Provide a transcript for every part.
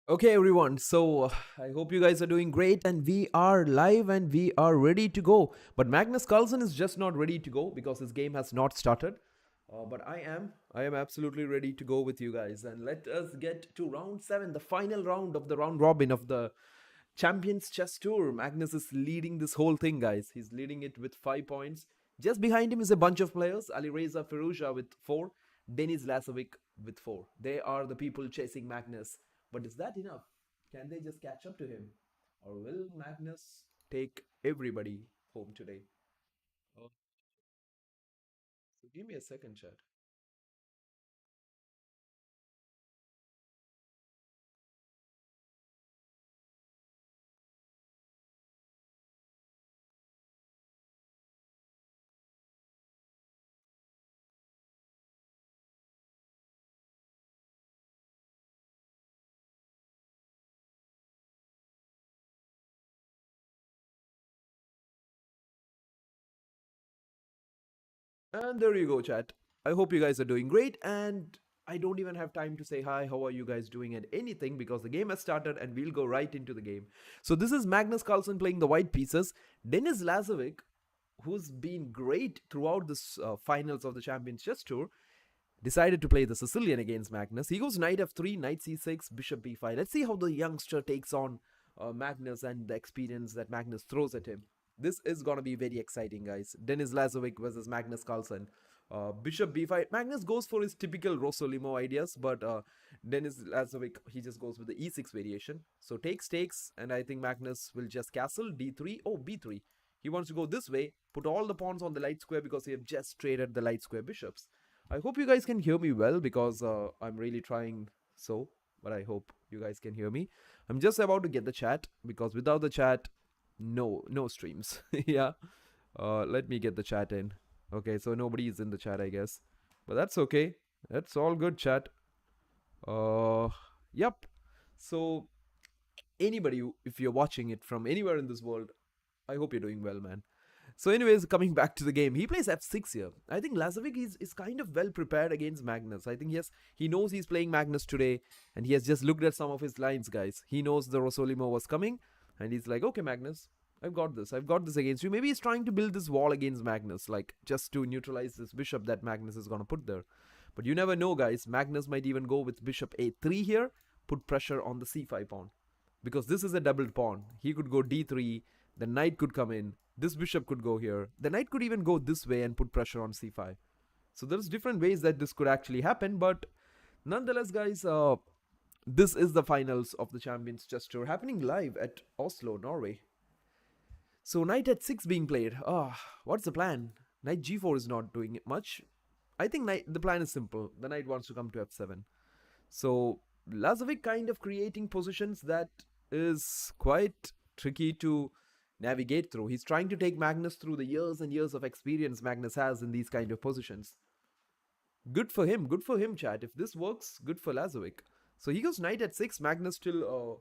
Okay, everyone. So I hope you guys are doing great, and we are live and we are ready to go. But Magnus Carlsen is just not ready to go because his game has not started. But I am. I am absolutely ready to go with you guys. And let us get to round 7, the final round of the round robin of the Champions Chess Tour. Magnus is leading this whole thing, guys. He's leading it with 5 points. Just behind him is a bunch of players. Alireza Firouzja with 4. Denis Lazovic with 4. They are the people chasing Magnus. But is that enough? Can they just catch up to him? Or will Magnus take everybody home today? Oh, so give me a second, chat. And there you go, chat. I hope you guys are doing great. And I don't even have time to say hi, how are you guys doing, and anything because the game has started and we'll go right into the game. So, this is Magnus Carlsen playing the white pieces. Denis Lazovic, who's been great throughout this finals of the Champions Chess Tour, decided to play the Sicilian against Magnus. He goes knight f3, knight c6, bishop b5. Let's see how the youngster takes on Magnus and the experience that Magnus throws at him. This is going to be very exciting, guys. Denis Lazovic versus Magnus Carlsen. Bishop b5. Magnus goes for his typical Rossolimo ideas, but Denis Lazovic, he just goes with the e6 variation. So takes, and I think Magnus will just castle d3. Oh, b3. He wants to go this way, put all the pawns on the light square because he have just traded the light square bishops. I hope you guys can hear me well because I'm really trying so, but I hope you guys can hear me. I'm just about to get the chat because without the chat, no streams. Yeah. Let me get the chat in. Okay, so nobody is in the chat, I guess. But that's okay. That's all good, chat. Yep. So, anybody, if you're watching it from anywhere in this world, I hope you're doing well, man. So anyways, coming back to the game, he plays f6 here. I think Lazovic is kind of well prepared against Magnus. I think he knows he's playing Magnus today, and he has just looked at some of his lines, guys. He knows the Rossolimo was coming, and he's like, okay, Magnus, I've got this against you. Maybe he's trying to build this wall against Magnus, like just to neutralize this bishop that Magnus is going to put there. But you never know, guys. Magnus might even go with bishop a3 here, put pressure on the c5 pawn. Because this is a doubled pawn. He could go d3, the knight could come in, this bishop could go here, the knight could even go this way and put pressure on c5. So there's different ways that this could actually happen, but nonetheless, guys, this is the finals of the Champions Chess Tour happening live at Oslo, Norway. So knight at 6 being played. What's the plan? Knight g4 is not doing much. I think the plan is simple. The knight wants to come to f7. So Lazovic kind of creating positions that is quite tricky to navigate through. He's trying to take Magnus through the years and years of experience Magnus has in these kind of positions. Good for him, chat. If this works, good for Lazovic. So he goes knight at 6, Magnus still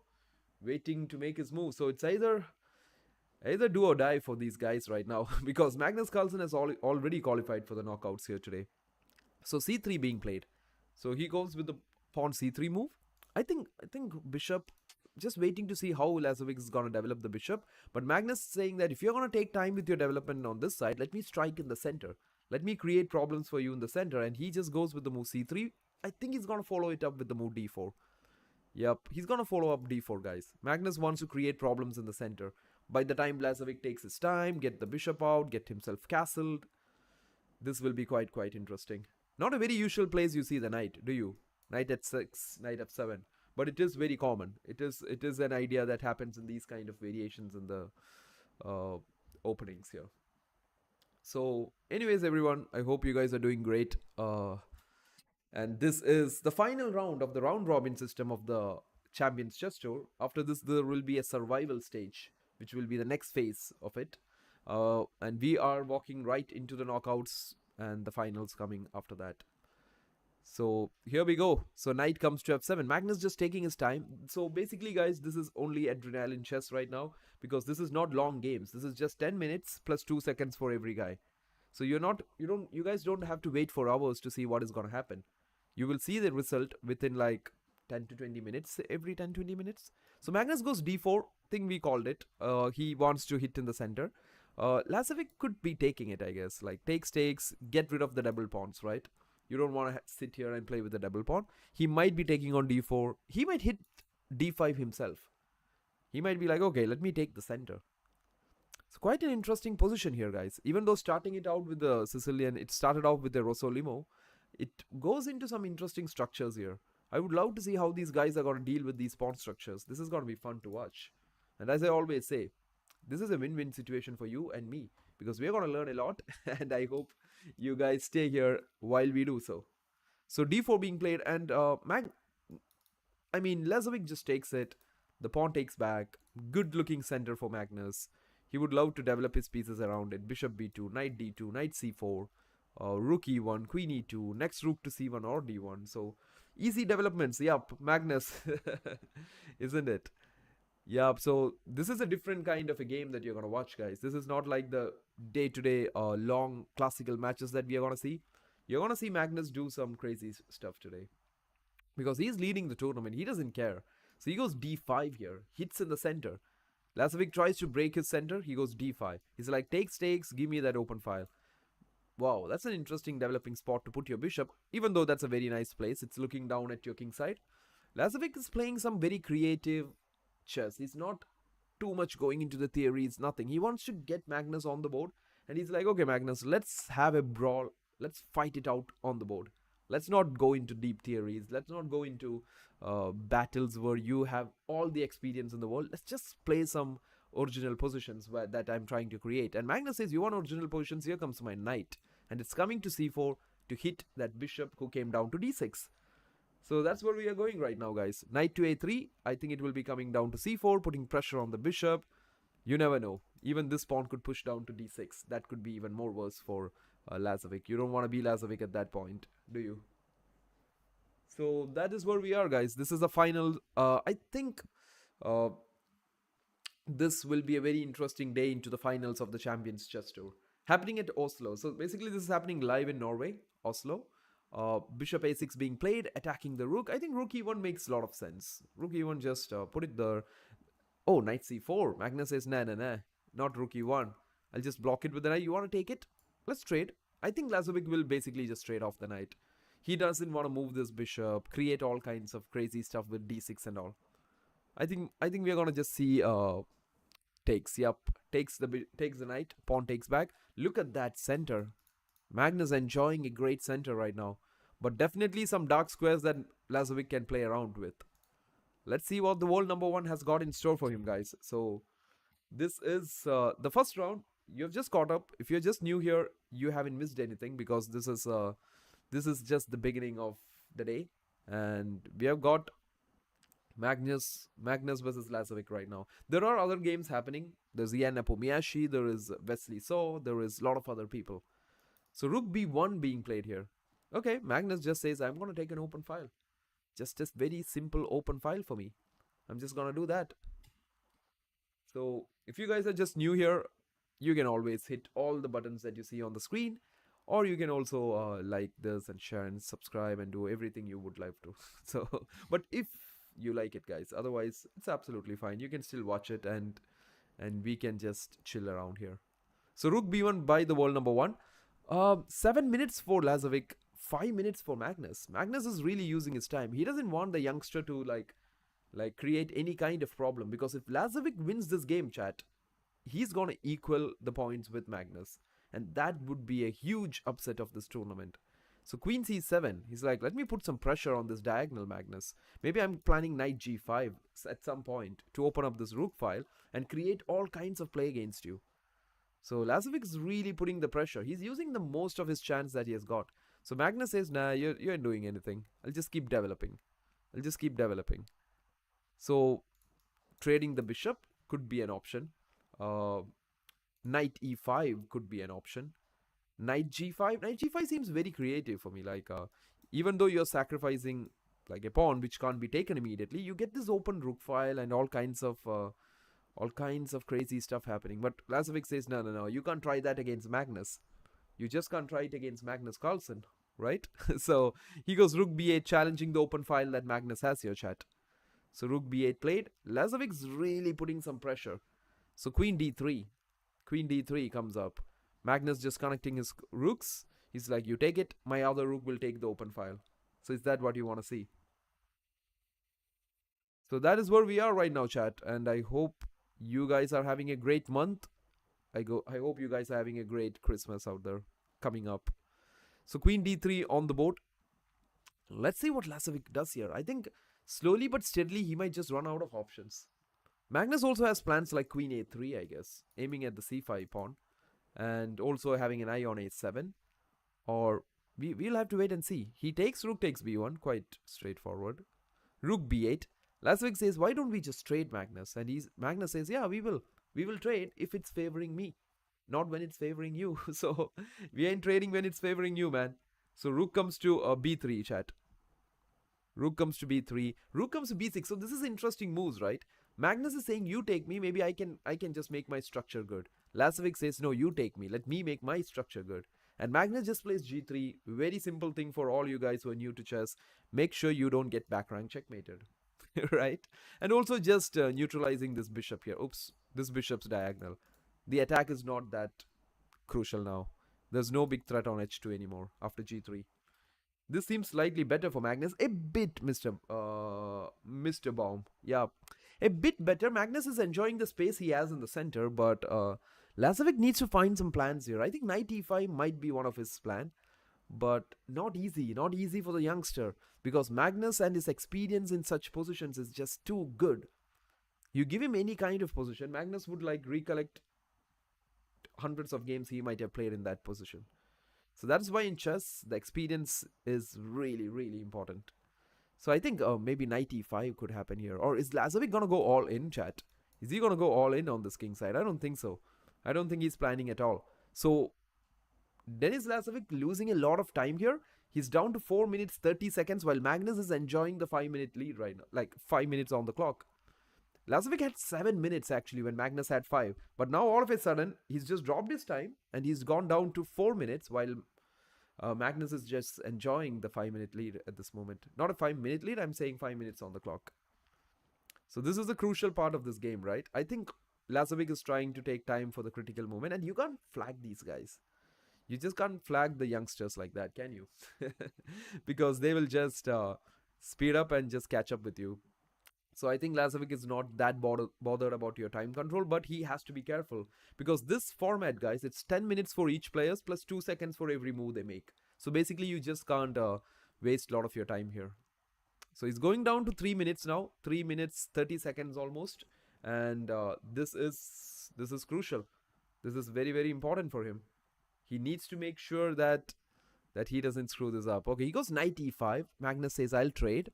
waiting to make his move. So it's either do or die for these guys right now because Magnus Carlsen has already qualified for the knockouts here today. So c3 being played. So he goes with the pawn c3 move. I think bishop, just waiting to see how Lazovic is going to develop the bishop. But Magnus is saying that if you're going to take time with your development on this side, let me strike in the center. Let me create problems for you in the center. And he just goes with the move c3. I think he's going to follow it up with the move d4. Yep, he's going to follow up d4, guys. Magnus wants to create problems in the center. By the time Lazovic takes his time, get the bishop out, get himself castled, this will be quite interesting. Not a very usual place you see the knight, do you? Knight at 6, knight f7. But it is very common. It is an idea that happens in these kind of variations in the openings here. So anyways, everyone, I hope you guys are doing great. And this is the final round of the round robin system of the Champions Chess Tour. After this, there will be a survival stage, which will be the next phase of it. And we are walking right into the knockouts and the finals coming after that. So here we go. So knight comes to f7. Magnus just taking his time. So basically, guys, this is only adrenaline chess right now because this is not long games. This is just 10 minutes plus 2 seconds for every guy. So you guys don't have to wait for hours to see what is going to happen. You will see the result within like 10 to 20 minutes, every 10-20 minutes. So Magnus goes d4, thing we called it. He wants to hit in the center. Lazovic could be taking it, I guess. Like takes, get rid of the double pawns, right? You don't want to sit here and play with the double pawn. He might be taking on d4. He might hit d5 himself. He might be like, okay, let me take the center. It's quite an interesting position here, guys. Even though starting it out with the Sicilian, it started out with the Rossolimo, it goes into some interesting structures here. I would love to see how these guys are going to deal with these pawn structures. This is going to be fun to watch. And as I always say, this is a win-win situation for you and me because we're going to learn a lot and I hope you guys stay here while we do so. So d4 being played and Lazovic just takes it. The pawn takes back. Good looking center for Magnus. He would love to develop his pieces around it. Bishop b2, knight d2, knight c4, rook e1, queen e2, next rook to c1 or d1. So easy developments. Yep, Magnus. Isn't it? Yeah, so this is a different kind of a game that you're gonna watch, guys. This is not like the day-to-day long classical matches that we are gonna see. You're gonna see Magnus do some crazy stuff today because he's leading the tournament. He doesn't care. So he goes d5 here, hits in the center. Lazovic tries to break his center. He goes d5. He's like, takes, give me that open file. Wow, that's an interesting developing spot to put your bishop, even though that's a very nice place. It's looking down at your king side. Lazovic is playing some very creative chess. He's not too much going into the theories, nothing. He wants to get Magnus on the board, and he's like, okay, Magnus, let's have a brawl. Let's fight it out on the board. Let's not go into deep theories. Let's not go into battles where you have all the experience in the world. Let's just play some original positions that I'm trying to create. And Magnus says, you want original positions? Here comes my knight. And it's coming to c4 to hit that bishop who came down to d6. So that's where we are going right now, guys. Knight to a3. I think it will be coming down to c4, putting pressure on the bishop. You never know. Even this pawn could push down to d6. That could be even more worse for Lazovic. You don't want to be Lazovic at that point, do you? So that is where we are, guys. This is the final. I think uh, this will be a very interesting day into the finals of the Champions Chess Tour happening at Oslo. So basically, this is happening live in Norway, Oslo. Bishop a6 being played, attacking the rook. I think rook e1 makes a lot of sense. Rook e1 just put it there. Oh, knight c4. Magnus says, nah, nah, nah. Not rook e1. I'll just block it with the knight. You want to take it? Let's trade. I think Lazovic will basically just trade off the knight. He doesn't want to move this bishop, create all kinds of crazy stuff with d6 and all. I think we're gonna just see takes. Yep, takes the knight. Pawn takes back. Look at that center. Magnus enjoying a great center right now, but definitely some dark squares that Lazovic can play around with. Let's see what the world number one has got in store for him, guys. So this is the first round. You've just caught up. If you're just new here, you haven't missed anything because this is just the beginning of the day, and we have got Magnus versus Lazovic right now. There are other games happening. There's Ian Nepo, there is Wesley So, there is a lot of other people. So Rook B1 being played here. Okay, Magnus just says, I'm going to take an open file. Just a very simple open file for me. I'm just going to do that. So if you guys are just new here, you can always hit all the buttons that you see on the screen. Or you can also like this and share and subscribe and do everything you would like to. So, but if you like it, guys, otherwise it's absolutely fine. You can still watch it and we can just chill around here. So Rook B1 by the world number one. 7 minutes for Lazovic, 5 minutes for Magnus. Magnus is really using his time. He doesn't want the youngster to like create any kind of problem because if Lazovic wins this game, chat, he's gonna equal the points with Magnus, and that would be a huge upset of this tournament. So Queen C7, he's like, let me put some pressure on this diagonal, Magnus. Maybe I'm planning Knight G5 at some point to open up this rook file and create all kinds of play against you. So Lazovic is really putting the pressure. He's using the most of his chance that he has got. So Magnus says, nah, you ain't doing anything. I'll just keep developing. I'll just keep developing. So trading the bishop could be an option. Uh, Knight E5 could be an option. Knight G5. Knight G5 seems very creative for me. Like, even though you're sacrificing like a pawn which can't be taken immediately, you get this open rook file and all kinds of crazy stuff happening. But Lazovic says, no, no, no, you can't try that against Magnus. You just can't try it against Magnus Carlsen, right? So he goes Rook B8, challenging the open file that Magnus has here, chat. So Rook B8 played. Lazovic's really putting some pressure. So Queen D3. Queen D3 comes up. Magnus just connecting his rooks. He's like, you take it, my other rook will take the open file. So is that what you want to see? So that is where we are right now, chat. And I hope you guys are having a great month. I hope you guys are having a great Christmas out there coming up. So Queen D3 on the board. Let's see what Lazovic does here. I think slowly but steadily he might just run out of options. Magnus also has plans like Queen A3, I guess, aiming at the C5 pawn, and also having an eye on A7. Or we'll have to wait and see. He takes Rook takes B1, quite straightforward. Rook B8. Lazovic says, why don't we just trade Magnus? And Magnus says, yeah, we will. We will trade if it's favoring me, not when it's favoring you. So we ain't trading when it's favoring you, man. So Rook comes to B3, chat. Rook comes to b3. Rook comes to b6. So this is interesting moves, right? Magnus is saying, you take me, maybe I can just make my structure good. Lazovic says, no, you take me. Let me make my structure good. And Magnus just plays g3. Very simple thing for all you guys who are new to chess. Make sure you don't get back rank checkmated. Right? And also just neutralizing this bishop here. Oops, this bishop's diagonal. The attack is not that crucial now. There's no big threat on h2 anymore after g3. This seems slightly better for Magnus. A bit, Mr. Baum. Yeah, a bit better. Magnus is enjoying the space he has in the center, but Lazovic needs to find some plans here. I think knight e5 might be one of his plan, but not easy. Not easy for the youngster, because Magnus and his experience in such positions is just too good. You give him any kind of position, Magnus would like recollect hundreds of games he might have played in that position. So that's why in chess, the experience is really, really important. So I think maybe knight e5 could happen here. Or is Lazovic going to go all in, chat? Is he going to go all in on this king side? I don't think so. I don't think he's planning at all. So Denis Lazovic losing a lot of time here. He's down to 4 minutes 30 seconds while Magnus is enjoying the 5-minute lead right now. Like 5 minutes on the clock. Lazovic had 7 minutes actually when Magnus had 5. But now all of a sudden, he's just dropped his time and he's gone down to 4 minutes while Magnus is just enjoying the 5-minute lead at this moment. Not a 5-minute lead, I'm saying 5 minutes on the clock. So this is a crucial part of this game, right? I think Lazovic is trying to take time for the critical moment, and you can't flag these guys. You just can't flag the youngsters like that, can you? Because they will just speed up and just catch up with you. So I think Lazovic is not that bothered about your time control, but he has to be careful. Because this format, guys, it's 10 minutes for each players plus 2 seconds for every move they make. So basically, you just can't waste a lot of your time here. So he's going down to 3 minutes now. 3 minutes, 30 seconds almost. And this is crucial. This is very, very important for him. He needs to make sure that he doesn't screw this up. Okay, he goes knight e5. Magnus says, I'll trade.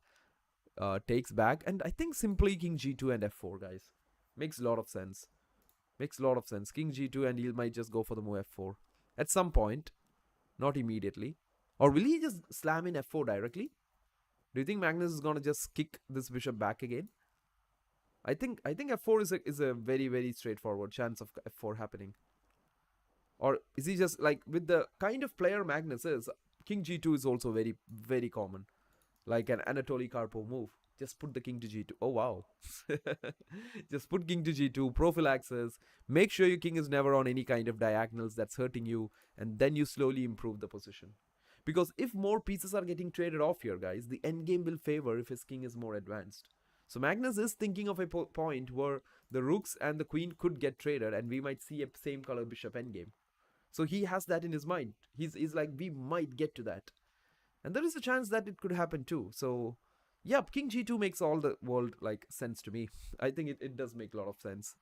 Takes back, and I think simply king g2 and f4, guys. Makes a lot of sense. Makes a lot of sense. King g2, and he might just go for the move f4 at some point, not immediately. Or will he just slam in f4 directly? Do you think Magnus is gonna just kick this bishop back again? I think f4 is a very, very straightforward chance of f4 happening. Or is he just like, with the kind of player Magnus is, king g2 is also very, very common. Like an Anatoly Karpov move. Just put the king to g2. Oh, wow. Just put king to g2, prophylaxis. Make sure your king is never on any kind of diagonals that's hurting you. And then you slowly improve the position. Because if more pieces are getting traded off here, guys, the endgame will favor if his king is more advanced. So Magnus is thinking of a point where the rooks and the queen could get traded, and we might see a same color bishop endgame. So he has that in his mind. He's like, we might get to that. And there is a chance that it could happen too. So, yeah, king g2 makes all the world like sense to me. I think it does make a lot of sense.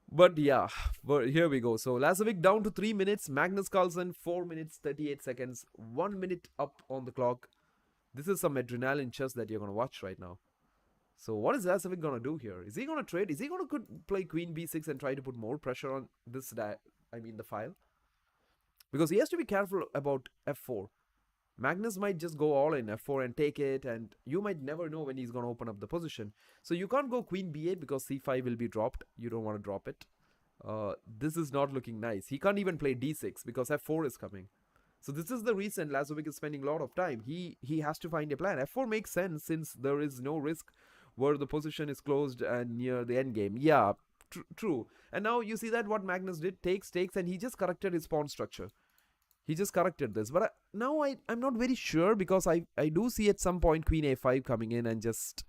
But yeah, here we go. So Lazovic down to 3 minutes. Magnus Carlsen 4 minutes 38 seconds. 1 minute up on the clock. This is some adrenaline chess that you're going to watch right now. So what is Lazovic going to do here? Is he going to trade? Is he going to play queen b6 and try to put more pressure on this, the file? Because he has to be careful about f4. Magnus might just go all in f4 and take it, and you might never know when he's going to open up the position. So you can't go queen b8 because c5 will be dropped. You don't want to drop it. This is not looking nice. He can't even play d6 because f4 is coming. So this is the reason Lazovic is spending a lot of time. He has to find a plan. f4 makes sense since there is no risk where the position is closed and near the endgame. Yeah, true. And now you see that what Magnus did, takes, and he just corrected his pawn structure. He just corrected this. But now I'm not very sure, because I do see at some point queen a5 coming in and just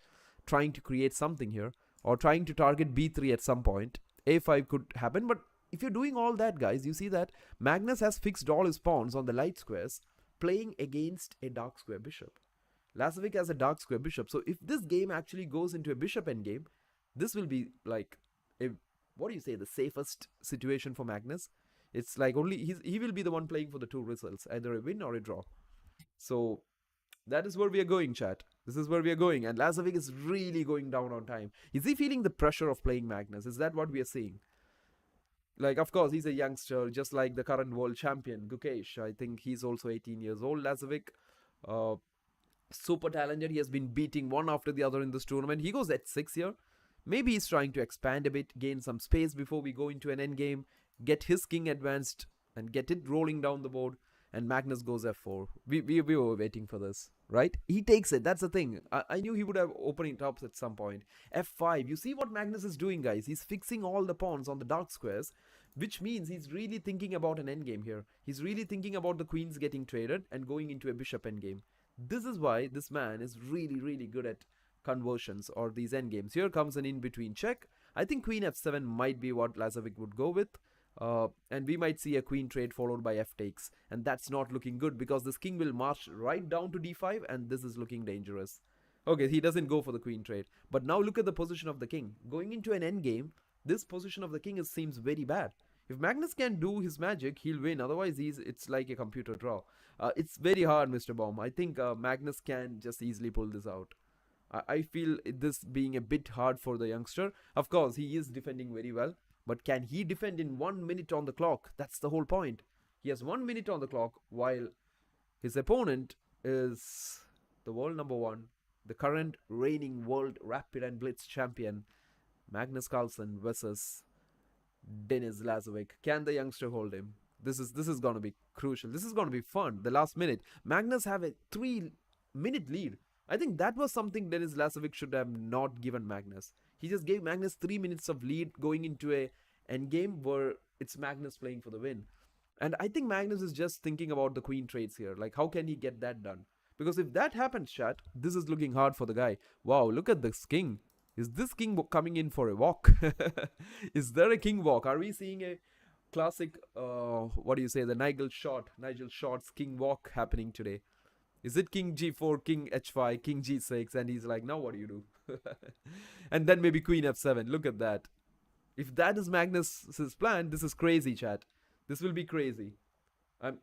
trying to create something here. Or trying to target b3 at some point. a5 could happen. But if you're doing all that, guys, you see that Magnus has fixed all his pawns on the light squares, playing against a dark square bishop. Lazovic has a dark square bishop. So if this game actually goes into a bishop endgame, this will be like a, what do you say, the safest situation for Magnus. It's like only he will be the one playing for the two results, either a win or a draw. So that is where we are going, chat. This is where we are going. And Lazovic is really going down on time. Is he feeling the pressure of playing Magnus? Is that what we are seeing? Like, of course, he's a youngster, just like the current world champion, Gukesh. I think he's also 18 years old, Lazovic. super talented. He has been beating one after the other in this tournament. He goes h6 here. Maybe he's trying to expand a bit, gain some space before we go into an endgame, get his king advanced, and get it rolling down the board. And Magnus goes f4. We were waiting for this, right? He takes it. That's the thing. I knew he would have opening tops at some point. f5. You see what Magnus is doing, guys? He's fixing all the pawns on the dark squares, which means he's really thinking about an endgame here. He's really thinking about the queens getting traded and going into a bishop endgame. This is why this man is really, really good at conversions or these endgames. Here comes an in-between check. I think queen f7 might be what Lazovic would go with. And we might see a queen trade followed by f takes. And that's not looking good because this king will march right down to d5 and this is looking dangerous. Okay, he doesn't go for the queen trade. But now look at the position of the king. Going into an endgame, this position of the king seems very bad. If Magnus can do his magic, he'll win. Otherwise, it's like a computer draw. It's very hard, Mr. Baum. I think Magnus can just easily pull this out. I feel this being a bit hard for the youngster. Of course, he is defending very well. But can he defend in 1 minute on the clock? That's the whole point. He has 1 minute on the clock while his opponent is the world number 1, the current reigning world rapid and blitz champion, Magnus Carlsen versus Denis Lazovic. Can the youngster hold him? This is going to be crucial. This is going to be fun. The last minute. Magnus have a 3-minute lead. I think that was something Denis Lazovic should have not given Magnus. He just gave Magnus 3 minutes of lead going into a endgame where it's Magnus playing for the win. And I think Magnus is just thinking about the queen trades here. Like, how can he get that done? Because if that happens, chat, this is looking hard for the guy. Wow, look at this king. Is this king coming in for a walk? Is there a king walk? Are we seeing a classic, what do you say, the Nigel Short's king walk happening today? Is it king g4, king h5, king g6, and he's like, now what do you do? And then maybe queen f7. Look at that. If that is Magnus's plan, this is crazy, chat. This will be crazy.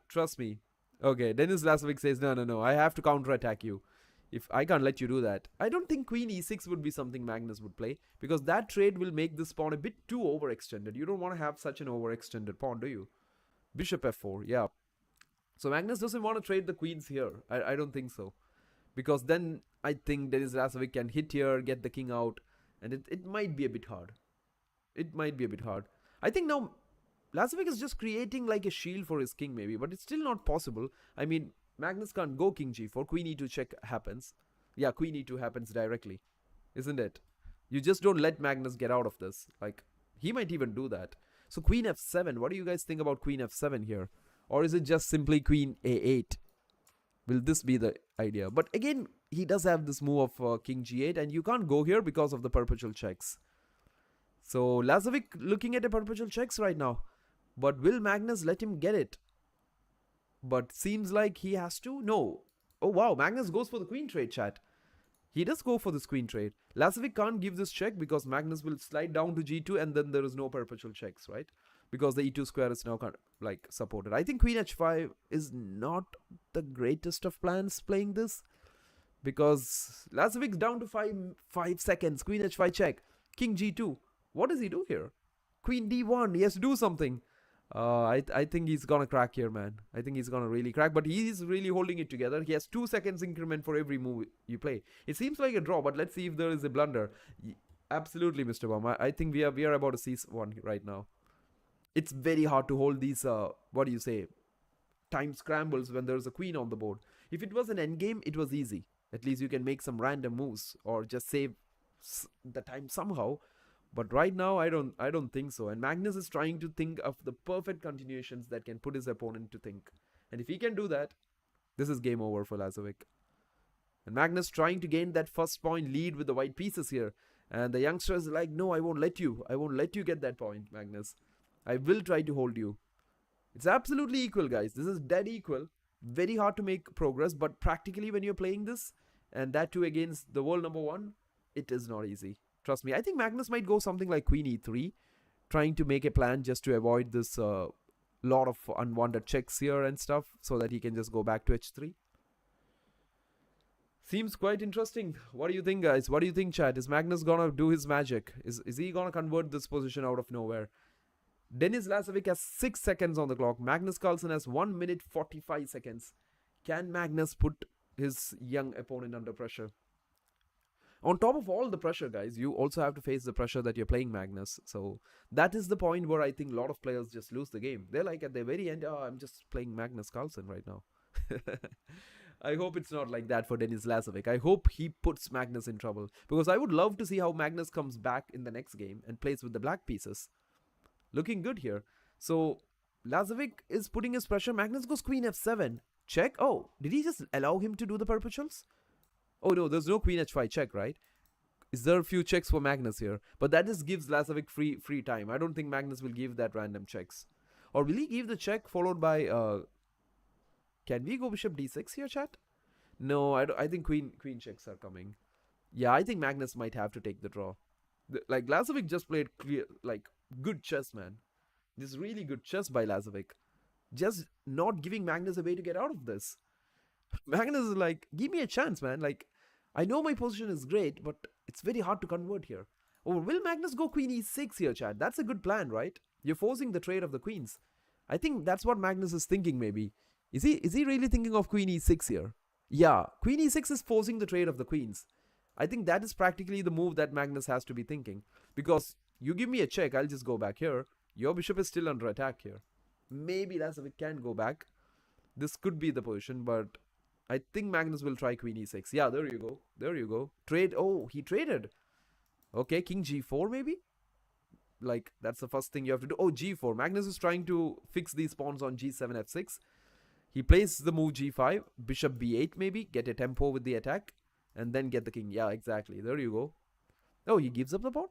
Trust me. Okay, Denis Lazovic says, no, I have to counterattack you. If I can't let you do that. I don't think queen e6 would be something Magnus would play, because that trade will make this pawn a bit too overextended. You don't want to have such an overextended pawn, do you? Bishop f4, yeah. So Magnus doesn't want to trade the queens here. I don't think so. Because then I think Denis Lazovic can hit here, get the king out. And it might be a bit hard. It might be a bit hard. I think now Lazovic is just creating like a shield for his king maybe. But it's still not possible. I mean, Magnus can't go king g4. Queen e2 check happens. Yeah, queen e2 happens directly. Isn't it? You just don't let Magnus get out of this. Like, he might even do that. So queen f7. What do you guys think about queen f7 here? Or is it just simply queen a8? Will this be the idea? But again, he does have this move of king g8. And you can't go here because of the perpetual checks. So Lazovic looking at a perpetual checks right now. But will Magnus let him get it? But seems like he has to. No. Oh wow, Magnus goes for the queen trade, chat. He does go for this queen trade. Lazovic can't give this check because Magnus will slide down to g2 and then there is no perpetual checks, right? Because the e2 square is now like supported. I think queen h5 is not the greatest of plans playing this. Because Lazovic's down to 5 seconds. Queen h5 check. King g2. What does he do here? Queen d1. He has to do something. I think he's gonna crack here, man. I think he's gonna really crack. But he's really holding it together. He has 2 seconds increment for every move you play. It seems like a draw, but let's see if there is a blunder. Absolutely, Mr. Baum. I think we are about to see one right now. It's very hard to hold these, what do you say, time scrambles when there's a queen on the board. If it was an endgame, it was easy. At least you can make some random moves or just save the time somehow. But right now, I don't think so. And Magnus is trying to think of the perfect continuations that can put his opponent to think. And if he can do that, this is game over for Lazovic. And Magnus trying to gain that first point lead with the white pieces here. And the youngster is like, no, I won't let you. I won't let you get that point, Magnus. I will try to hold you. It's absolutely equal, guys. This is dead equal. Very hard to make progress. But practically when you're playing this, and that too against the world number 1, it is not easy. Trust me. I think Magnus might go something like queen e3. Trying to make a plan just to avoid this lot of unwanted checks here and stuff. So that he can just go back to h3. Seems quite interesting. What do you think, guys? What do you think, chat? Is Magnus gonna do his magic? Is he gonna convert this position out of nowhere? Denis Lazovic has 6 seconds on the clock. Magnus Carlsen has 1 minute 45 seconds. Can Magnus put his young opponent under pressure. On top of all the pressure, guys, you also have to face the pressure that you're playing Magnus. So that is the point where I think a lot of players just lose the game. They're like at the very end, oh, I'm just playing Magnus Carlsen right now. I hope it's not like that for Denis Lazovic. I hope he puts Magnus in trouble, because I would love to see how Magnus comes back in the next game and plays with the black pieces. Looking good here. So Lazovic is putting his pressure. Magnus goes queen f7. Check. Oh, did he just allow him to do the perpetuals? Oh no, there's no queen h5 check, right? Is there a few checks for Magnus here? But that just gives Lazovic free time. I don't think Magnus will give that random checks. Or will he give the check followed by... can we go bishop d6 here, chat? No, I think queen checks are coming. Yeah, I think Magnus might have to take the draw. Like, Lazovic just played good chess, man. This is really good chess by Lazovic. Just not giving Magnus a way to get out of this. Magnus is like, give me a chance, man. Like, I know my position is great, but it's very hard to convert here. Or will Magnus go queen e6 here, chat? That's a good plan, right? You're forcing the trade of the queens. I think that's what Magnus is thinking, maybe. Is he really thinking of queen e6 here? Yeah, queen e6 is forcing the trade of the queens. I think that is practically the move that Magnus has to be thinking. Because you give me a check, I'll just go back here. Your bishop is still under attack here. Maybe Lazovic can go back. This could be the position, but I think Magnus will try queen e6. Yeah, there you go. There you go. Trade. Oh, he traded. Okay, king g4 maybe? Like, that's the first thing you have to do. Oh, g4. Magnus is trying to fix these pawns on g7, f6. He plays the move g5. Bishop b8 maybe. Get a tempo with the attack. And then get the king. Yeah, exactly. There you go. Oh, he gives up the pawn?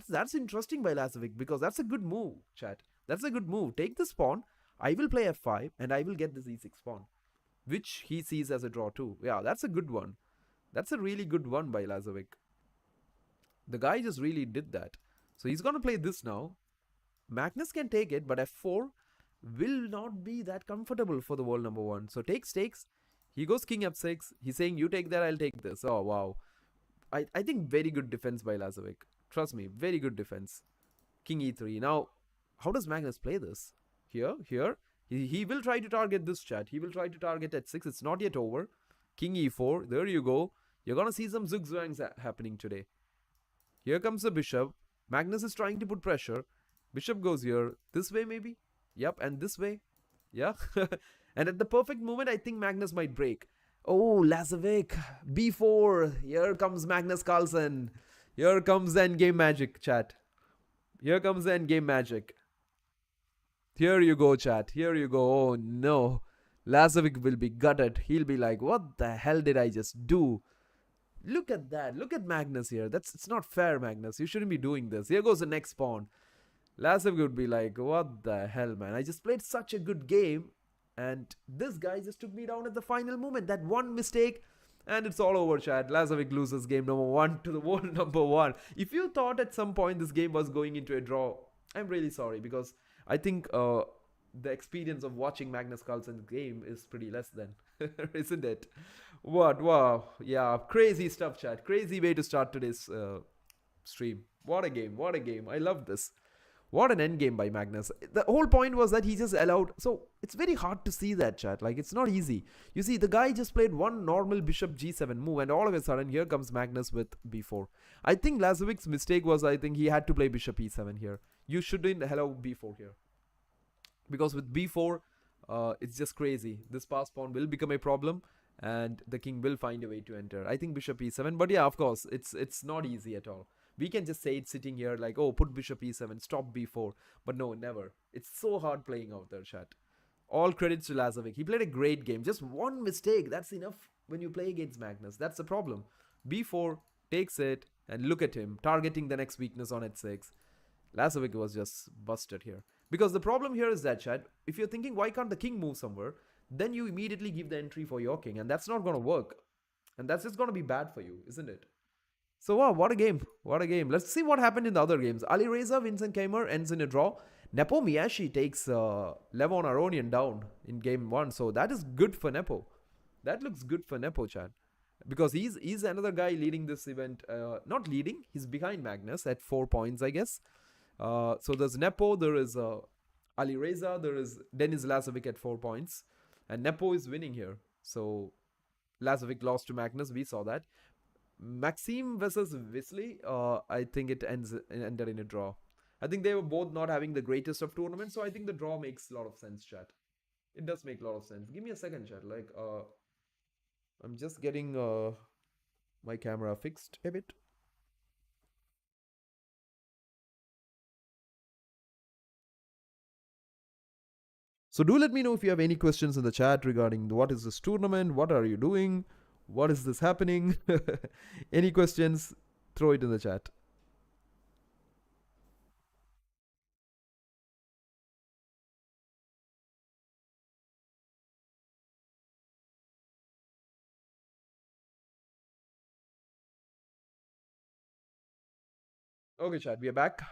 That's interesting by Lazovic, because that's a good move, chat. That's a good move. Take this pawn. I will play f5 and I will get this e6 pawn, which he sees as a draw too. Yeah, that's a good one. That's a really good one by Lazovic. The guy just really did that. So he's going to play this now. Magnus can take it, but f4 will not be that comfortable for the world number one. So takes. He goes king f6. He's saying, you take that, I'll take this. Oh, wow. I think very good defense by Lazovic. Trust me, very good defense. King e3. Now, how does Magnus play this? Here. He will try to target this, chat. He will try to target at 6. It's not yet over. King e4. There you go. You're going to see some zugzwangs happening today. Here comes the bishop. Magnus is trying to put pressure. Bishop goes here. This way maybe? Yep, and this way. Yeah. And at the perfect moment, I think Magnus might break. Oh, Lazovic. b4. Here comes Magnus Carlsen. Here comes the endgame magic, chat. Here comes the endgame magic. Here you go, chat. Here you go. Oh, no. Lazovic will be gutted. He'll be like, what the hell did I just do? Look at that. Look at Magnus here. It's not fair, Magnus. You shouldn't be doing this. Here goes the next pawn. Lazovic would be like, what the hell, man? I just played such a good game, and this guy just took me down at the final moment. That one mistake, and it's all over, chat. Lazovic loses game number 1 to the world number 1. If you thought at some point this game was going into a draw, I'm really sorry, because I think the experience of watching Magnus Carlsen's game is pretty less than, isn't it? What? Wow. Yeah, crazy stuff, chat. Crazy way to start today's stream. What a game. What a game. I love this. What an endgame by Magnus. The whole point was that he just allowed... So, it's very hard to see that, chat. Like, it's not easy. You see, the guy just played one normal bishop g7 move, and all of a sudden, here comes Magnus with b4. I think Lazovic's mistake was, I think he had to play bishop e7 here. You shouldn't allow b4 here. Because with b4, it's just crazy. This pass pawn will become a problem, and the king will find a way to enter. I think bishop e7. But yeah, of course, it's not easy at all. We can just say it sitting here like, oh, put bishop e7, stop b4. But no, never. It's so hard playing out there, chat. All credits to Lazovic. He played a great game. Just one mistake. That's enough when you play against Magnus. That's the problem. b4 takes it, and look at him targeting the next weakness on h6. Lazovic was just busted here. Because the problem here is that, chat, if you're thinking, why can't the king move somewhere? Then you immediately give the entry for your king. And that's not going to work. And that's just going to be bad for you, isn't it? So, wow, what a game. What a game. Let's see what happened in the other games. Ali Reza wins in Khamer, ends in a draw. Nepo Miyashi takes Levon Aronian down in game 1. So, that is good for Nepo. That looks good for Nepo, chat. Because he's another guy leading this event. Not leading. He's behind Magnus at 4 points, I guess. So, there's Nepo. There is Ali Reza. There is Denis Lazovic at 4 points. And Nepo is winning here. So, Lazovic lost to Magnus. We saw that. Maxime versus Wisley, I think it ended in a draw. I think they were both not having the greatest of tournaments, so I think the draw makes a lot of sense, chat. It does make a lot of sense. Give me a second, chat. Like, I'm just getting my camera fixed a bit. So do let me know if you have any questions in the chat regarding what is this tournament, what are you doing, what is this happening. Any questions, throw it in the chat. Okay, chat, we are back.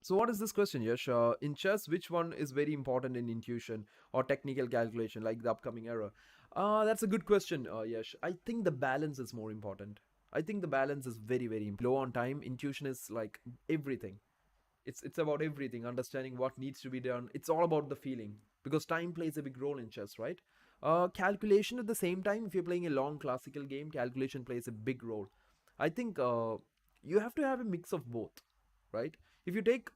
So what is this question, Yash? In chess, which one is very important in intuition or technical calculation, like the upcoming era? That's a good question, Yash. I think the balance is more important. I think the balance is very, very important. Low on time, intuition is like everything. It's about everything, understanding what needs to be done. It's all about the feeling because time plays a big role in chess, right? Calculation at the same time, if you're playing a long classical game, calculation plays a big role. I think you have to have a mix of both, right? If you take,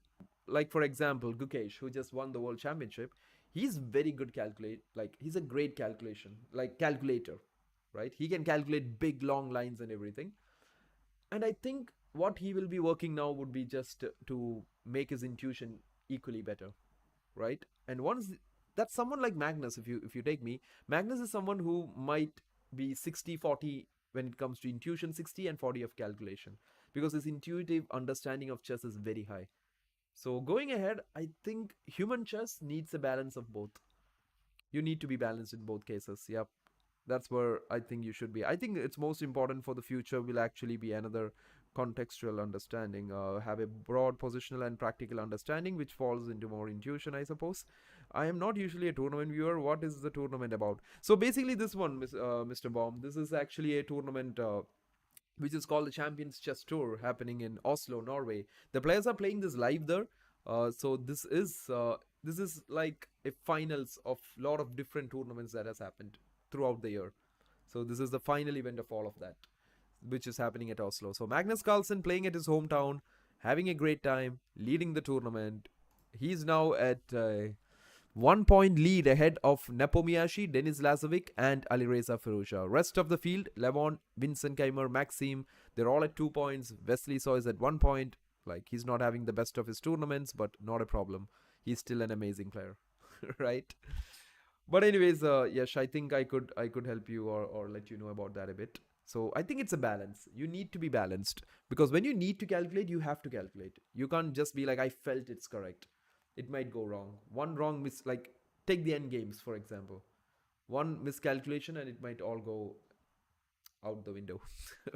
like for example, Gukesh, who just won the world championship, he's very good calculate. Like he's a great calculator, right? He can calculate big long lines and everything. And I think what he will be working now would be just to make his intuition equally better, right? And once that's someone like Magnus, if you take me, Magnus is someone who might be 60-40 when it comes to intuition, 60 and 40 of calculation, because his intuitive understanding of chess is very high. So going ahead, I think human chess needs a balance of both. You need to be balanced in both cases. Yep. That's where I think you should be. I think it's most important for the future will actually be another contextual understanding, have a broad positional and practical understanding, which falls into more intuition, I suppose. I am not usually a tournament viewer. What is the tournament about? So basically, this one, Mr. Baum, this is actually a tournament which is called the Champions Chess Tour, happening in Oslo, Norway. The players are playing this live there. So this is like a finals of a lot of different tournaments that has happened throughout the year. So this is the final event of all of that, which is happening at Oslo. So Magnus Carlsen playing at his hometown, having a great time, leading the tournament. He's now at 1 point lead ahead of Nepo, Denis Lazovic, and Alireza Firouzja. Rest of the field, Levon, Vincent Keimer, Maxime, they're all at 2 points. Wesley Saw is at 1 point. Like, he's not having the best of his tournaments, but not a problem. He's still an amazing player, right? But anyways, yes, I could help you or let you know about that a bit. So I think it's a balance. You need to be balanced because when you need to calculate, you have to calculate. You can't just be like, I felt it's correct. It might go wrong. One wrong like take the end games for example. One miscalculation and it might all go out the window,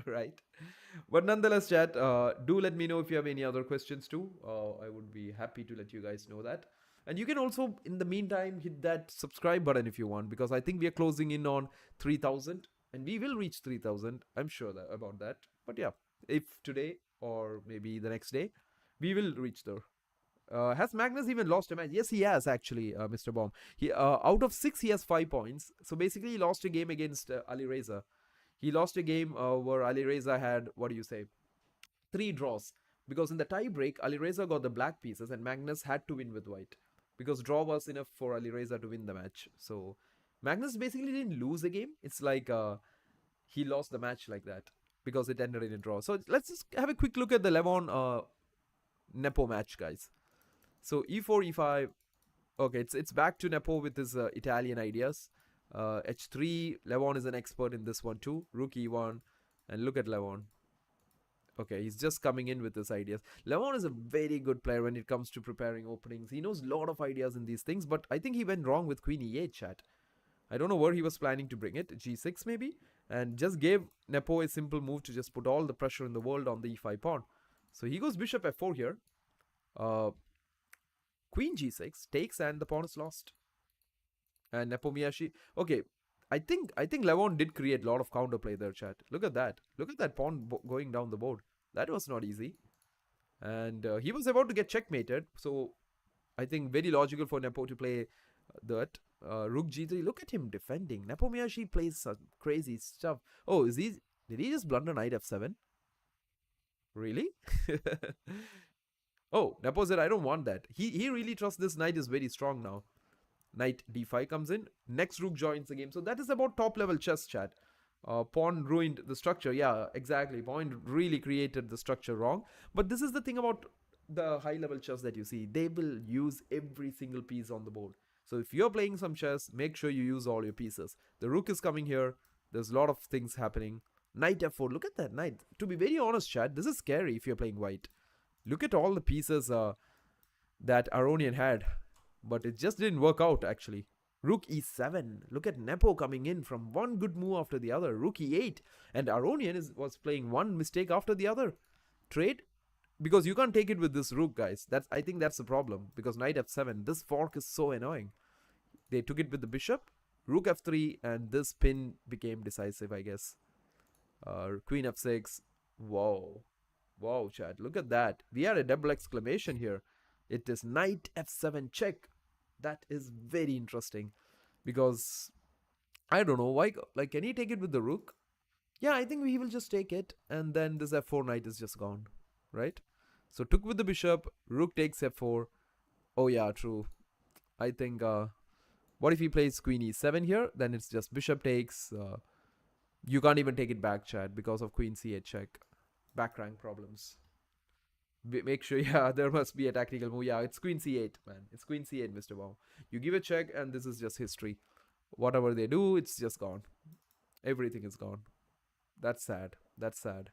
right? But nonetheless, chat, do let me know if you have any other questions too. I would be happy to let you guys know that. And you can also, in the meantime, hit that subscribe button if you want, because I think we are closing in on 3,000 and we will reach 3,000. I'm sure about that. But yeah, if today or maybe the next day, we will reach there. Has Magnus even lost a match? Yes, he has actually, Mr. Bomb. He out of 6, he has 5 points. So basically, he lost a game against Ali Reza. He lost a game where Ali Reza had, what do you say, 3 draws. Because in the tie break, Ali Reza got the black pieces and Magnus had to win with white. Because draw was enough for Ali Reza to win the match. So Magnus basically didn't lose the game. It's like he lost the match like that because it ended in a draw. So let's just have a quick look at the Levon Nepo match, guys. So e4, e5. Okay, it's back to Nepo with his Italian ideas. H3. Levon is an expert in this one too. Rook e1, and look at Levon. Okay, he's just coming in with his ideas. Levon is a very good player when it comes to preparing openings. He knows a lot of ideas in these things, but I think he went wrong with Queen e8, chat. I don't know where he was planning to bring it. G6 maybe, and just gave Nepo a simple move to just put all the pressure in the world on the e5 pawn. So he goes bishop f4 here. Queen g6 takes and the pawn is lost. And Nepomiyashi. Okay, I think Levon did create a lot of counterplay there, chat. Look at that. Look at that pawn going down the board. That was not easy. And he was about to get checkmated. So I think very logical for Nepo to play that. Rook G3. Look at him defending. Nepomiyashi plays some crazy stuff. Oh, is he? Did he just blunder knight f7? Really? Oh, Nepo said, I don't want that. He really trusts this knight is very strong now. Knight d5 comes in. Next rook joins the game. So that is about top level chess, chat. Pawn ruined the structure. Yeah, exactly. Pawn really created the structure wrong. But this is the thing about the high level chess that you see. They will use every single piece on the board. So if you're playing some chess, make sure you use all your pieces. The rook is coming here. There's a lot of things happening. Knight f4. Look at that knight. To be very honest, chat, this is scary if you're playing white. Look at all the pieces that Aronian had. But it just didn't work out, actually. Rook e7. Look at Nepo coming in from one good move after the other. Rook e8. And Aronian was playing one mistake after the other. Trade? Because you can't take it with this rook, guys. I think that's the problem. Because knight f7. This fork is so annoying. They took it with the bishop. Rook f3. And this pin became decisive, I guess. Queen f6. Whoa. Wow, chat. Look at that. We had a double exclamation here. It is knight f7 check. That is very interesting. Because I don't know why. Like, can he take it with the rook? Yeah, I think he will just take it. And then this f4 knight is just gone. Right? So took with the bishop. Rook takes f4. Oh yeah, true. I think what if he plays queen e7 here? Then it's just bishop takes. You can't even take it back, chat, because of queen c8 check. Back rank problems. Make sure, yeah, there must be a tactical move. Yeah, it's queen c8, man. It's queen c8, Mr. Baum. You give a check and this is just history. Whatever they do, it's just gone. Everything is gone. That's sad. That's sad.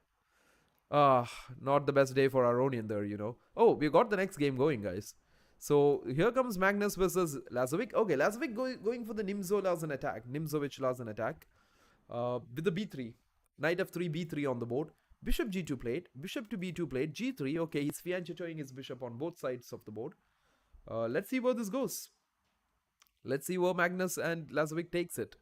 Not the best day for Aronian there, you know. Oh, we got the next game going, guys. So here comes Magnus versus Lazovic. Okay, Lazovic going for the Nimzo as an attack. Nimzovic as an attack. With the b3. Knight f3, b3 on the board. Bishop g2 played. Bishop to b2 played. g3. Okay, he's fianchettoing his bishop on both sides of the board. Let's see where this goes. Let's see where Magnus and Lazovic takes it.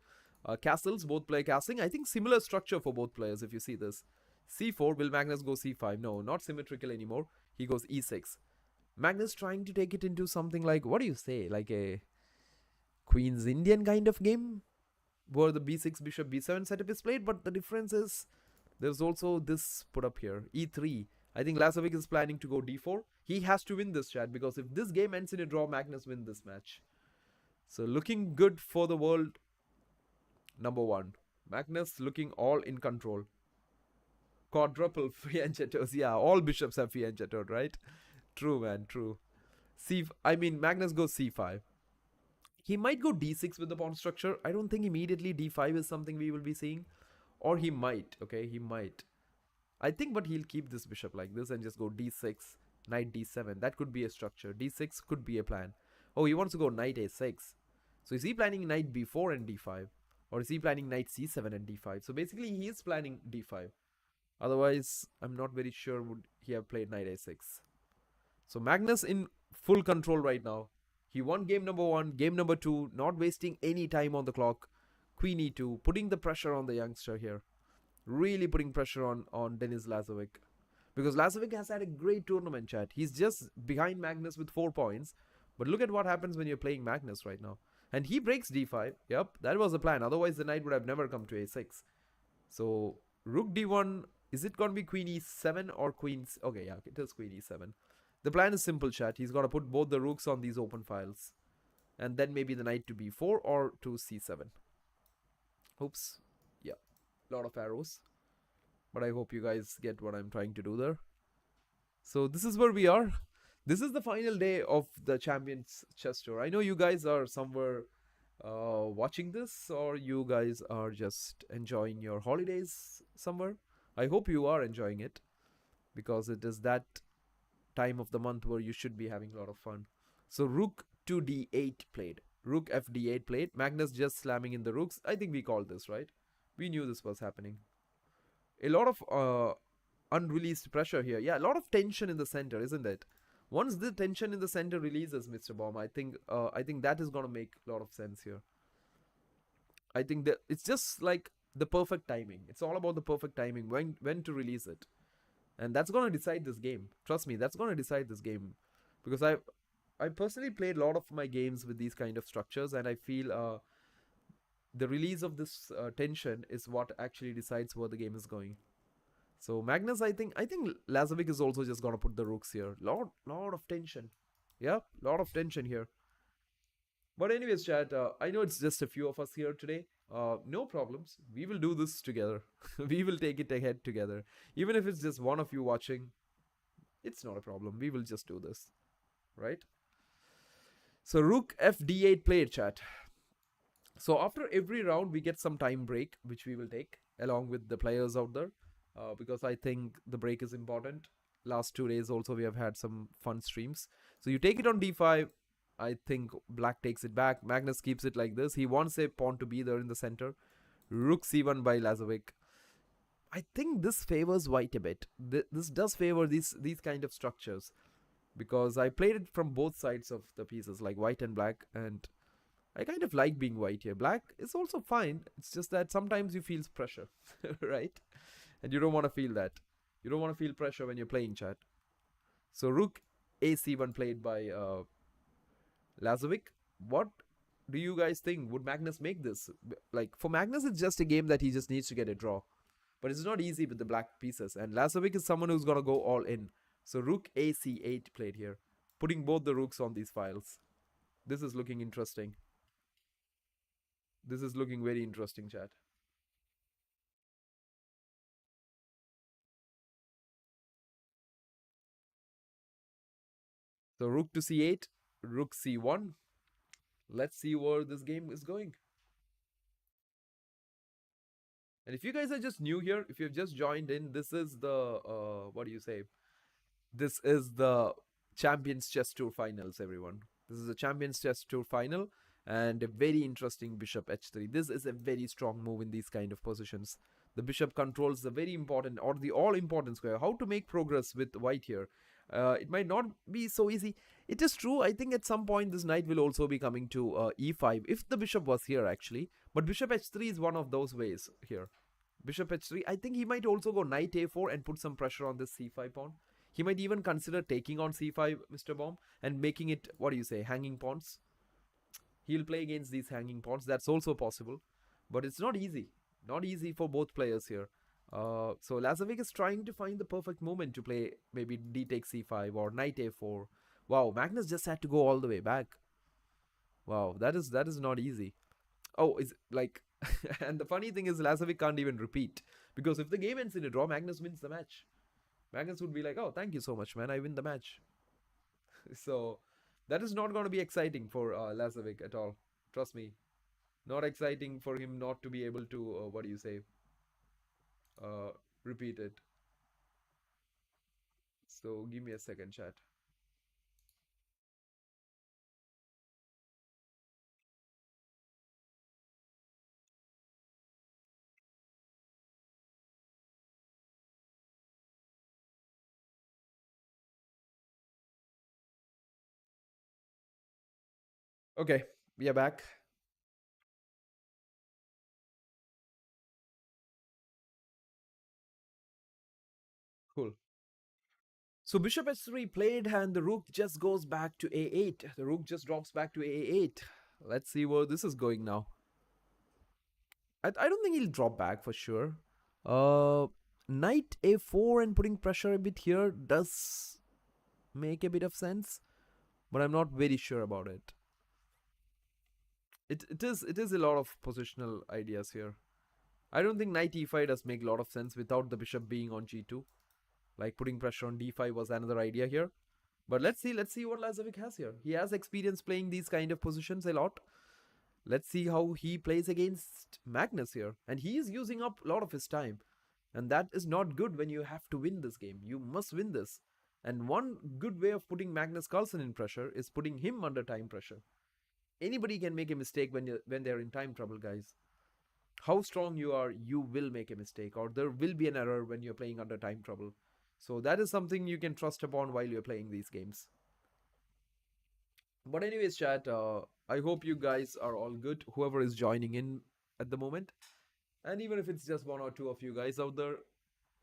Castles, both play castling. I think similar structure for both players if you see this. c4, will Magnus go c5? No, not symmetrical anymore. He goes e6. Magnus trying to take it into something like, what do you say, like a Queen's Indian kind of game? Where the b6, bishop b7 setup is played, but the difference is there's also this put up here, e3. I think Lazovic is planning to go d4. He has to win this, chat, because if this game ends in a draw, Magnus wins this match. So looking good for the world number one. Magnus looking all in control. Quadruple fianchettos. Yeah, all bishops have fianchettoed, right? True, man, true. Magnus goes c5. He might go d6 with the pawn structure. I don't think immediately d5 is something we will be seeing. Or he might, okay? He might. I think, but he'll keep this bishop like this and just go d6, knight d7. That could be a structure. d6 could be a plan. Oh, he wants to go knight a6. So is he planning knight b4 and d5? Or is he planning knight c7 and d5? So basically, he is planning d5. Otherwise, I'm not very sure would he have played knight a6. So Magnus in full control right now. He won game number 1, game number 2, not wasting any time on the clock. Queen e2, putting the pressure on the youngster here. Really putting pressure on Denis Lazovic. Because Lazovic has had a great tournament, chat. He's just behind Magnus with 4 points. But look at what happens when you're playing Magnus right now. And he breaks d5. Yep, that was the plan. Otherwise, the knight would have never come to a6. So, rook d1. Is it going to be queen e7 or queen... Okay, yeah, it is queen e7. The plan is simple, chat. He's got to put both the rooks on these open files. And then maybe the knight to b4 or to c7. Oops. Yeah. Lot of arrows. But I hope you guys get what I'm trying to do there. So this is where we are. This is the final day of the Champions Chess Tour. I know you guys are somewhere watching this, or you guys are just enjoying your holidays somewhere. I hope you are enjoying it, because it is that time of the month where you should be having a lot of fun. So rook to d8 played. Rook f d8 played. Magnus just slamming in the rooks. I think we called this, right? We knew this was happening. A lot of unreleased pressure here. Yeah, a lot of tension in the center, isn't it? Once the tension in the center releases, Mr. Baum, I think that is going to make a lot of sense here. I think that it's just like the perfect timing. It's all about the perfect timing, when to release it. And that's going to decide this game. Trust me, that's going to decide this game. Because I personally played a lot of my games with these kind of structures, and I feel the release of this tension is what actually decides where the game is going. So Magnus, I think Lazovic is also just gonna put the rooks here. Lot of tension. Yeah, lot of tension here. But anyways, chat. I know it's just a few of us here today. No problems. We will do this together. We will take it ahead together. Even if it's just one of you watching, it's not a problem. We will just do this, right? So Rook FD8 played, chat. So after every round, we get some time break, which we will take along with the players out there, because I think the break is important. Last 2 days also we have had some fun streams. So you take it on d5. I think black takes it back. Magnus keeps it like this. He wants a pawn to be there in the center. Rook c1 by Lazovic. I think this favors white a bit. This does favor these kind of structures, because I played it from both sides of the pieces, like white and black, and I kind of like being white here. Black is also fine. It's just that sometimes you feel pressure, right? And you don't want to feel that. You don't want to feel pressure when you're playing, chat. So Rook AC1 played by Lazovic. What do you guys think? Would Magnus make this? Like, for Magnus, it's just a game that he just needs to get a draw. But it's not easy with the black pieces. And Lazovic is someone who's going to go all in. So Rook AC8 played here, putting both the rooks on these files. This is looking interesting. This is looking very interesting, chat. So Rook to C8, Rook C1. Let's see where this game is going. And if you guys are just new here, if you've just joined in, this is the, what do you say? This is the Champions Chess Tour finals, everyone. This is the Champions Chess Tour final, and a very interesting bishop h3. This is a very strong move in these kind of positions. The bishop controls the very important, or the all important square. How to make progress with white here. It might not be so easy. It is true. I think at some point this knight will also be coming to e5 if the bishop was here, actually. But bishop h3 is one of those ways here. Bishop h3. I think he might also go knight a4 and put some pressure on this c5 pawn. He might even consider taking on c5, Mr. Bomb, and making it, what do you say, hanging pawns. He'll play against these hanging pawns. That's also possible. But it's not easy. Not easy for both players here. So Lazovic is trying to find the perfect moment to play maybe d takes c5 or knight a4. Wow, Magnus just had to go all the way back. Wow, that is not easy. Oh, is like, and the funny thing is Lazovic can't even repeat, because if the game ends in a draw, Magnus wins the match. Magnus would be like, "Oh, thank you so much, man. I win the match." So that is not going to be exciting for Lazovic at all. Trust me, not exciting for him not to be able to what do you say? Uh, Repeat it. So give me a second, chat. Okay, we are back. Cool. So bishop h3 played, and the rook just goes back to a8. The rook just drops back to a8. Let's see where this is going now. I don't think he'll drop back for sure. Uh, Knight a4 and putting pressure a bit here does make a bit of sense, but I'm not very sure about it. It is a lot of positional ideas here. I don't think knight e5 does make a lot of sense without the bishop being on g2. Like putting pressure on d5 was another idea here. But let's see what Lazovic has here. He has experience playing these kind of positions a lot. Let's see how he plays against Magnus here. And he is using up a lot of his time. And that is not good when you have to win this game. You must win this. And one good way of putting Magnus Carlsen in pressure is putting him under time pressure. Anybody can make a mistake when they're in time trouble, guys. How strong you are, you will make a mistake, or there will be an error when you're playing under time trouble. So that is something you can trust upon while you're playing these games. But anyways, chat, I hope you guys are all good, whoever is joining in at the moment. And even if it's just one or two of you guys out there,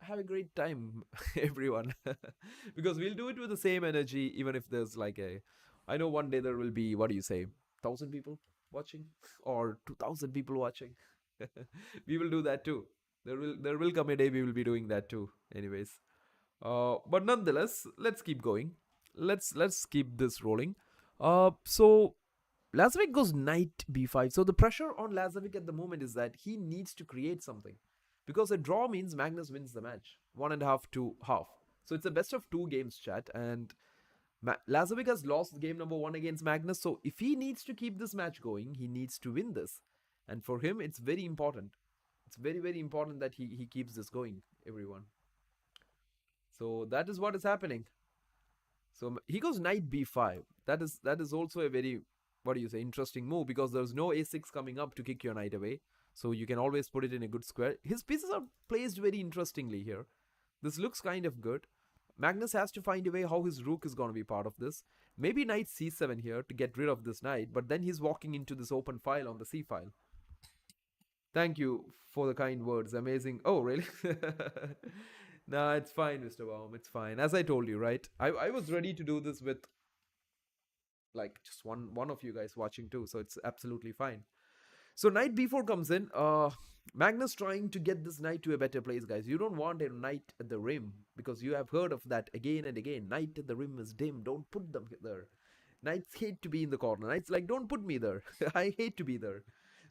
have a great time, everyone. Because we'll do it with the same energy, even if there's like a I know one day there will be, what do you say, 1,000 people watching or 2,000 people watching. We will do that too. There will come a day we will be doing that too. Anyways, but nonetheless, let's keep going. Let's keep this rolling. So Lazovic goes knight b5. So the pressure on Lazovic at the moment is that he needs to create something, because a draw means Magnus wins the match, 1.5 to half. So it's a best of two games, chat, and Lazovic has lost game number one against Magnus. So if he needs to keep this match going, he needs to win this, and for him, it's very important. It's very important that he keeps this going, everyone. So that is what is happening. So he goes knight b5. That is also a very, what do you say, interesting move, because there's no a6 coming up to kick your knight away. So you can always put it in a good square. His pieces are placed very interestingly here. This looks kind of good. Magnus has to find a way how his rook is going to be part of this. Maybe knight c7 here to get rid of this knight, but then he's walking into this open file on the c file. Thank you for the kind words. Amazing. Oh, really? Nah, it's fine, Mr. Baum. It's fine. As I told you, right? I was ready to do this with like just one of you guys watching too, so it's absolutely fine. So knight b4 comes in. Magnus trying to get this knight to a better place, guys. You don't want a knight at the rim, because you have heard of that again and again. Knight at the rim is dim. Don't put them there. Knights hate to be in the corner. Knights like, don't put me there. I hate to be there.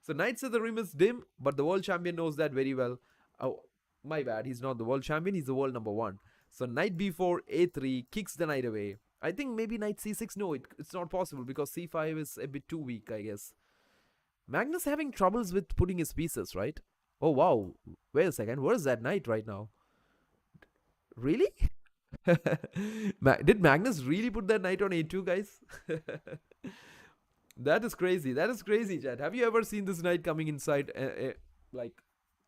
So knights at the rim is dim, but the world champion knows that very well. Oh, my bad. He's not the world champion. He's the world number one. So knight b4, a3, kicks the knight away. I think maybe knight c6. No, it's not possible, because c5 is a bit too weak, I guess. Magnus having troubles with putting his pieces, right? Oh, wow. Wait a second. Where is that knight right now? Really? Did Magnus really put that knight on a2, guys? That is crazy. That is crazy, chat. Have you ever seen this knight coming inside like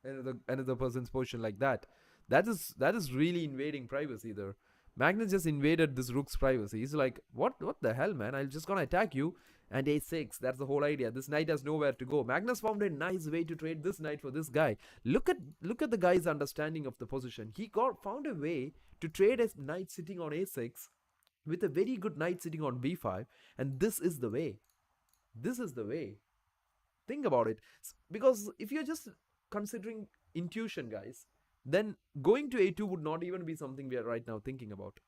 another person's position like that? That is really invading privacy there. Magnus just invaded this rook's privacy. He's like, what the hell, man? I'm just gonna attack you. And a6. That's the whole idea. This knight has nowhere to go. Magnus found a nice way to trade this knight for this guy. Look at the guy's understanding of the position. He found a way to trade a knight sitting on a6 with a very good knight sitting on b5, and this is the way. This is the way. Think about it. Because if you're just considering intuition, guys, then going to a2 would not even be something we are right now thinking about.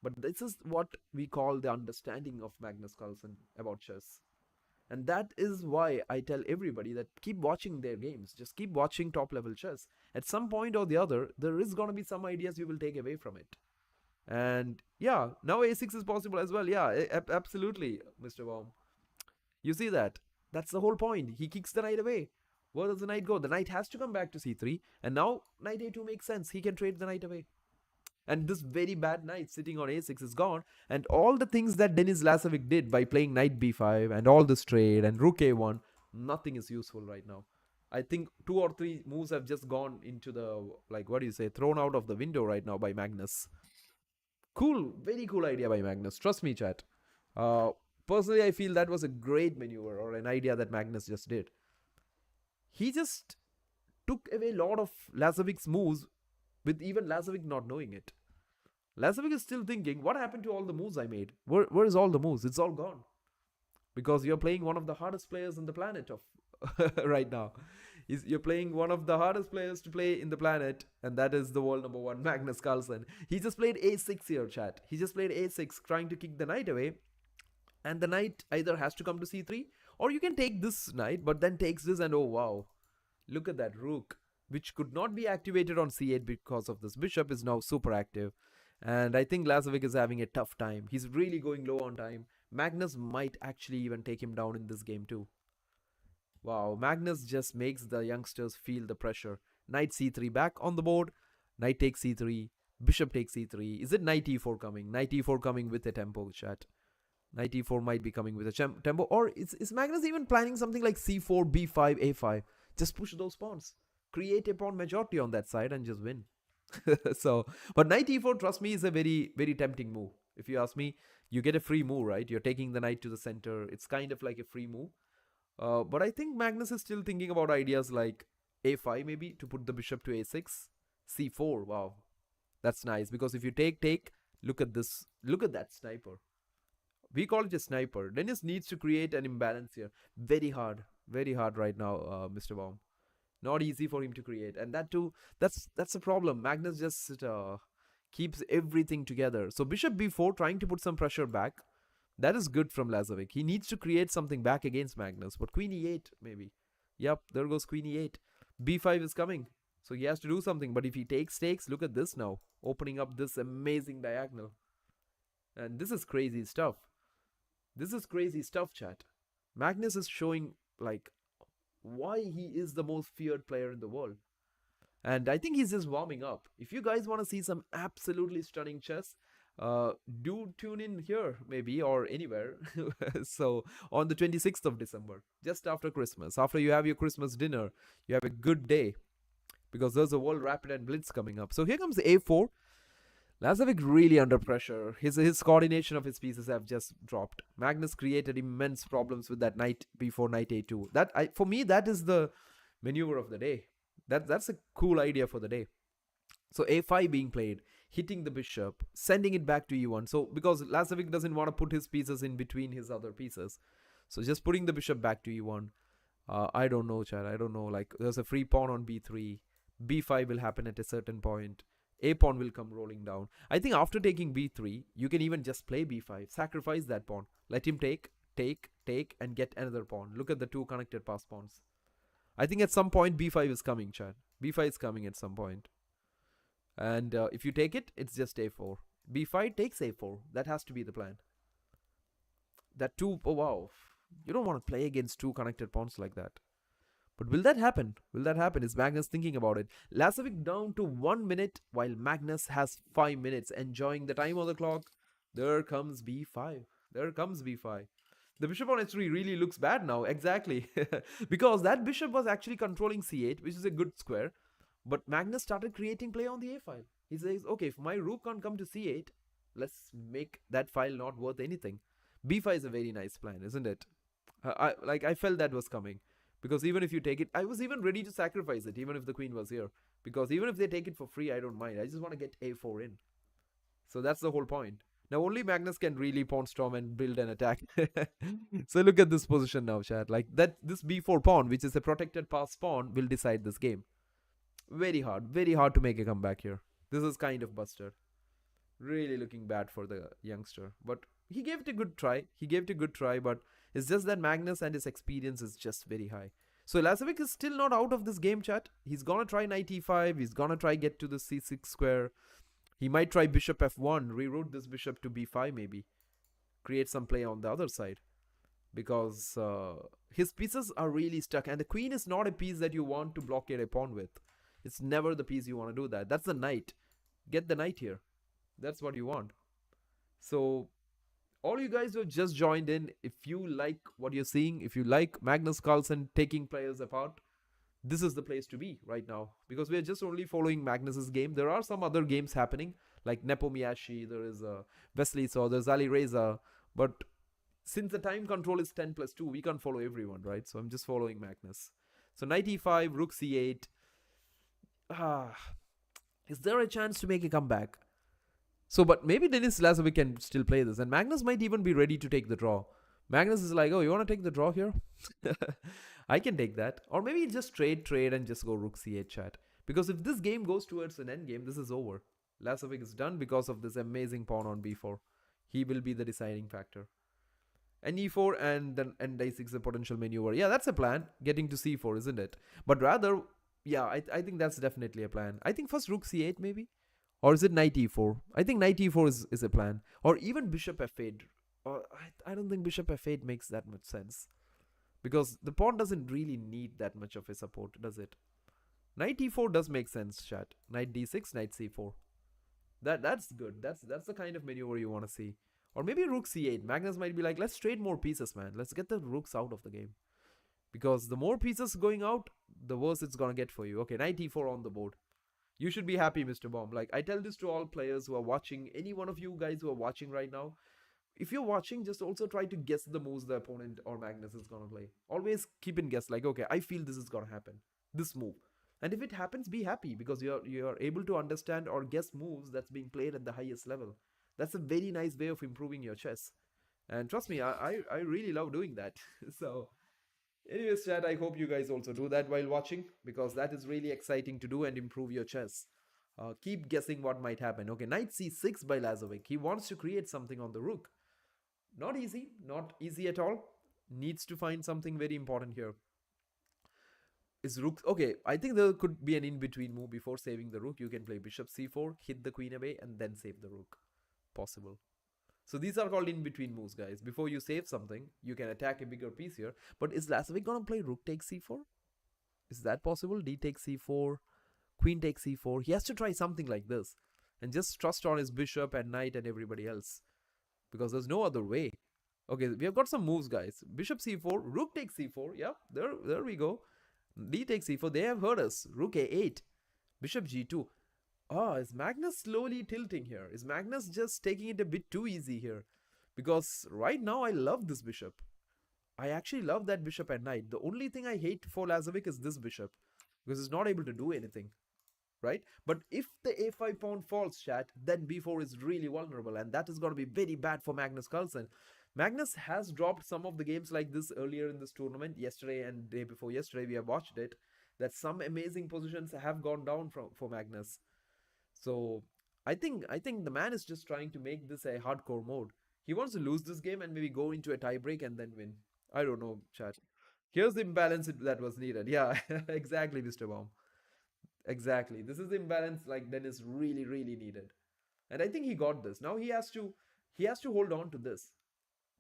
But this is what we call the understanding of Magnus Carlsen about chess. And that is why I tell everybody that keep watching their games. Just keep watching top level chess. At some point or the other, there is going to be some ideas you will take away from it. And yeah, now a6 is possible as well. Yeah, absolutely, Mr. Baum. You see that? That's the whole point. He kicks the knight away. Where does the knight go? The knight has to come back to c3. And now knight a2 makes sense. He can trade the knight away. And this very bad knight sitting on a6 is gone. And all the things that Denis Lazovic did by playing knight b5 and all this trade and rook a1, nothing is useful right now. I think 2 or 3 moves have just gone into the, like, what do you say, thrown out of the window right now by Magnus. Cool, very cool idea by Magnus. Trust me, chat. Personally, I feel that was a great maneuver or an idea that Magnus just did. He just took away a lot of Lazovic's moves with even Lazovic not knowing it. Lazovic is still thinking, what happened to all the moves I made? Where is all the moves? It's all gone. Because you're playing one of the hardest players on the planet of right now. You're playing one of the hardest players to play in the planet, and that is the world number one, Magnus Carlsen. He just played a6 here, chat. He just played a6, trying to kick the knight away. And the knight either has to come to c3, or you can take this knight, but then takes this, and oh wow. Look at that rook, which could not be activated on c8 because of this bishop, is now super active. And I think Lazovic is having a tough time. He's really going low on time. Magnus might actually even take him down in this game too. Wow, Magnus just makes the youngsters feel the pressure. Knight c3 back on the board. Knight takes c3. Bishop takes c3. Is it knight e4 coming? Knight e4 coming with a tempo, chat. Knight e4 might be coming with a tempo. Or is Magnus even planning something like c4, b5, a5? Just push those pawns. Create a pawn majority on that side and just win. So, but knight e4, trust me, is a very, very tempting move. If you ask me, you get a free move, right? You're taking the knight to the center. It's kind of like a free move. But I think Magnus is still thinking about ideas like a5 maybe to put the bishop to a6. c4, wow. That's nice, because if you take, look at this. Look at that sniper. We call it a sniper. Dennis needs to create an imbalance here. Very hard right now, Mr. Baum. Not easy for him to create, and that too. That's a problem. Magnus just keeps everything together. So bishop b4, trying to put some pressure back. That is good from Lazovic. He needs to create something back against Magnus. But queen e8 maybe. Yep, there goes queen e8. b5 is coming. So he has to do something. But if he takes, look at this now. Opening up this amazing diagonal. And this is crazy stuff. This is crazy stuff, chat. Magnus is showing like why he is the most feared player in the world. And I think he's just warming up. If you guys want to see some absolutely stunning chess, do tune in here maybe or anywhere. So on the 26th of December, just after Christmas, after you have your Christmas dinner, you have a good day because there's a World Rapid and Blitz coming up. So here comes a4. Lazovic really under pressure. His coordination of his pieces have just dropped. Magnus created immense problems with that knight b4, knight a2. For me, that is the maneuver of the day. That's a cool idea for the day. So a5 being played, hitting the bishop, sending it back to e1. So because Lazovic doesn't want to put his pieces in between his other pieces, so just putting the bishop back to e1. I don't know, Chad. I don't know. Like there's a free pawn on b3. b5 will happen at a certain point. A pawn will come rolling down. I think after taking b3, you can even just play b5. Sacrifice that pawn. Let him take, and get another pawn. Look at the two connected pass pawns. I think at some point b5 is coming, Chad. b5 is coming at some point. And if you take it, it's just a4. b5 takes a4. That has to be the plan. That two, oh wow. You don't want to play against two connected pawns like that. But will that happen? Will that happen? Is Magnus thinking about it? Lazovic down to 1 minute while Magnus has 5 minutes. Enjoying the time on the clock. There comes b5. There comes b5. The bishop on h3 really looks bad now. Exactly. Because that bishop was actually controlling c8, which is a good square. But Magnus started creating play on the a file. He says, okay, if my rook can't come to c8, let's make that file not worth anything. b5 is a very nice plan, isn't it? I felt that was coming. Because even if you take it, I was even ready to sacrifice it, even if the queen was here. Because even if they take it for free, I don't mind. I just want to get a4 in. So that's the whole point. Now only Magnus can really pawn storm and build an attack. So look at this position now, chat. Like that, this b4 pawn, which is a protected pass pawn, will decide this game. Very hard to make a comeback here. This is kind of busted. Really looking bad for the youngster. But he gave it a good try. But it's just that Magnus and his experience is just very high. So Lazovic is still not out of this game, chat. He's gonna try knight e5. He's gonna try get to the c6 square. He might try bishop f1. Reroute this bishop to b5 maybe. Create some play on the other side. Because his pieces are really stuck. And the queen is not a piece that you want to blockade a pawn with. It's never the piece you want to do that. That's the knight. Get the knight here. That's what you want. So all you guys who have just joined in, if you like what you're seeing, if you like Magnus Carlsen taking players apart, this is the place to be right now. Because we're just only following Magnus's game. There are some other games happening, like Nepo Miyashi, there is Wesley Saw, there's Ali Reza. But since the time control is 10+2, we can't follow everyone, right? So I'm just following Magnus. So knight e5, rook c8. Is there a chance to make a comeback? So, but maybe Denis Lazovic can still play this. And Magnus might even be ready to take the draw. Magnus is like, oh, you want to take the draw here? I can take that. Or maybe just trade and just go rook c8, chat. Because if this game goes towards an endgame, this is over. Lazovic is done because of this amazing pawn on b4. He will be the deciding factor. And e4 and then a6 is a potential maneuver. Yeah, that's a plan. Getting to c4, isn't it? But rather, yeah, I think that's definitely a plan. I think first rook c8 maybe. Or is it knight e4? I think knight e4 is a plan. Or even bishop f8. Or I don't think bishop f8 makes that much sense. Because the pawn doesn't really need that much of a support, does it? Knight e4 does make sense, chat. Knight d6, knight c4. That's good. That's the kind of maneuver you want to see. Or maybe rook c8. Magnus might be like, let's trade more pieces, man. Let's get the rooks out of the game. Because the more pieces going out, the worse it's gonna get for you. Okay, knight e4 on the board. You should be happy, Mr. Bomb. Like, I tell this to all players who are watching. Any one of you guys who are watching right now. If you're watching, just also try to guess the moves the opponent or Magnus is gonna play. Always keep in guess. Like, okay, I feel this is gonna happen. This move. And if it happens, be happy. Because you're able to understand or guess moves that's being played at the highest level. That's a very nice way of improving your chess. And trust me, I really love doing that. So, anyways, chat, I hope you guys also do that while watching because that is really exciting to do and improve your chess. Keep guessing what might happen. Okay, knight c6 by Lazovic. He wants to create something on the rook. Not easy, not easy at all. Needs to find something very important here. Is rook okay? I think there could be an in-between move before saving the rook. You can play bishop c4, hit the queen away, and then save the rook. Possible. So these are called in-between moves, guys. Before you save something, you can attack a bigger piece here. But is Lazovic gonna play rook takes c4? Is that possible? D takes c4, queen takes c4. He has to try something like this, and just trust on his bishop and knight and everybody else, because there's no other way. Okay, we have got some moves, guys. Bishop c4, rook takes c4. Yeah, there we go. D takes c4. They have heard us. Rook a8, bishop g2. Oh, is Magnus slowly tilting here? Is Magnus just taking it a bit too easy here? Because right now I love this bishop. I actually love that bishop and knight. The only thing I hate for Lazovic is this bishop, because it's not able to do anything, right? But if the a5 pawn falls, chat, then b4 is really vulnerable, and that is going to be very bad for Magnus Carlsen. Magnus has dropped some of the games like this earlier in this tournament. Yesterday and day before yesterday, we have watched it. That some amazing positions have gone down for Magnus. So I think the man is just trying to make this a hardcore mode. He wants to lose this game and maybe go into a tiebreak and then win. I don't know, chat. Here's the imbalance that was needed. Yeah, exactly, Mr. Baum. Exactly. This is the imbalance like Dennis really needed. And I think he got this. Now he has to hold on to this.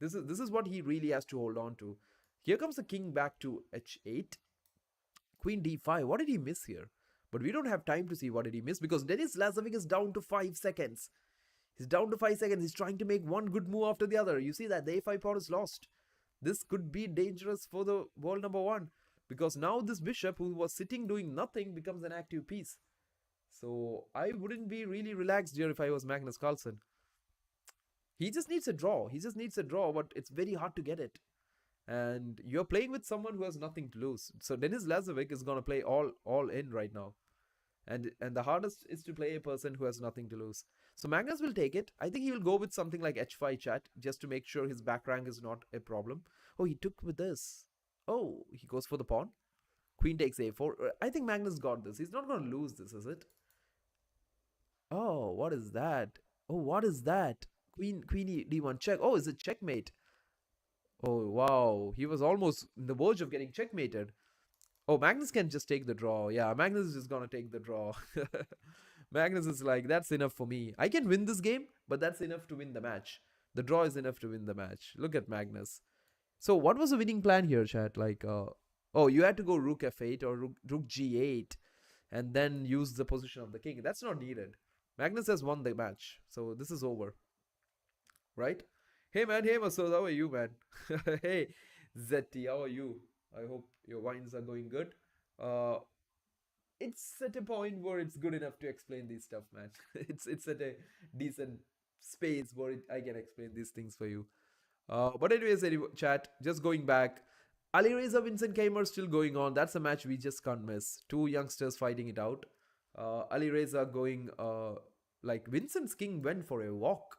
This is what he really has to hold on to. Here comes the king back to h8. Queen d5. What did he miss here? But we don't have time to see what did he miss because Denis Lazovic is down to 5 seconds. He's down to 5 seconds. He's trying to make one good move after the other. You see that the a5 pawn is lost. This could be dangerous for the world number 1 because now this bishop who was sitting doing nothing becomes an active piece. So I wouldn't be really relaxed here if I was Magnus Carlsen. He just needs a draw. He just needs a draw, but it's very hard to get it. And you're playing with someone who has nothing to lose. So Denis Lazovic is going to play all in right now. And the hardest is to play a person who has nothing to lose. So Magnus will take it. I think he will go with something like h5 chat just to make sure his back rank is not a problem. Oh, he took with this. Oh, he goes for the pawn. Queen takes a4. I think Magnus got this. He's not going to lose this, is it? Oh, what is that? Oh, what is that? Queen d1 check. Oh, is it checkmate? Oh, wow. He was almost in the verge of getting checkmated. Oh, Magnus can just take the draw. Yeah, Magnus is just gonna take the draw. Magnus is like, that's enough for me. I can win this game, but that's enough to win the match. The draw is enough to win the match. Look at Magnus. So what was the winning plan here, chat? Like, oh, you had to go rook f8 or rook g8 and then use the position of the king. That's not needed. Magnus has won the match. So this is over. Right? Hey, man. Hey, Masood. How are you, man? Hey, Zetti. How are you? I hope your wines are going good. It's at a point where it's good enough to explain these stuff, man. it's at a decent space where I can explain these things for you. But anyways, chat, just going back. Alireza Vincent Keimer still going on. That's a match we just can't miss. Two youngsters fighting it out. Alireza going like Vincent's king went for a walk.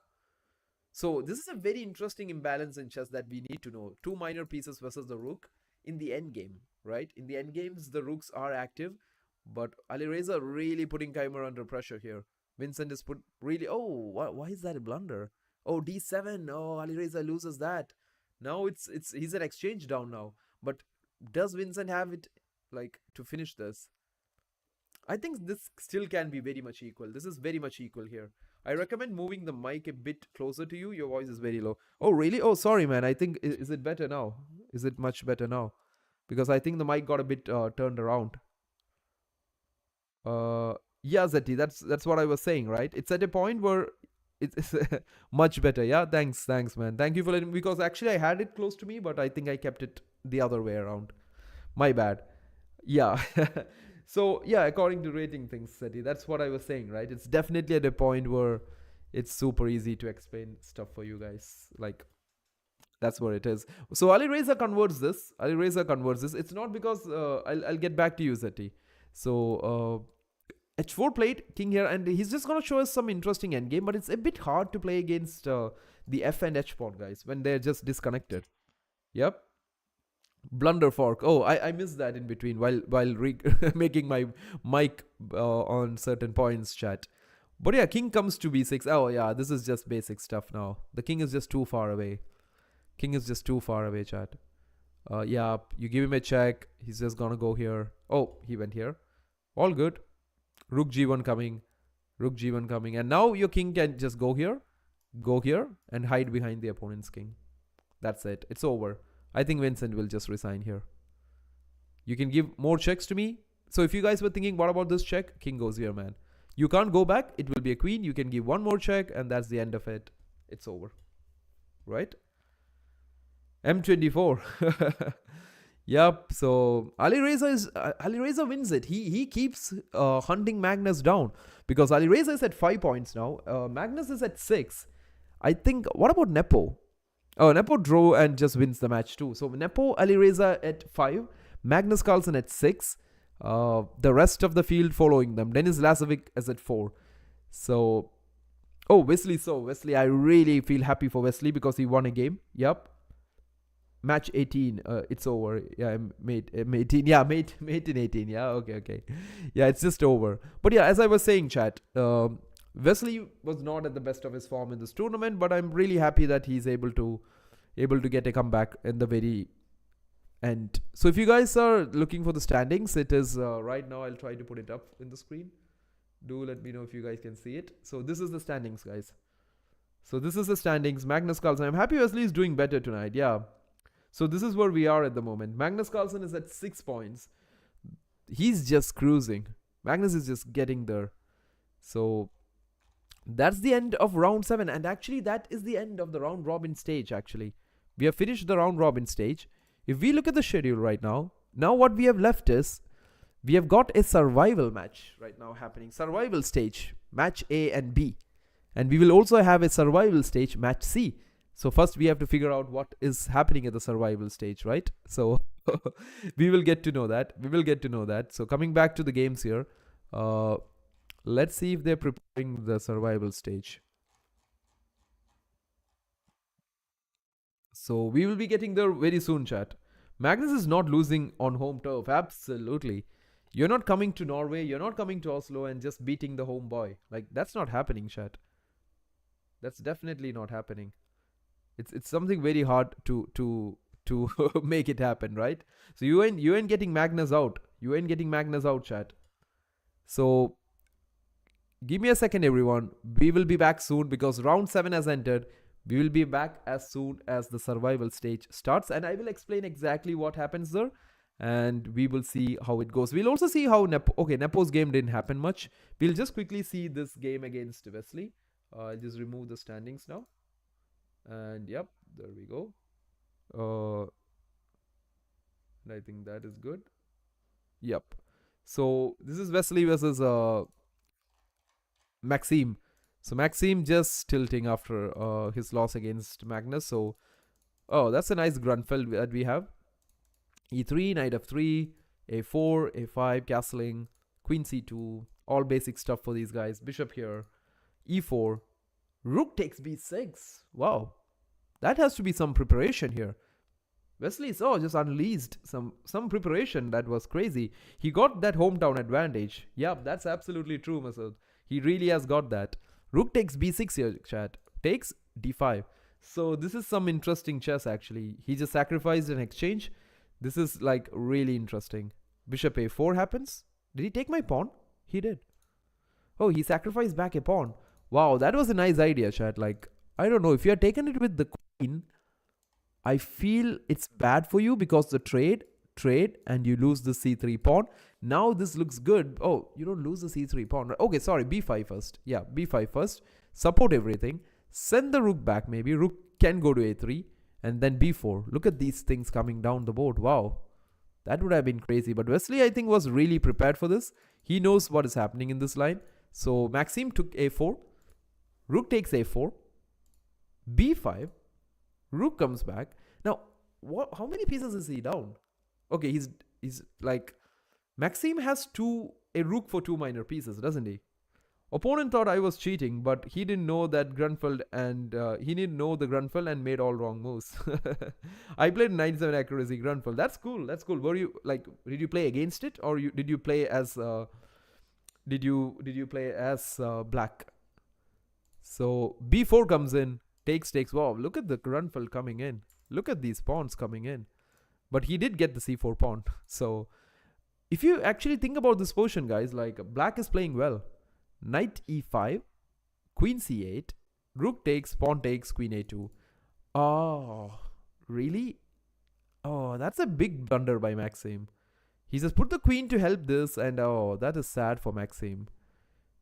So this is a very interesting imbalance in chess that we need to know. Two minor pieces versus the rook in the endgame, right? In the endgames, the rooks are active, but Alireza really putting Keimer under pressure here. Vincent is put really. Oh, why is that a blunder? Oh, d7. Oh, Alireza loses that. Now he's at exchange down now. But does Vincent have it like to finish this? I think this still can be very much equal. This is very much equal here. I recommend moving the mic a bit closer to you. Your voice is very low. Oh, really? Oh, sorry, man. I think, is it better now? Is it much better now? Because I think the mic got a bit turned around. Yeah, Zeti, that's what I was saying, right? It's at a point where it's much better. Yeah, thanks, man. Thank you for letting me, because actually I had it close to me, but I think I kept it the other way around. My bad. Yeah. So yeah, according to rating things, Seti, that's what I was saying, right? It's definitely at a point where it's super easy to explain stuff for you guys. Like, that's what it is. So Alireza converts this. It's not because I'll get back to you, Seti. So h4 played, king here, and he's just gonna show us some interesting endgame, but it's a bit hard to play against the f and h pawn guys when they're just disconnected. Yep. Blunder fork. Oh, I missed that in between while making my mic on certain points, chat. But yeah, king comes to b6. Oh yeah, this is just basic stuff now. The king is just too far away. King is just too far away, chat. Yeah, you give him a check. He's just gonna go here. Oh, he went here. All good. Rook g1 coming. Rook g1 coming. And now your king can just go here, and hide behind the opponent's king. That's it. It's over. I think Vincent will just resign here. You can give more checks to me. So if you guys were thinking, what about this check? King goes here, man. You can't go back. It will be a queen. You can give one more check, and that's the end of it. It's over. Right? M24. Yep. So Alireza wins it. He keeps hunting Magnus down because Alireza is at 5 points now. Magnus is at 6. I think. What about Nepo? Oh, Nepo drew and just wins the match too. So Nepo, Alireza at 5, Magnus Carlsen at 6. The rest of the field following them. Dennis Lazovic is at 4. So, oh, Wesley. So Wesley, I really feel happy for Wesley because he won a game. Yep. Match 18. It's over. Yeah, mate 18. Yeah, mate in 18. Yeah, okay. Yeah, it's just over. But yeah, as I was saying, chat. Wesley was not at the best of his form in this tournament, but I'm really happy that he's able to get a comeback in the very end. So if you guys are looking for the standings, it is right now. I'll try to put it up in the screen. Do let me know if you guys can see it. So this is the standings, guys. So this is the standings. Magnus Carlsen. I'm happy Wesley is doing better tonight. Yeah. So this is where we are at the moment. Magnus Carlsen is at 6 points. He's just cruising. Magnus is just getting there. So that's the end of round 7. And actually, that is the end of the round robin stage, actually. We have finished the round robin stage. If we look at the schedule right now what we have left is, we have got a survival match right now happening. Survival stage, match A and B. And we will also have a survival stage, match C. So first we have to figure out what is happening at the survival stage, right? So we will get to know that. So coming back to the games here, let's see if they're preparing the survival stage. So we will be getting there very soon, chat. Magnus is not losing on home turf. Absolutely. You're not coming to Norway. You're not coming to Oslo and just beating the home boy. Like, that's not happening, chat. That's definitely not happening. It's something very hard to make it happen, right? So you ain't getting Magnus out. You ain't getting Magnus out, chat. So give me a second, everyone. We will be back soon because round 7 has entered. We will be back as soon as the survival stage starts, and I will explain exactly what happens there, and we will see how it goes. We'll also see how Nepo's game didn't happen much. We'll just quickly see this game against Wesley. I'll just remove the standings now. And yep, there we go. And I think that is good. Yep. So this is Wesley versus Maxime. So Maxime just tilting after his loss against Magnus. So, oh, that's a nice Grunfeld that we have. E3, knight f3, a4, a5, castling, queen c2, all basic stuff for these guys. Bishop here, e4, rook takes b6. Wow, that has to be some preparation here. Wesley just unleashed some preparation. That was crazy. He got that hometown advantage. Yep, that's absolutely true, Masood. He really has got that. Rook takes b6 here, chat. Takes d5. So this is some interesting chess, actually. He just sacrificed an exchange. This is like really interesting. Bishop a4 happens. Did he take my pawn? He did. Oh, he sacrificed back a pawn. Wow, that was a nice idea, chat. Like, I don't know. If you had taken it with the queen, I feel it's bad for you because the trade, and you lose the c3 pawn. Now this looks good. Oh, you don't lose the c3 pawn. Okay, sorry, b5 first. Yeah, b5 first. Support everything. Send the rook back maybe. Rook can go to a3 and then b4. Look at these things coming down the board. Wow, that would have been crazy. But Wesley, I think, was really prepared for this. He knows what is happening in this line. So Maxime took a4. Rook takes a4. b5. Rook comes back. Now, how many pieces is he down? Okay, he's like, Maxime has two a rook for 2 minor pieces, doesn't he? Opponent thought I was cheating, but he didn't know that Grunfeld and he didn't know the Grunfeld and made all wrong moves. I played 97 accuracy Grunfeld. That's cool. That's cool. Were you like? Did you play against it, or did you play as? Did you play as black? So b4 comes in, takes. Wow, look at the Grunfeld coming in. Look at these pawns coming in. But he did get the c4 pawn. So if you actually think about this position, guys, like black is playing well. Knight e5, queen c8, rook takes, pawn takes, queen a2. Oh, really? Oh, that's a big blunder by Maxim. He says put the queen to help this, and oh, that is sad for Maxim.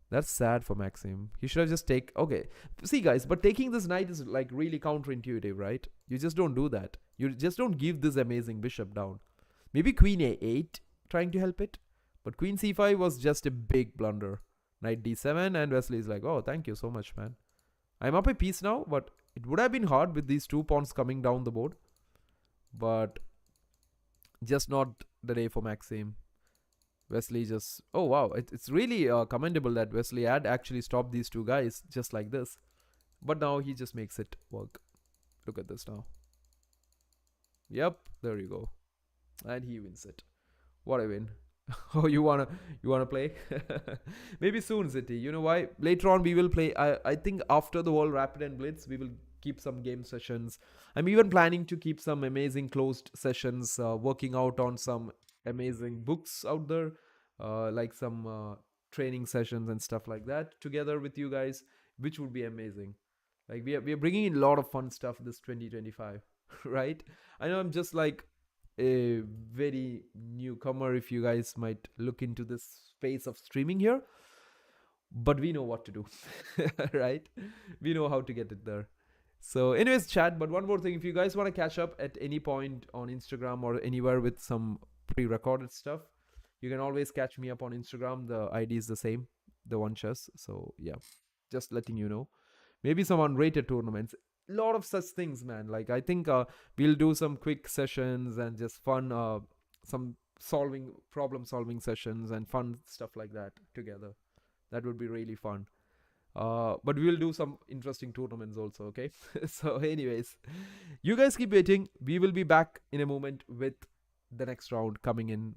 That's sad for Maxim. He should have just okay. See, guys, but taking this knight is like really counterintuitive, right? You just don't do that. You just don't give this amazing bishop down. Maybe queen a8 trying to help it, but queen c5 was just a big blunder. Knight d7, and Wesley is like, oh, thank you so much, man. I'm up a piece now, but it would have been hard with these 2 pawns coming down the board. But just not the day for Maxim. Wesley just... Oh, wow. It's really commendable that Wesley had actually stopped these 2 guys just like this. But now he just makes it work. Look at this now. Yep, there you go. And he wins it. What a win. Oh, you wanna play? Maybe soon, City. You know why? Later on we will play. I think after the World Rapid and Blitz, we will keep some game sessions. I'm even planning to keep some amazing closed sessions, working out on some amazing books out there, like some training sessions and stuff like that together with you guys, which would be amazing. Like we are bringing in a lot of fun stuff this 2025, right? I know I'm just like a very newcomer if you guys might look into this space of streaming here, but we know what to do. Right, we know how to get it there. So anyways, chat, but one more thing, if you guys want to catch up at any point on Instagram or anywhere with some pre-recorded stuff, you can always catch me up on Instagram. The ID is the same, theonechess. So yeah, just letting you know. Maybe some unrated tournaments, lot of such things, man. Like I think we'll do some quick sessions and just fun some problem solving sessions and fun stuff like that together. That would be really fun. But we'll do some interesting tournaments also, okay? So anyways, you guys keep waiting. We will be back in a moment with the next round coming in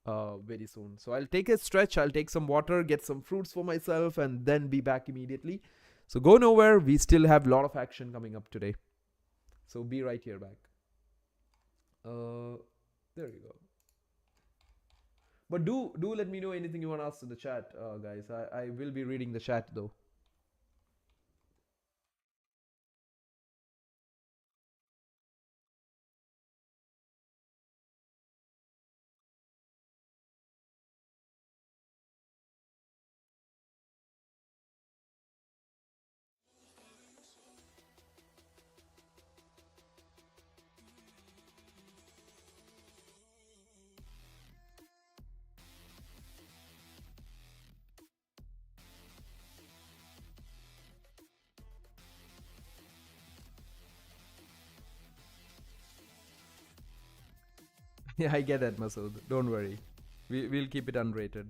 very soon. So I'll take a stretch, I'll take some water, get some fruits for myself, and then be back immediately. So go nowhere. We still have a lot of action coming up today. So be right here back. There you go. But do let me know anything you want to ask in the chat, guys. I will be reading the chat though. Yeah, I get it, Masood. Don't worry. We'll keep it unrated.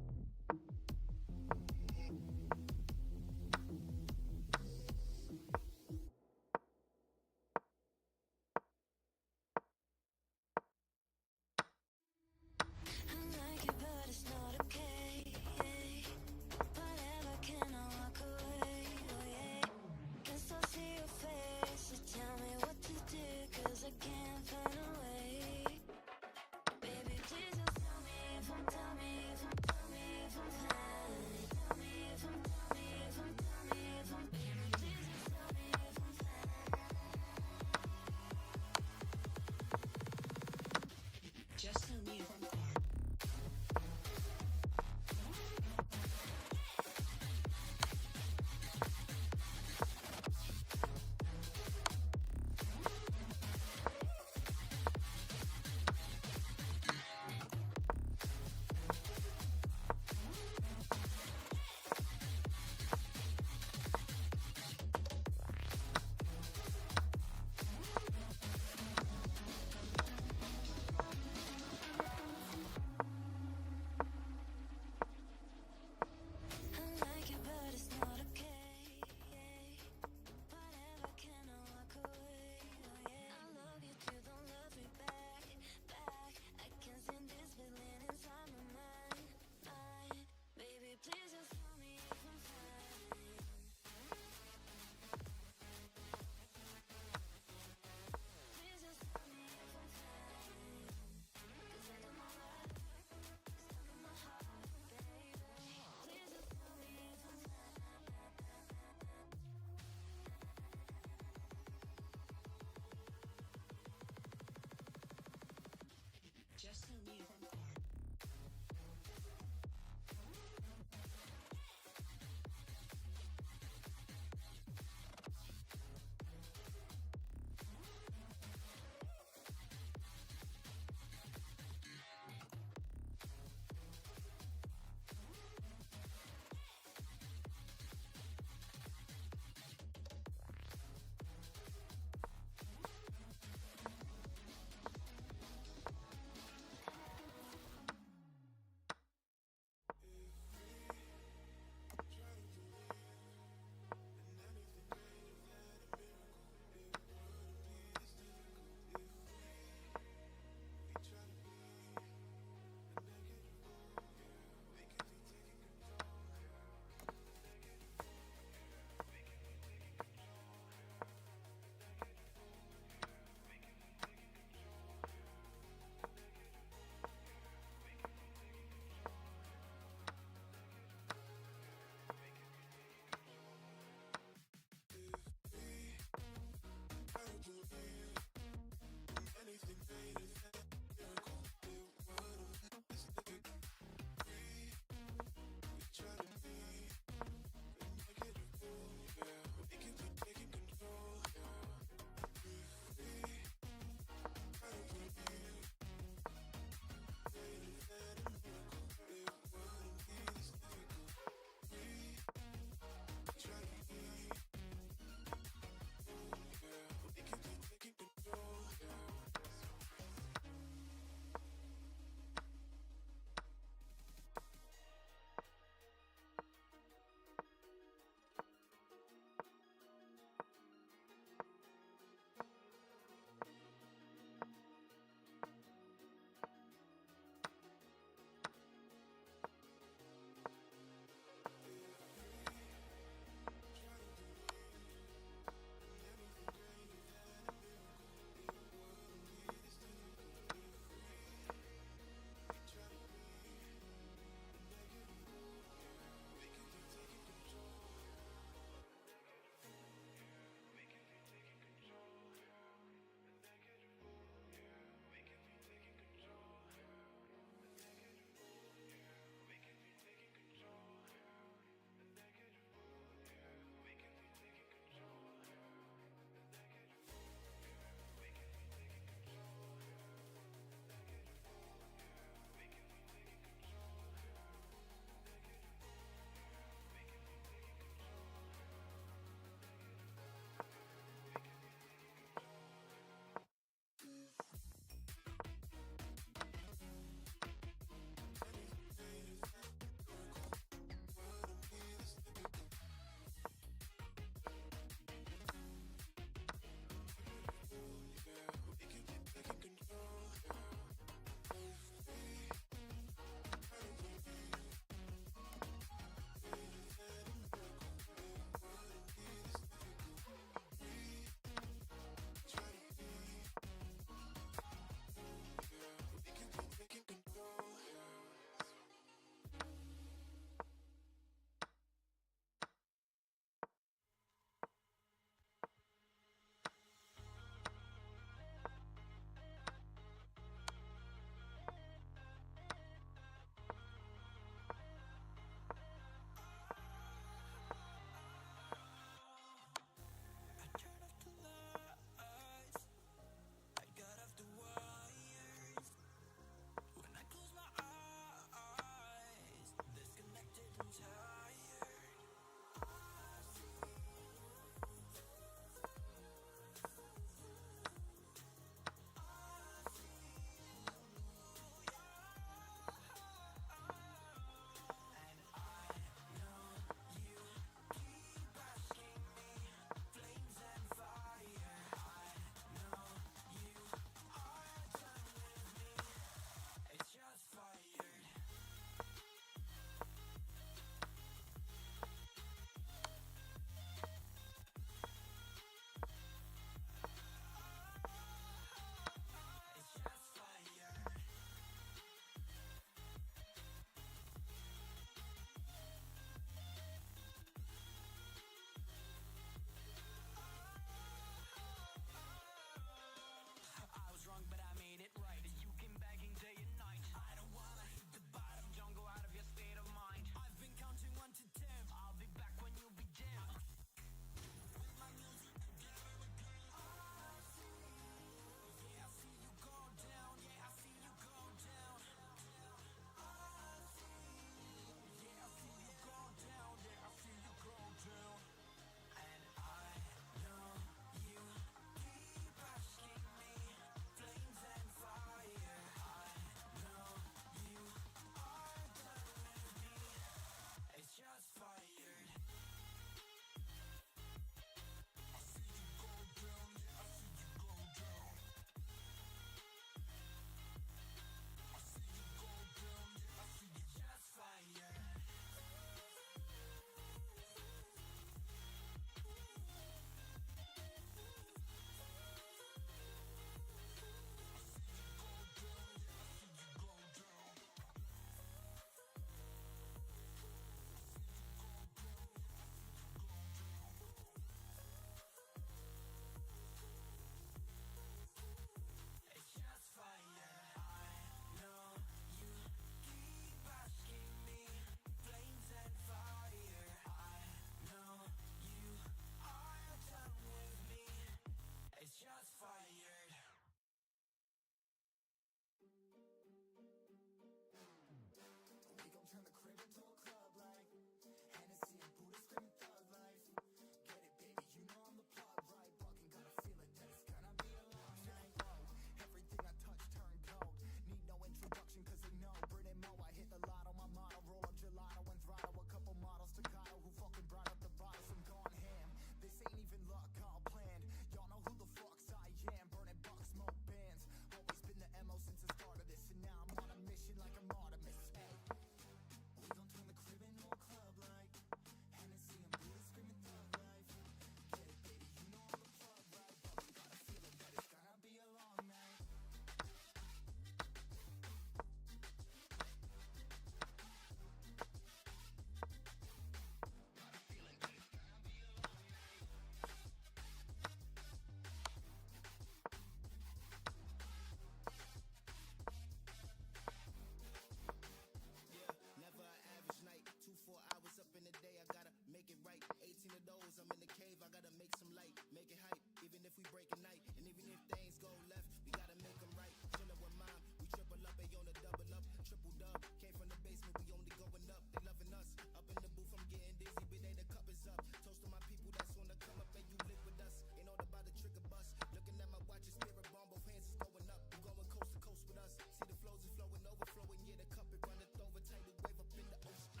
flows is flowing, overflowing. Yeah, the cup it runneth over. Tidal wave up in the ocean.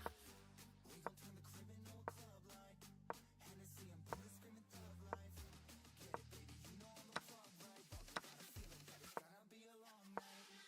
We gon' turn the crib into a club like Hennessy and Buddha screaming thug life. Get it, baby, you know I'm the plug, right? But I got a feeling that it's gonna be a long night.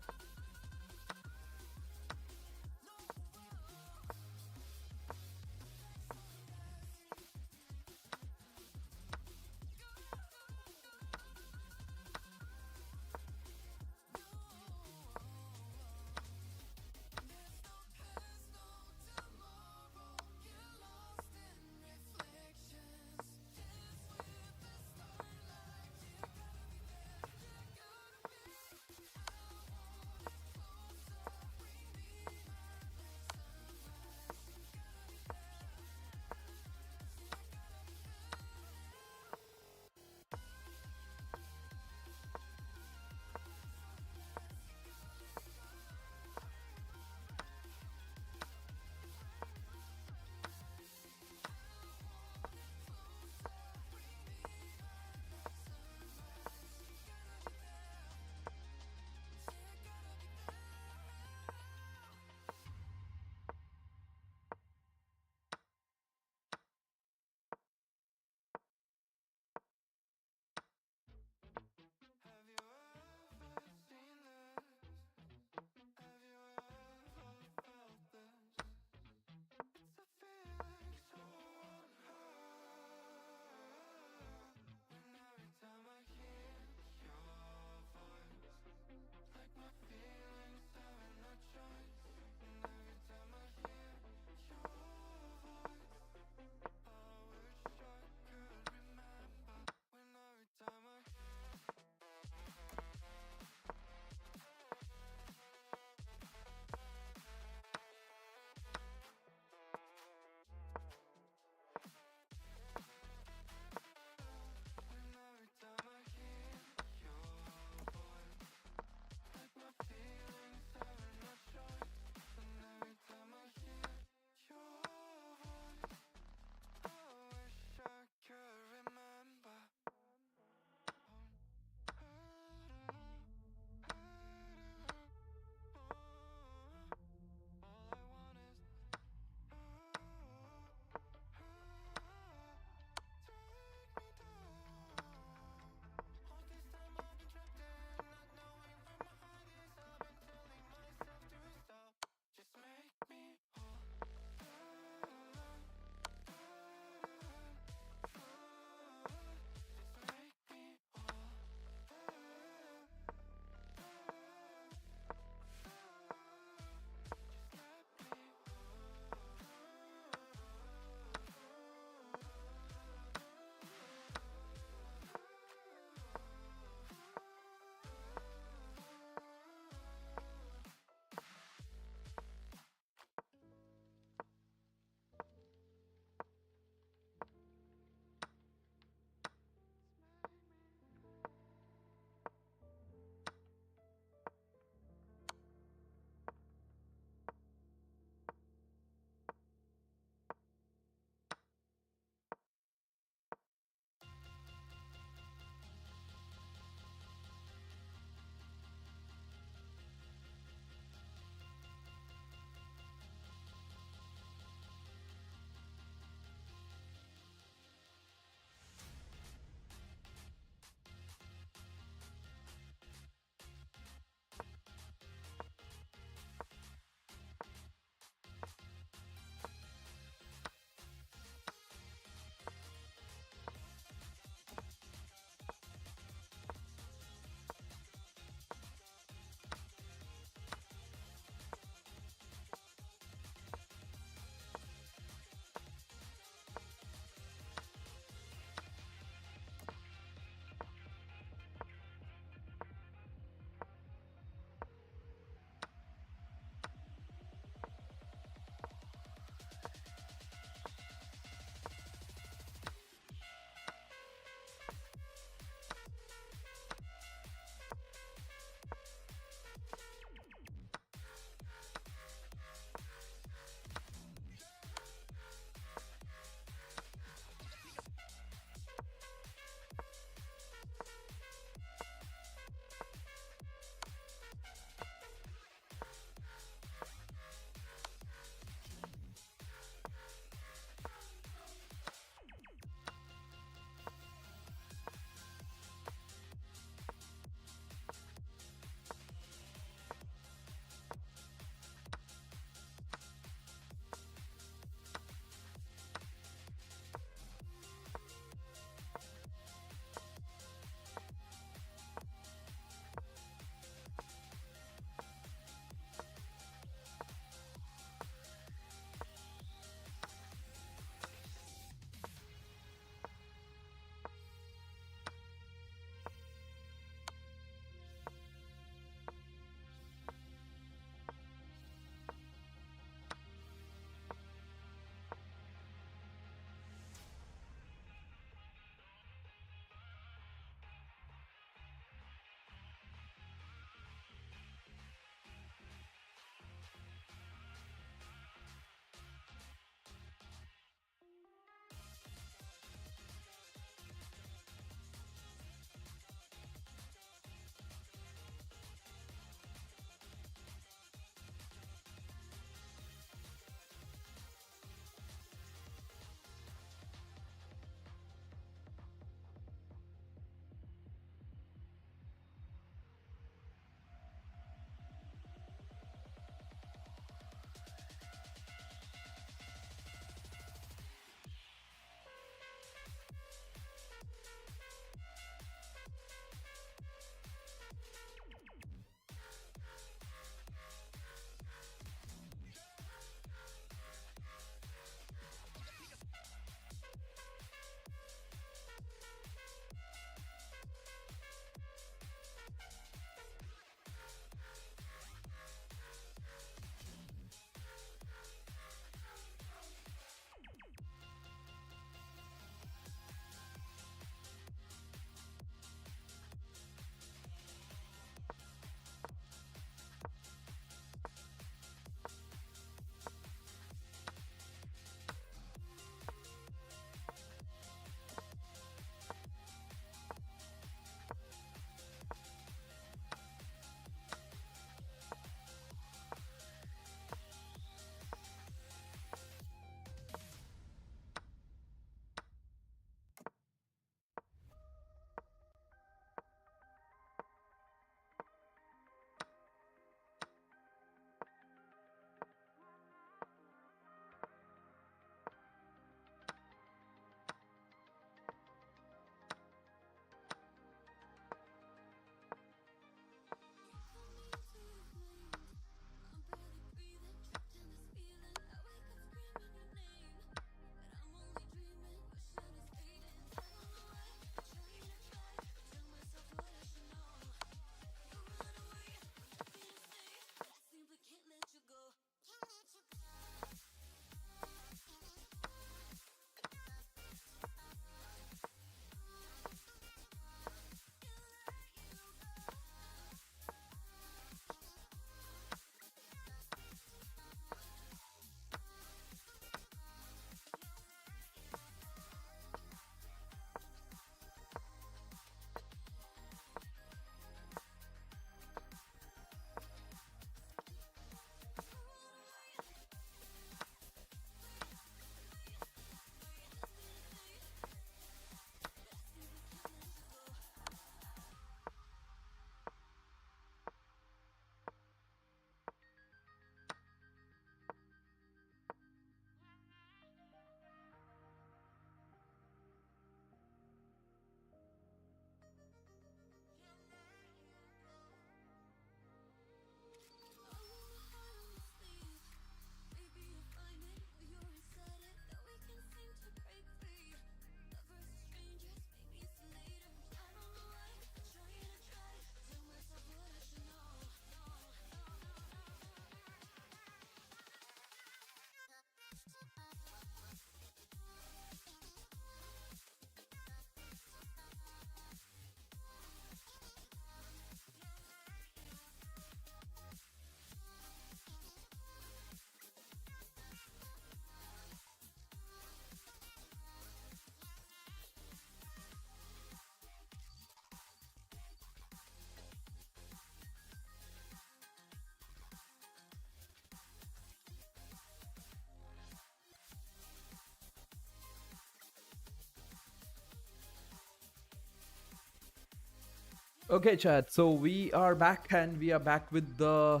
Okay, chat. So we are back, and we are back with the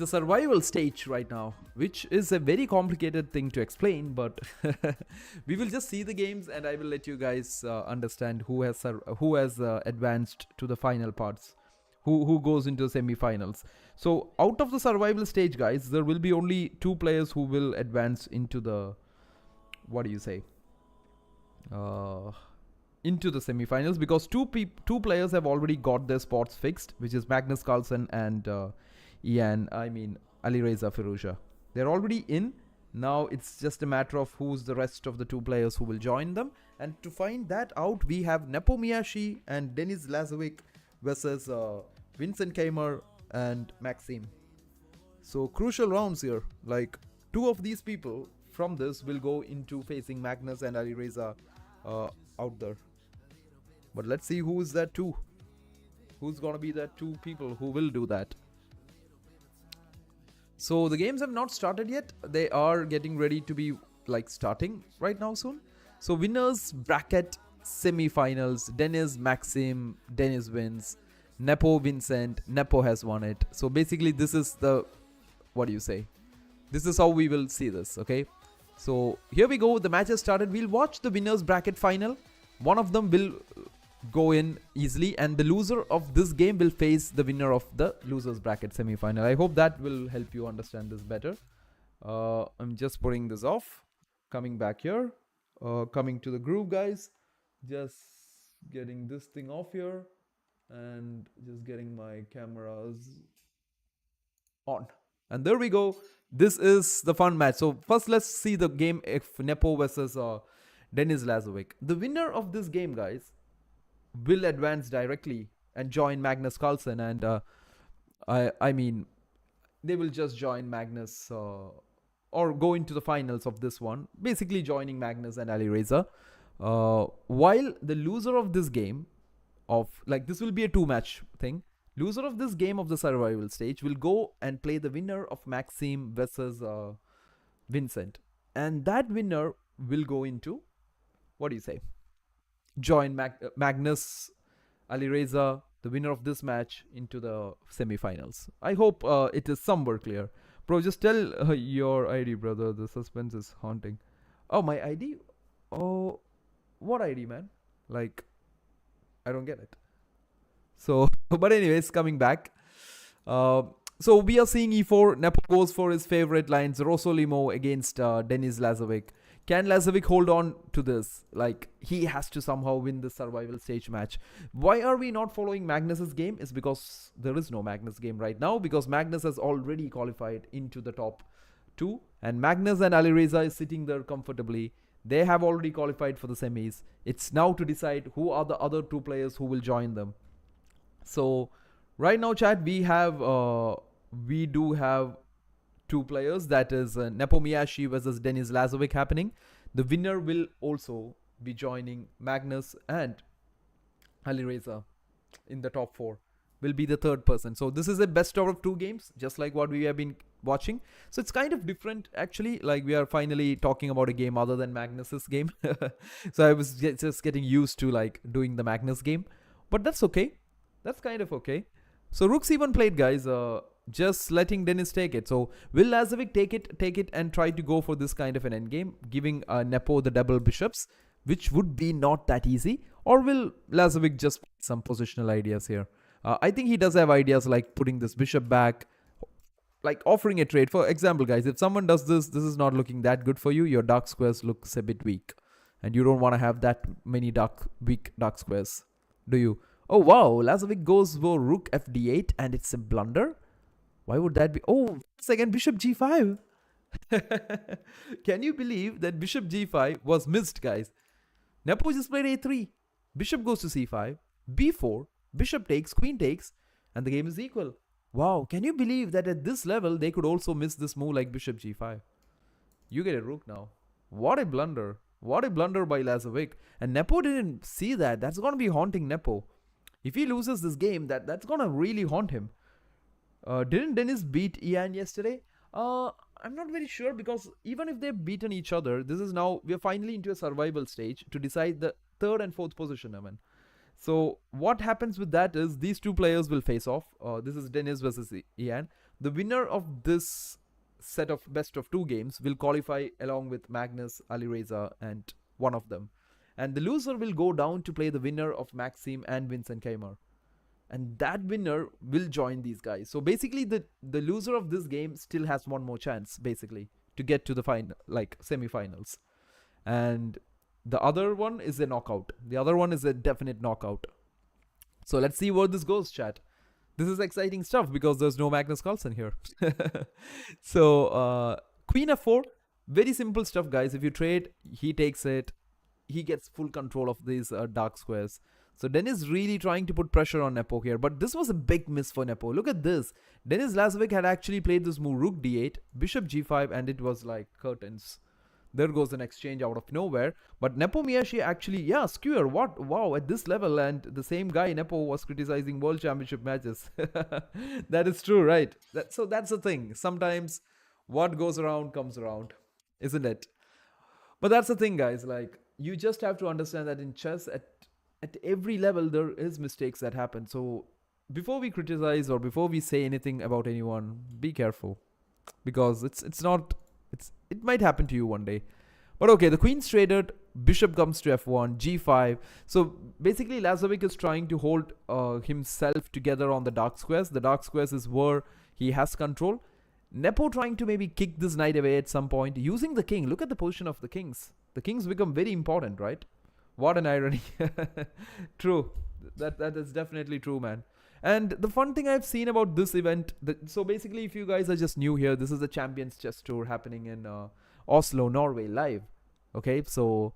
survival stage right now, which is a very complicated thing to explain. But we will just see the games, and I will let you guys understand who has advanced to the final parts, who goes into the semi-finals. So out of the survival stage, guys, there will be only two players who will advance into the, what do you say? Uh, into the semi-finals, because two players have already got their spots fixed, which is Magnus Carlsen and Alireza Firouzja. They're already in. Now it's just a matter of who's the rest of the two players who will join them. And to find that out, we have Nepo and Denis Lazovic versus Vincent Keimer and Maxim. So crucial rounds here. Like, two of these people from this will go into facing Magnus and Alireza out there. But let's see who is that two. Who's gonna be that two people who will do that? So the games have not started yet. They are getting ready to be like starting right now soon. So winners bracket semi-finals. Denis Maxim. Denis wins. Nepo Vincent. Nepo has won it. So basically this is the, what do you say? This is how we will see this, okay? So here we go. The match has started. We'll watch the winners bracket final. One of them will go in easily, and the loser of this game will face the winner of the losers bracket semi-final. I hope that will help you understand this better. I'm just putting this off, coming back here, coming to the group, guys, just getting this thing off here and just getting my cameras on. And there we go. This is the fun match. So first let's see the game if Nepo versus Denis Lazovic. The winner of this game, guys, will advance directly and join Magnus Carlsen, and I mean they will just join Magnus or go into the finals of this one, basically joining Magnus and Alireza. While the loser of this game of, like, this will be a two match thing. Loser of this game of the survival stage will go and play the winner of Maxim versus Vincent, and that winner will go into, what do you say, join Magnus, Alireza, the winner of this match, into the semi-finals. I hope it is somewhere clear. Bro, just tell your ID, brother. The suspense is haunting. Oh, my ID? Oh, what ID, man? Like, I don't get it. So, but anyways, coming back. So we are seeing e4. Nepo goes for his favorite lines. Rosolimo against Denis Lazovic. Can Lazovic hold on to this? Like, he has to somehow win the survival stage match. Why are we not following Magnus's game? It's because there is no Magnus game right now, because Magnus has already qualified into the top two, and Magnus and Alireza is sitting there comfortably. They have already qualified for the semis. It's now to decide who are the other two players who will join them. So right now, chat, we do have two players, that is Nepo versus Denis Lazovic happening. The winner will also be joining Magnus and Alireza in the top four, will be the third person. So this is a best out of two games, just like what we have been watching. So it's kind of different, actually. Like, we are finally talking about a game other than Magnus's game. So I was just getting used to like doing the Magnus game, but that's okay. That's kind of okay. So Rook C1 played, guys. Just letting Denis take it. So will Lazovic take it and try to go for this kind of an endgame, giving Nepo the double bishops, which would be not that easy? Or will Lazovic just put some positional ideas here? I think he does have ideas like putting this bishop back, like offering a trade. For example, guys, if someone does this, this is not looking that good for you. Your dark squares looks a bit weak, and you don't want to have that many weak dark squares, do you? Oh wow, Lazovic goes for rook fd8, and it's a blunder. Why would that be? Oh, second bishop g5. Can you believe that bishop g5 was missed, guys? Nepo just played a3. Bishop goes to c5. b4. Bishop takes, queen takes, and the game is equal. Wow, can you believe that at this level, they could also miss this move like bishop g5? You get a rook now. What a blunder. What a blunder by Lazovic. And Nepo didn't see that. That's going to be haunting Nepo. If he loses this game, that's going to really haunt him. Didn't Denis beat Ian yesterday? I'm not very sure, because even if they've beaten each other, this is now, we're finally into a survival stage to decide the third and fourth position, I mean. So what happens with that is these two players will face off. This is Dennis versus Ian. The winner of this set of best of two games will qualify along with Magnus, Alireza, and one of them. And the loser will go down to play the winner of Maxim and Vincent Keimer. And that winner will join these guys. So basically, the loser of this game still has one more chance, basically, to get to the final, like semi-finals. And the other one is a knockout. The other one is a definite knockout. So let's see where this goes, chat. This is exciting stuff because there's no Magnus Carlsen here. So Queen f4, very simple stuff, guys. If you trade, he takes it. He gets full control of these dark squares. So Dennis really trying to put pressure on Nepo here. But this was a big miss for Nepo. Look at this. Dennis Lazovic had actually played this move rook d8, bishop g5, and it was like curtains. There goes an exchange out of nowhere. But Nepo Miyashi actually, yeah, skewer. What? Wow, at this level. And the same guy, Nepo, was criticizing world championship matches. That is true, right? So that's the thing. Sometimes what goes around comes around, isn't it? But that's the thing, guys. Like, you just have to understand that in chess, at every level, there is mistakes that happen. So before we criticize or before we say anything about anyone, be careful. Because it might happen to you one day. But okay, the queen's traded, bishop comes to f1, g5. So basically, Lazovic is trying to hold himself together on the dark squares. The dark squares is where he has control. Nepo trying to maybe kick this knight away at some point, using the king. Look at the position of the kings. The kings become very important, right? What an irony. True. That is definitely true, man. And the fun thing I've seen about this event, so basically, if you guys are just new here, this is the Champions Chess Tour happening in Oslo, Norway, live. Okay, so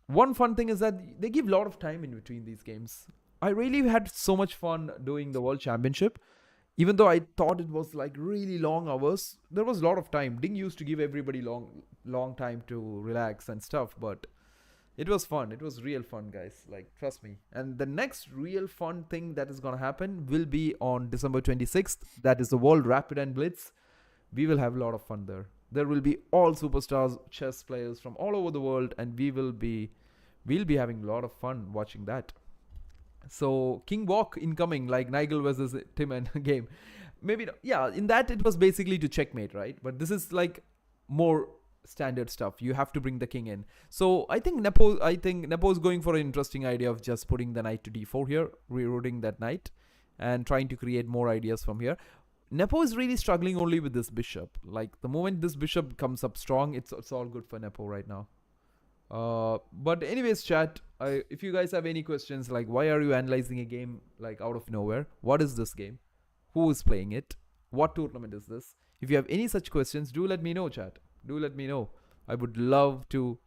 one fun thing is that they give a lot of time in between these games. I really had so much fun doing the World Championship. Even though I thought it was like really long hours, there was a lot of time. Ding used to give everybody long time to relax and stuff, but it was fun. It was real fun, guys. Like, trust me. And the next real fun thing that is going to happen will be on December 26th. That is the World Rapid and Blitz. We will have a lot of fun there. There will be all superstars, chess players from all over the world, and we'll be having a lot of fun watching that. So King Walk incoming, like Nigel versus Tim and game. Maybe yeah. In that it was basically to checkmate, right? But this is like more standard stuff. You have to bring the king in. So I think Nepo is going for an interesting idea of just putting the knight to d4 here, rerouting that knight, and trying to create more ideas from here. Nepo is really struggling only with this bishop. Like the moment this bishop comes up strong, it's all good for Nepo right now. But anyways, chat, if you guys have any questions, like why are you analyzing a game like out of nowhere? What is this game? Who is playing it? What tournament is this? If you have any such questions, do let me know, chat. Do let me know. I would love to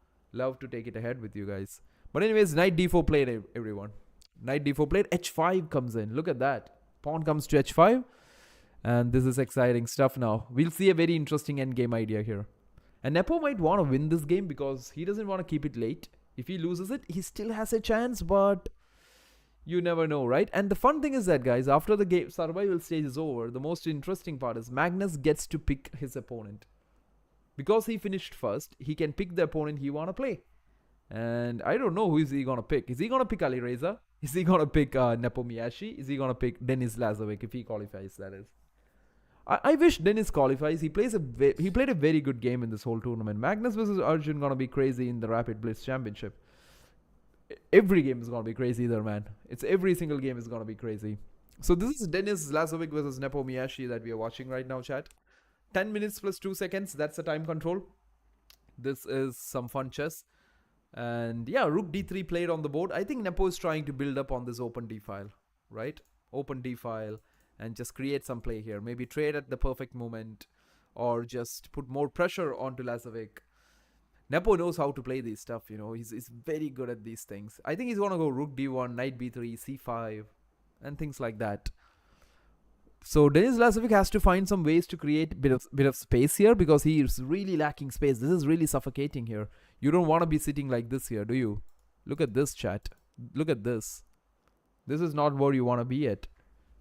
take it ahead with you guys. But anyways, knight d4 played, everyone. Knight d4 played, h5 comes in. Look at that. Pawn comes to h5. And this is exciting stuff now. We'll see a very interesting endgame idea here. And Nepo might want to win this game because he doesn't want to keep it late. If he loses it, he still has a chance, but you never know, right? And the fun thing is that, guys, after the game survival stage is over, the most interesting part is Magnus gets to pick his opponent. Because he finished first, he can pick the opponent he want to play. And I don't know who is he going to pick. Is he going to pick Alireza? Is he going to pick Nepo Miyashi? Is he going to pick Dennis Lazovic if he qualifies, that is? I wish Dennis qualifies. He played a very good game in this whole tournament. Magnus versus Arjun gonna be crazy in the Rapid Blitz Championship. Every game is gonna be crazy there, man. Every single game is gonna be crazy. So this is Dennis Lazovic versus Nepo Miyashi that we are watching right now, chat. 10 minutes plus 2 seconds. That's the time control. This is some fun chess. And yeah, Rook d3 played on the board. I think Nepo is trying to build up on this open d file, right? Open d file. And just create some play here. Maybe trade at the perfect moment. Or just put more pressure onto Lazovic. Nepo knows how to play these stuff, you know. He's very good at these things. I think he's going to go Rook d1, Knight b3, c5. And things like that. So Dennis Lazovic has to find some ways to create bit of space here. Because he is really lacking space. This is really suffocating here. You don't want to be sitting like this here, do you? Look at this, chat. Look at this. This is not where you want to be at.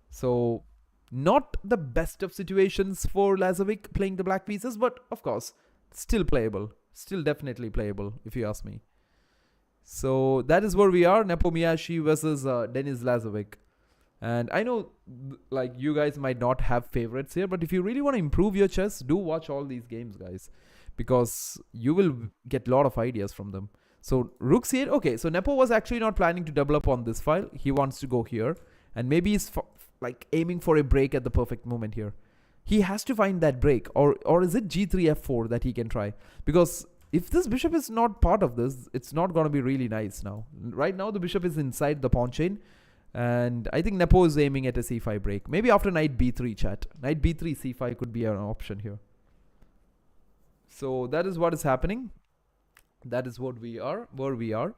So, not the best of situations for Lazovic playing the black pieces, but of course, still playable. Still definitely playable, if you ask me. So that is where we are. Nepo Miyashi versus Denis Lazovic. And I know, like, you guys might not have favorites here, but if you really want to improve your chess, do watch all these games, guys, because you will get a lot of ideas from them. So Rook C8. Okay, so Nepo was actually not planning to double up on this file. He wants to go here, and maybe he's like aiming for a break at the perfect moment here. He has to find that break, or is it G3 F4 that he can try? Because if this bishop is not part of this, it's not going to be really nice now. Right now, the bishop is inside the pawn chain. And I think Nepo is aiming at a c5 break. Maybe after knight b3, chat. Knight b3, c5 could be an option here. So that is what is happening. That is what we are, where we are.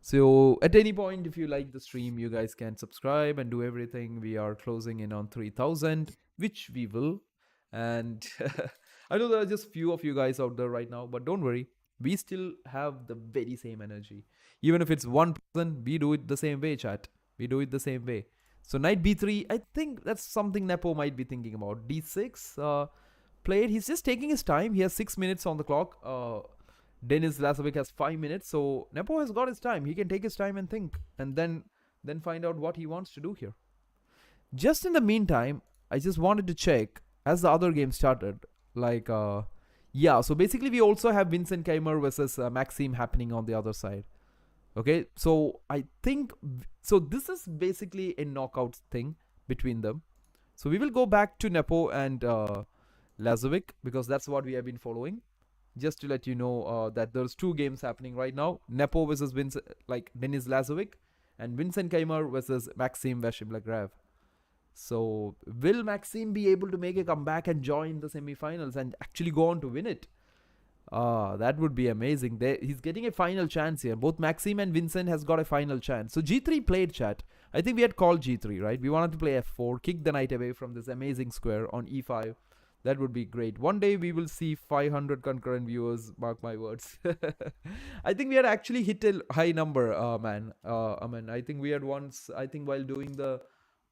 So at any point, if you like the stream, you guys can subscribe and do everything. We are closing in on 3,000, which we will. And I know there are just few of you guys out there right now, but don't worry. We still have the very same energy. Even if it's one person, we do it the same way, chat. We do it the same way. So knight b3, I think that's something Nepo might be thinking about. d6, played. He's just taking his time. He has 6 minutes on the clock. Denis Lazovic has 5 minutes. So Nepo has got his time. He can take his time and think, and then find out what he wants to do here. Just in the meantime, I just wanted to check as the other game started. Like, yeah. So basically, we also have Vincent Keimer versus Maxime happening on the other side. Okay, so I think so. This is basically a knockout thing between them. So we will go back to Nepo and Lazovic because that's what we have been following. Just to let you know that there's two games happening right now: Nepo versus Denis Lazovic, and Vincent Keimer versus Maxime Vachiv-Lagrave. So will Maxime be able to make a comeback and join the semifinals and actually go on to win it? That would be amazing. He's getting a final chance here. Both Maxime and Vincent has got a final chance. So G3 played, chat. I think we had called G3, right? We wanted to play F4, kick the knight away from this amazing square on E5. That would be great. One day we will see 500 concurrent viewers, mark my words. I think we had actually hit a high number, man. I think we had once, I think while doing the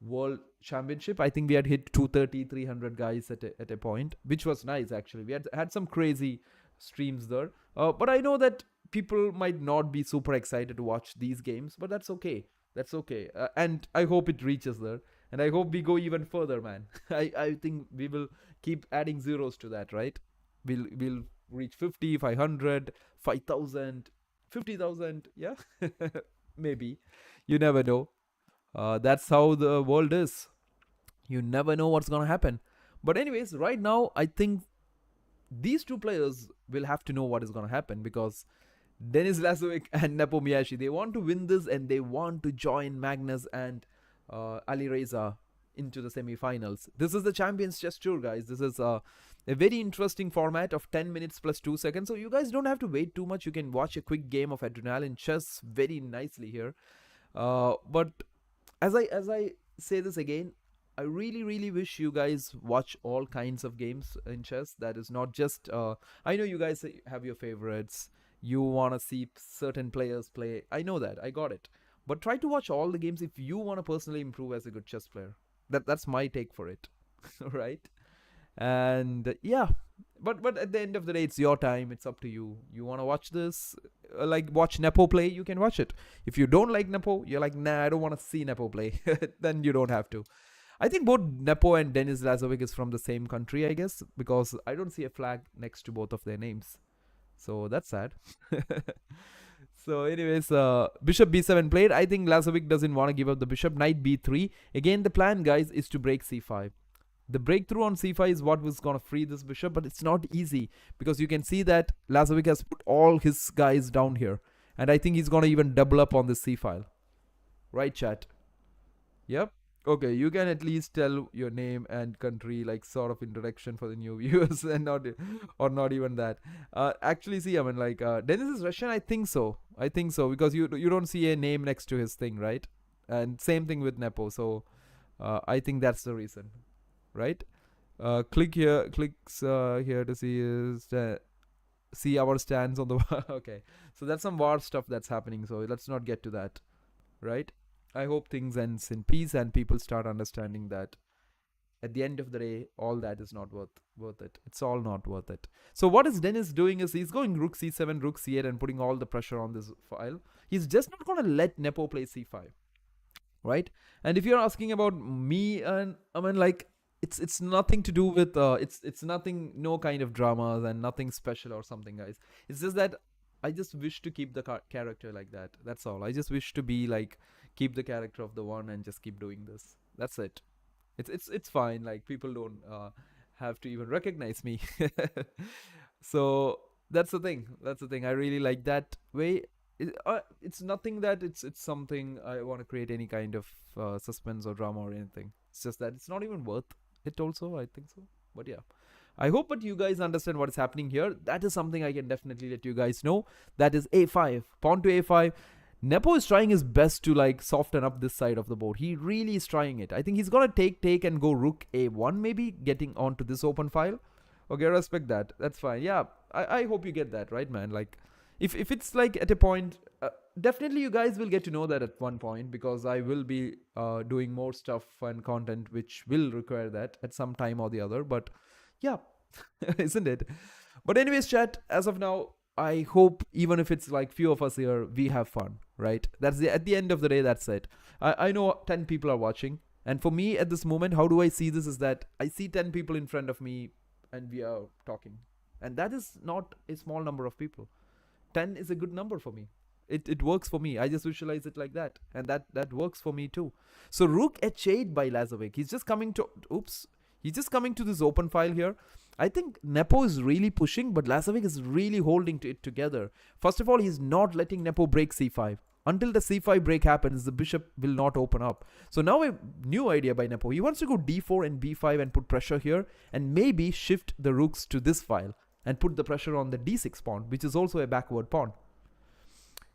World Championship, I think we had hit 230, 300 guys at a point, which was nice actually. We had some crazy streams there. But I know that people might not be super excited to watch these games, but that's okay. That's okay. And I hope it reaches there. And I hope we go even further, man. I think we will keep adding zeros to that, right? We'll reach 50, 500, 5,000, 50,000. Yeah, maybe. You never know. That's how the world is. You never know what's gonna happen. But anyways, right now I think these two players will have to know what is gonna happen because Denis Lazovic and Nepo Miyashi, they want to win this and they want to join Magnus and Ali Reza into the semi-finals. This is the Champions Chess Tour, guys. This is a very interesting format of 10 minutes plus 2 seconds. So you guys don't have to wait too much. You can watch a quick game of adrenaline chess very nicely here. But as I say this again, I really wish you guys watch all kinds of games in chess. That is not just I know you guys have your favorites. You want to see certain players play. I know that. I got it. But try to watch all the games if you want to personally improve as a good chess player. That's my take for it. Right? And yeah, but at the end of the day, it's your time. It's up to you. You want to watch this, like watch Nepo play, you can watch it. If you don't like Nepo, you're like, nah, I don't want to see Nepo play. Then you don't have to. I think both Nepo and Denis Lazovic is from the same country, I guess, because I don't see a flag next to both of their names. So that's sad. So anyways, bishop b7 played. I think Lazovic doesn't want to give up the bishop. Knight b3. Again, the plan, guys, is to break c5. The breakthrough on c5 is what was going to free this bishop, but it's not easy because you can see that Lazovic has put all his guys down here. And I think he's going to even double up on this c file. Right, chat? Yep. Okay, you can at least tell your name and country, like sort of introduction for the new viewers, and not even that. Actually, see, I mean, like Denis is Russian. I think so. Because you don't see a name next to his thing, right? And same thing with Nepo. So I think that's the reason, right? Clicks here to see our stands on the okay. So that's some war stuff that's happening. So let's not get to that, right? I hope things ends in peace and people start understanding that at the end of the day, all that is not worth it. It's all not worth it. So what is Dennis doing is he's going rook c7, rook c8, and putting all the pressure on this file. He's just not gonna let Nepo play c5, right? And if you're asking about me, and I mean, like, it's nothing to do with it's nothing, no kind of dramas and nothing special or something, guys. It's just that I just wish to keep the character like that. That's all. I just wish to be like, keep the character of the one and just keep doing this. That's it. It's fine. Like, people don't have to even recognize me. So that's the thing. That's the thing. I really like that way. It's nothing that it's something I want to create any kind of suspense or drama or anything. It's just that it's not even worth it. Also, I think so. But yeah, I hope that you guys understand what is happening here. That is something I can definitely let you guys know. That is a5, pawn to a5. Nepo is trying his best to like soften up this side of the board. He really is trying it. I think he's gonna take and go rook a1, maybe getting onto this open file. Okay, respect that. That's fine. Yeah, I hope you get that, right, man? Like, if it's like at a point, definitely you guys will get to know that at one point, because I will be doing more stuff and content which will require that at some time or the other. But yeah, isn't it? But anyways, chat, as of now, I hope even if it's like few of us here, we have fun, right? That's at the end of the day, that's it. I know 10 people are watching, and for me at this moment, how do I see this is that I see 10 people in front of me and we are talking, and that is not a small number of people. 10 is a good number for me. It works for me. I just visualize it like that, and that works for me too. So rook h8 by Lazovic. He's just coming to he's just coming to this open file here. I think Nepo is really pushing, but Lazovic is really holding it together. First of all, he's not letting Nepo break c5. Until the c5 break happens, the bishop will not open up. So now a new idea by Nepo. He wants to go d4 and b5 and put pressure here, and maybe shift the rooks to this file and put the pressure on the d6 pawn, which is also a backward pawn.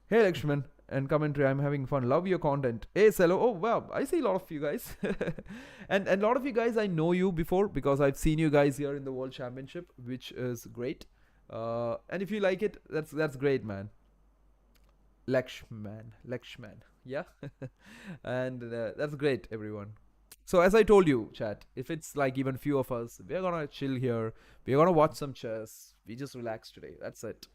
Hey Lakshman and commentary, I'm having fun. Love your content. Hey Cello. Oh wow, I see a lot of you guys. and a lot of you guys, I know you before because I've seen you guys here in the World Championship, which is great. And if you like it, that's great, man. Lakshman. Yeah. And that's great, everyone. So as I told you, chat, if it's like even few of us, we're gonna chill here. We're gonna watch some chess. We just relax today. That's it.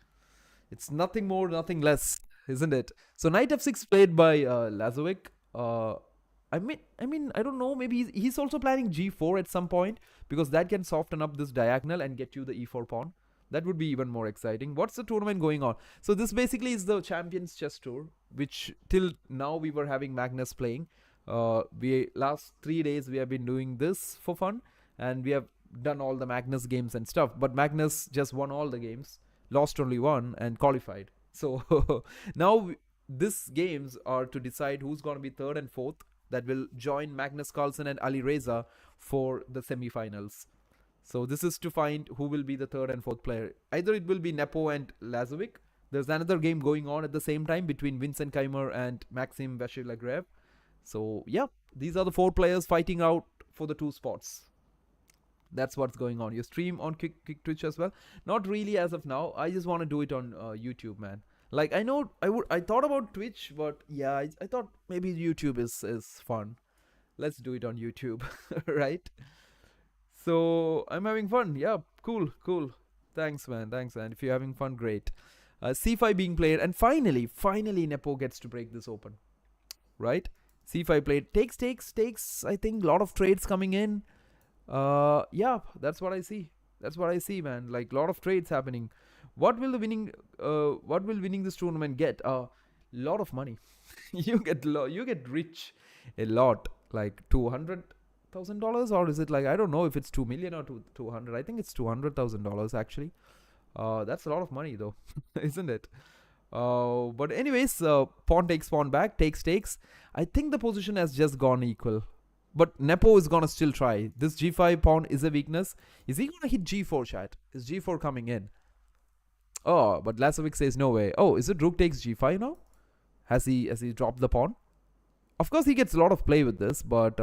It's nothing more, nothing less, isn't it? So knight f6 played by Lazovic. I mean, I don't know. Maybe he's also planning g4 at some point, because that can soften up this diagonal and get you the e4 pawn. That would be even more exciting. What's the tournament going on? So this basically is the Champions Chess Tour, which till now we were having Magnus playing. We last 3 days we have been doing this for fun, and we have done all the Magnus games and stuff. But Magnus just won all the games, lost only one, and qualified. So now these games are to decide who's going to be third and fourth that will join Magnus Carlsen and Ali Reza for the semi-finals. So this is to find who will be the third and fourth player. Either it will be Nepo and Lazovic. There's another game going on at the same time between Vincent Keimer and Maxim Vachier-Lagrave. So yeah, these are the 4 players fighting out for the 2 spots. That's what's going on. You stream on Kick Twitch as well? Not really as of now. I just want to do it on YouTube, man. Like, I know I thought about Twitch, but yeah, I thought maybe YouTube is fun. Let's do it on YouTube, right? So I'm having fun. Yeah, cool. Thanks, man. If you're having fun, great. C5 being played, and finally Nepo gets to break this open, right? C5 played, takes. I think a lot of trades coming in. Yeah, that's what I see. Man. Like, lot of trades happening. What will winning this tournament get? Lot of money. you get rich a lot, like $200,000, or is it like, I don't know if it's 2 million or 200. I think it's $200,000 actually. That's a lot of money though, isn't it? But anyways, pawn takes pawn back, takes. I think the position has just gone equal. But Nepo is gonna still try. This g5 pawn is a weakness. Is he gonna hit g4, chat? Is g4 coming in? Oh, but Lazovic says no way. Oh, is it rook takes g5 now? Has he dropped the pawn? Of course, he gets a lot of play with this, but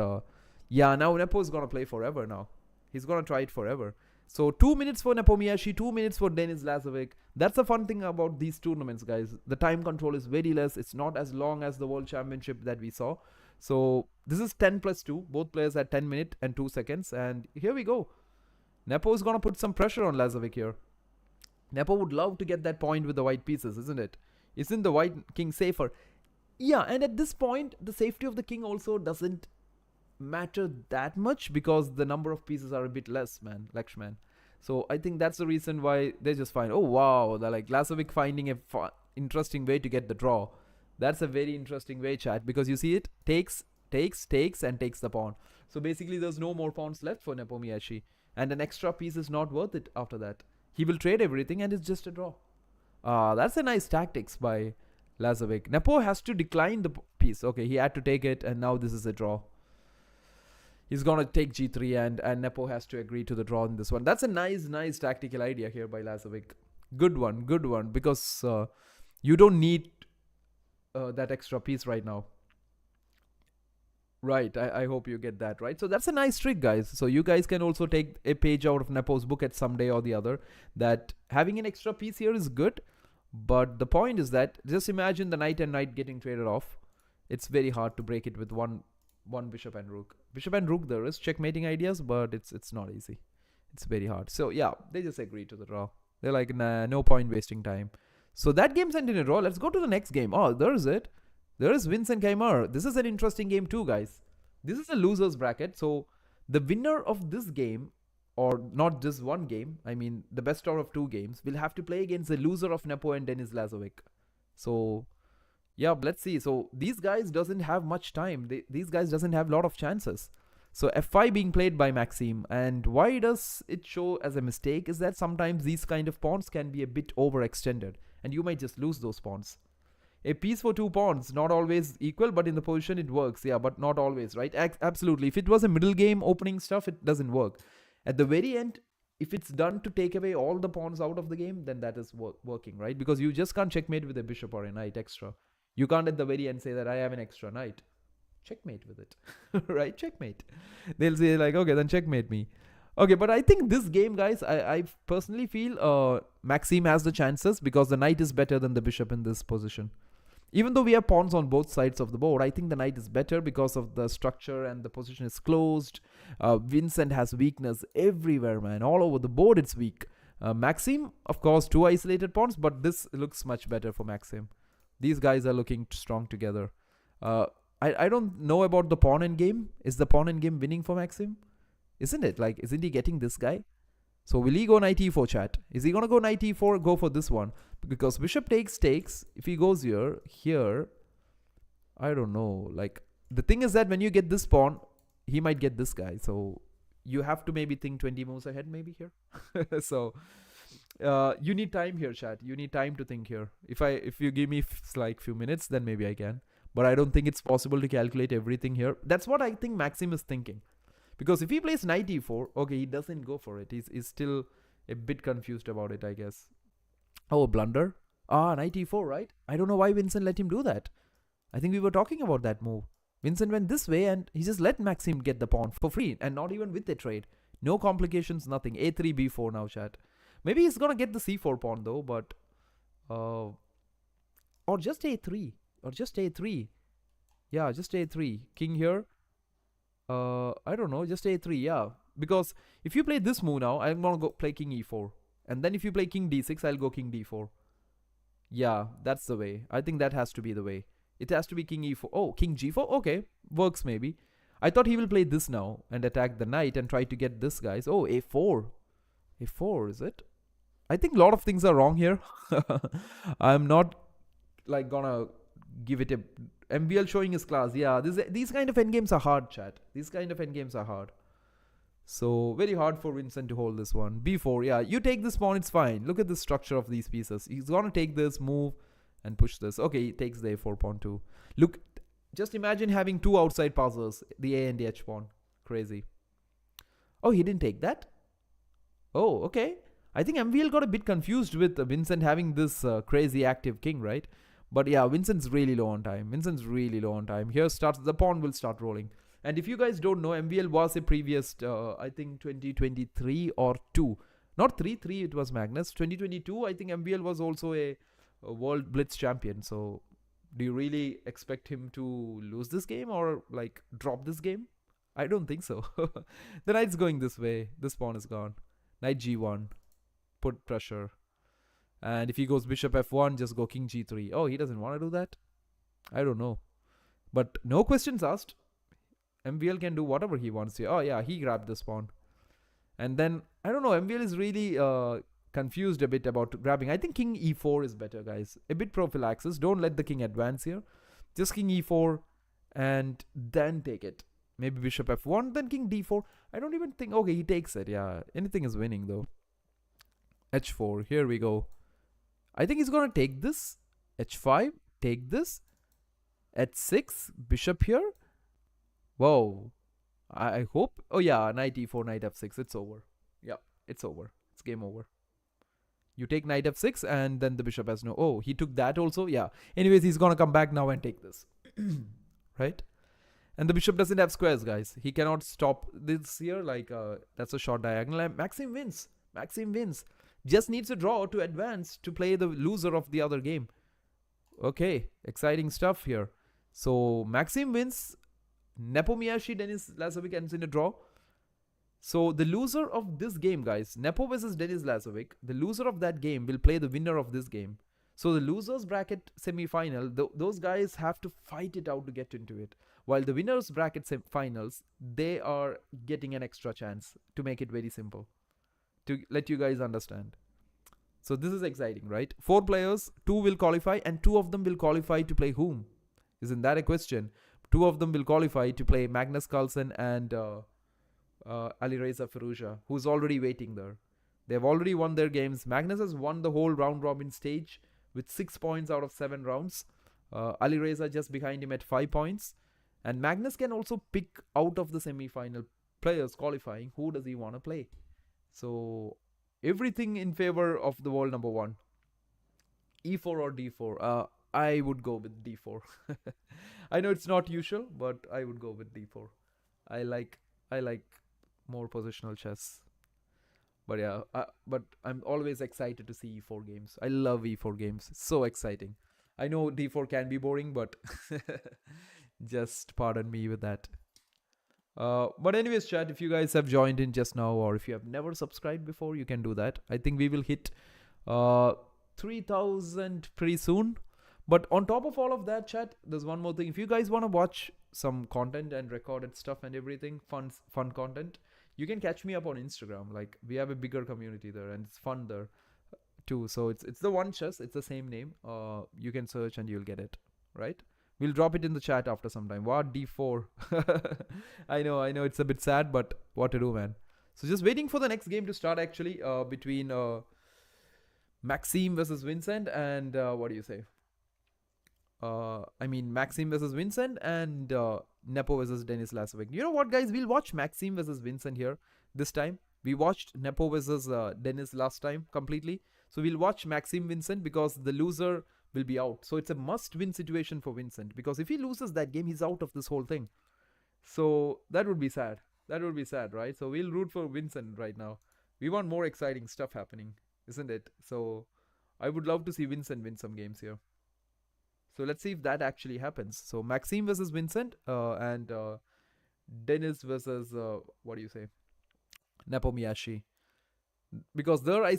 yeah, now Nepo is gonna play forever now. He's gonna try it forever. So 2 minutes for Nepomniachtchi, 2 minutes for Denis Lazovic. That's the fun thing about these tournaments, guys. The time control is very less. It's not as long as the World Championship that we saw. So This is 10 plus 2. Both players at 10 minutes and 2 seconds. And here we go. Nepo is going to put some pressure on Lazovic here. Nepo would love to get that point with the white pieces, isn't it? Isn't the white king safer? Yeah, and at this point, the safety of the king also doesn't matter that much because the number of pieces are a bit less, man, Lakshman. So I think that's the reason why they're just fine. Oh, wow. They're like Lazovic finding a interesting way to get the draw. That's a very interesting way, chat, because you see it takes, and takes the pawn. So basically, there's no more pawns left for Nepomniachtchi. And an extra piece is not worth it after that. He will trade everything and it's just a draw. That's a nice tactics by Lazovic. Nepo has to decline the piece. Okay, he had to take it and now this is a draw. He's going to take g3 and Nepo has to agree to the draw in this one. That's a nice tactical idea here by Lazovic. Good one because you don't need that extra piece right now. Right, I hope you get that, right? So that's a nice trick, guys. So you guys can also take a page out of Nepo's book at some day or the other, that having an extra piece here is good. But the point is that just imagine the knight and knight getting traded off. It's very hard to break it with one bishop and rook. Bishop and rook, there is checkmating ideas, but it's not easy. It's very hard. So yeah, they just agree to the draw. They're like, nah, no point wasting time. So that game's ended in a draw. Let's go to the next game. Oh, there is it. There is Vincent Keimer. This is an interesting game too, guys. This is a loser's bracket. So the winner of this game, or not just one game, I mean the best out of 2 games, will have to play against the loser of Nepo and Denis Lazovic. So yeah, let's see. So these guys doesn't have much time. These guys doesn't have a lot of chances. So f5 being played by Maxime. And why does it show as a mistake is that sometimes these kind of pawns can be a bit overextended and you might just lose those pawns. A piece for 2 pawns, not always equal, but in the position it works. Yeah, but not always, right? Absolutely. If it was a middle game opening stuff, it doesn't work. At the very end, if it's done to take away all the pawns out of the game, then that is working, right? Because you just can't checkmate with a bishop or a knight extra. You can't at the very end say that I have an extra knight. Checkmate with it, right? Checkmate. They'll say like, okay, then checkmate me. Okay, but I think this game, guys, I personally feel Maxime has the chances because the knight is better than the bishop in this position. Even though we have pawns on both sides of the board, I think the knight is better because of the structure and the position is closed. Vincent has weakness everywhere, man. All over the board it's weak. Maxime, of course, 2 isolated pawns, but this looks much better for Maxime. These guys are looking strong together. I don't know about the pawn endgame. Is the pawn endgame winning for Maxime? Isn't it? Like, isn't he getting this guy? So will he go knight e4, chat? Is he going to go knight e4? Go for this one. Because bishop takes. If he goes here, I don't know. Like, the thing is that when you get this pawn, he might get this guy. So you have to maybe think 20 moves ahead maybe here. So you need time here, chat. You need time to think here. If you give me like few minutes, then maybe I can. But I don't think it's possible to calculate everything here. That's what I think Maxime is thinking. Because if he plays knight e4, okay, he doesn't go for it. He's still a bit confused about it, I guess. Oh, a blunder. Knight e4, right? I don't know why Vincent let him do that. I think we were talking about that move. Vincent went this way and he just let Maxime get the pawn for free and not even with a trade. No complications, nothing. a3, b4 now, chat. Maybe he's going to get the c4 pawn though, but... or just a3. Or just a3. Yeah, just a3. King here. I don't know, just a3, yeah. Because if you play this move now, I'm going to go play king e4. And then if you play king d6, I'll go king d4. Yeah, that's the way. I think that has to be the way. It has to be king e4. Oh, king g4? Okay, works maybe. I thought he will play this now and attack the knight and try to get this, guys. Oh, a4. a4, is it? I think a lot of things are wrong here. I'm not like gonna give it a... MVL showing his class. Yeah, these kind of endgames are hard, chat. These kind of endgames are hard. So, very hard for Vincent to hold this one. b4, yeah. You take this pawn, it's fine. Look at the structure of these pieces. He's going to take this, move, and push this. Okay, he takes the a4 pawn too. Look, just imagine having 2 outside passers. The a and the h pawn. Crazy. Oh, he didn't take that? Oh, okay. I think MVL got a bit confused with Vincent having this crazy active king, right? But yeah, Vincent's really low on time. Here starts, the pawn will start rolling. And if you guys don't know, MVL was a previous, I think 2023 or 2. Not 3, it was Magnus. 2022, I think MVL was also a World Blitz champion. So Do you really expect him to lose this game or like drop this game? I don't think so. The knight's going this way. This pawn is gone. Knight g1. Put pressure. And if he goes bishop f1, just go king g3. Oh, he doesn't want to do that? I don't know. But no questions asked. MVL can do whatever he wants here. Oh, yeah, he grabbed this pawn. And then, I don't know, MVL is really confused a bit about grabbing. I think king e4 is better, guys. A bit prophylaxis. Don't let the king advance here. Just king e4 and then take it. Maybe bishop f1, then king d4. I don't even think... Okay, he takes it. Yeah, anything is winning, though. h4. Here we go. I think he's going to take this. h5. Take this. h6. Bishop here. Whoa. I hope. Oh, yeah. Knight e4, knight f6. It's over. Yeah, it's over. It's game over. You take knight f6 and then the bishop has no... Oh, he took that also? Yeah. Anyways, he's going to come back now and take this. Right? And the bishop doesn't have squares, guys. He cannot stop this here. Like, that's a short diagonal. And Maxim wins. Maxim wins. Just needs a draw to advance to play the loser of the other game. Okay. Exciting stuff here. So, Maxim wins. Nepo Miyashi, Denis Lazovic ends in a draw. So, the loser of this game, guys, Nepo versus Denis Lazovic, the loser of that game will play the winner of this game. So, the losers bracket semi-final, those guys have to fight it out to get into it. While the winners bracket finals, they are getting an extra chance, to make it very simple, to let you guys understand. So, this is exciting, right? 4 players, 2 will qualify, and 2 of them will qualify to play whom? Isn't that a question? 2 of them will qualify to play Magnus Carlsen and Alireza Firouzja, who's already waiting there. They've already won their games. Magnus has won the whole round robin stage with 6 points out of 7 rounds. Alireza just behind him at 5 points. And Magnus can also pick out of the semi-final players qualifying who does he want to play. So everything in favor of the world number 1. E4 or D4? I would go with D4. I know it's not usual, but I would go with D4. I like more positional chess. But yeah, but I'm always excited to see E4 games. I love E4 games. It's so exciting. I know D4 can be boring, but just pardon me with that. But anyways, chat, if you guys have joined in just now or if you have never subscribed before, you can do that. I think we will hit 3,000 pretty soon. But on top of all of that, chat, there's one more thing. If you guys want to watch some content and recorded stuff and everything, fun content, you can catch me up on Instagram. Like, we have a bigger community there and it's fun there too. So it's the One Chess. It's the same name. You can search and you'll get it, right? We'll drop it in the chat after some time. What? D4. I know it's a bit sad, but what to do, man. So just waiting for the next game to start, actually, between Maxime versus Vincent and what do you say? Maxime versus Vincent and Nepo versus Denis Lazovic. You know what, guys? We'll watch Maxime versus Vincent here this time. We watched Nepo versus Denis last time completely. So we'll watch Maxime Vincent because the loser will be out. So it's a must-win situation for Vincent because if he loses that game, he's out of this whole thing. So that would be sad. That would be sad, right? So we'll root for Vincent right now. We want more exciting stuff happening, isn't it? So I would love to see Vincent win some games here. So let's see if that actually happens. So Maxime versus Vincent and Denis versus, what do you say? Nepo Miyashi. Because there I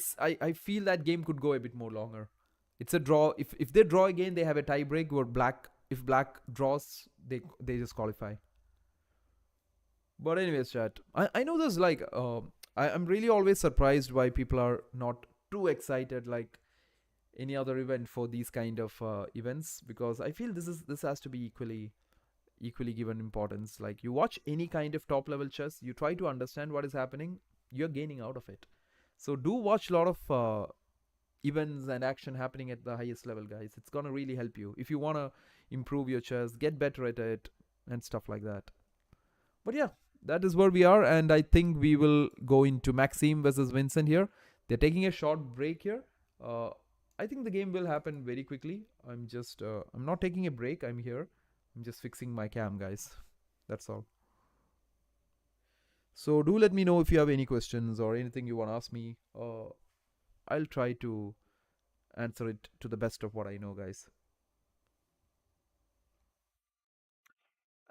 feel that game could go a bit more longer. It's a draw. If they draw again, they have a tie break where if black draws, they just qualify. But anyways, chat. I know there's like, I'm really always surprised why people are not too excited like any other event for these kind of events, because I feel this has to be equally given importance. Like, you watch any kind of top level chess, you try to understand what is happening, you're gaining out of it. So do watch a lot of events and action happening at the highest level, guys. It's gonna really help you if you want to improve your chess, get better at it and stuff like that. But yeah, that is where we are, and I think we will go into Maxime versus Vincent here. They're taking a short break here. I think the game will happen very quickly. I'm not taking a break. I'm here. I'm just fixing my cam, guys. That's all. So do let me know if you have any questions or anything you want to ask me. I'll try to answer it to the best of what I know, guys.